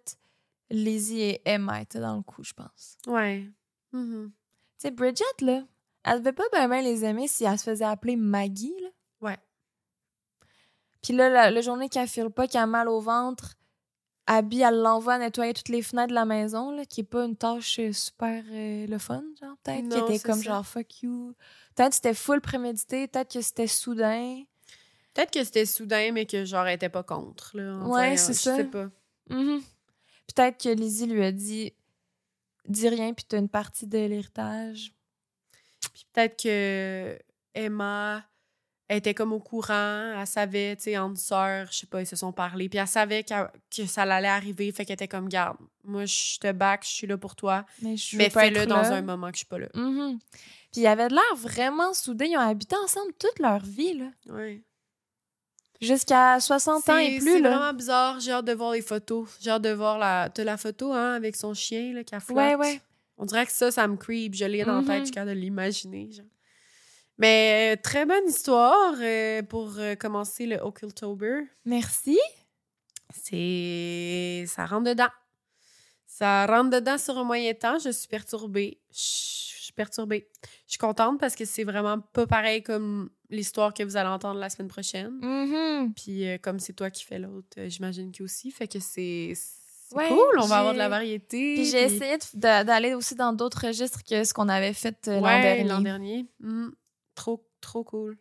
Lizzie et Emma étaient dans le coup, je pense. Ouais. Tu sais, Bridget, là, elle devait pas bien les aimer si elle se faisait appeler Maggie, là. Ouais. Puis là, la journée qu'elle file pas, qu'elle a mal au ventre, Abby, elle l'envoie à nettoyer toutes les fenêtres de la maison, là, qui est pas une tâche super le fun, genre, peut-être. Qui était comme genre, fuck you. Peut-être que c'était full prémédité, peut-être que c'était soudain. Peut-être que c'était soudain, mais que genre, elle était pas contre, là. Enfin, ouais, c'est ça. Je sais pas. Peut-être que Lizzie lui a dit, dis rien, puis t'as une partie de l'héritage. Puis peut-être que Emma... Elle était comme au courant, elle savait, tu sais, entre sœurs, je sais pas, ils se sont parlé, puis elle savait que ça allait arriver, fait qu'elle était comme, garde, moi, je te back, je suis là pour toi, mais fais-le dans un moment que je suis pas là. Puis ils avaient de l'air vraiment soudés, ils ont habité ensemble toute leur vie, là. Oui. Jusqu'à 60 ans et plus, c'est là. vraiment bizarre, j'ai hâte de voir les photos, j'ai hâte de voir t'as la photo, hein, avec son chien, là, qui a flotte. Ouais. On dirait que ça me creep, je l'ai dans la tête, je suis capable de l'imaginer, genre. Mais très bonne histoire pour commencer le Occultober. Merci. Ça rentre dedans. Ça rentre dedans sur un moyen temps. Je suis perturbée. Je suis contente parce que c'est vraiment pas pareil comme l'histoire que vous allez entendre la semaine prochaine. Puis comme c'est toi qui fais l'autre, j'imagine qu'il aussi. Fait que c'est cool. On va avoir de la variété. Puis j'ai essayé d'aller aussi dans d'autres registres que ce qu'on avait fait l'an dernier. Trop cool.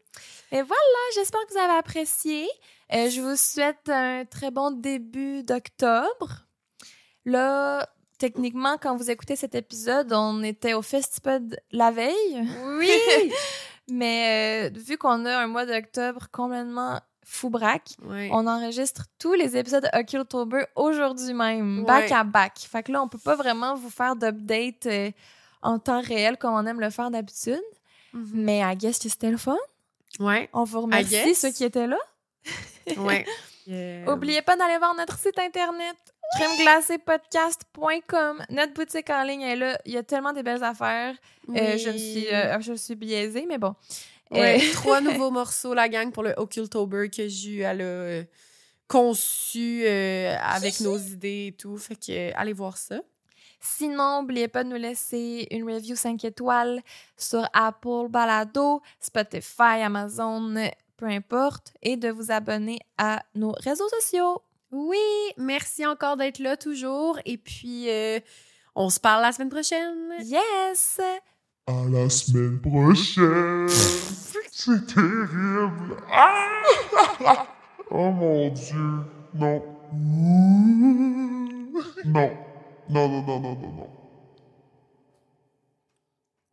Et voilà, j'espère que vous avez apprécié. Je vous souhaite un très bon début d'octobre. Là, techniquement, quand vous écoutez cet épisode, on était au Festipod la veille. Oui! Mais vu qu'on a un mois d'octobre complètement fou-braque, on enregistre tous les épisodes Occultober aujourd'hui même, back à back. Fait que là, on peut pas vraiment vous faire d'update en temps réel comme on aime le faire d'habitude. Mais I guess que c'était le fun. Ouais. On vous remercie ceux qui étaient là. Ouais. Oubliez pas d'aller voir notre site internet crèmeglacépodcast.com. Notre boutique en ligne est là. Il y a tellement de belles affaires. Je suis biaisée, mais bon. 3 nouveaux morceaux, la gang, pour le Occultober que elle a conçu avec nos idées et tout. Fait que allez voir ça. Sinon, n'oubliez pas de nous laisser une review 5 étoiles sur Apple Balado, Spotify, Amazon, peu importe, et de vous abonner à nos réseaux sociaux. Oui, merci encore d'être là toujours. Et puis, on se parle la semaine prochaine. Yes! À la semaine prochaine! C'est terrible! Ah! Oh mon Dieu! Non! Non! Non.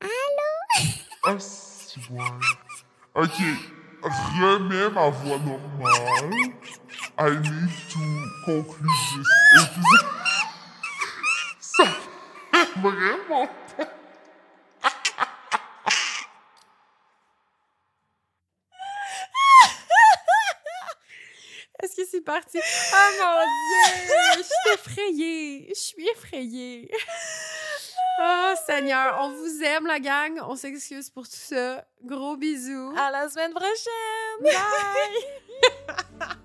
Allô? Ah, c'est ouais. Ok, remets ma voix normale. I need to conclude this episode. Ça fait vraiment pas. Est-ce que c'est parti? Ah mon Dieu! Je suis effrayée! Je suis effrayée! Oh Seigneur, on vous aime la gang, on s'excuse pour tout ça. Gros bisous! À la semaine prochaine! Bye!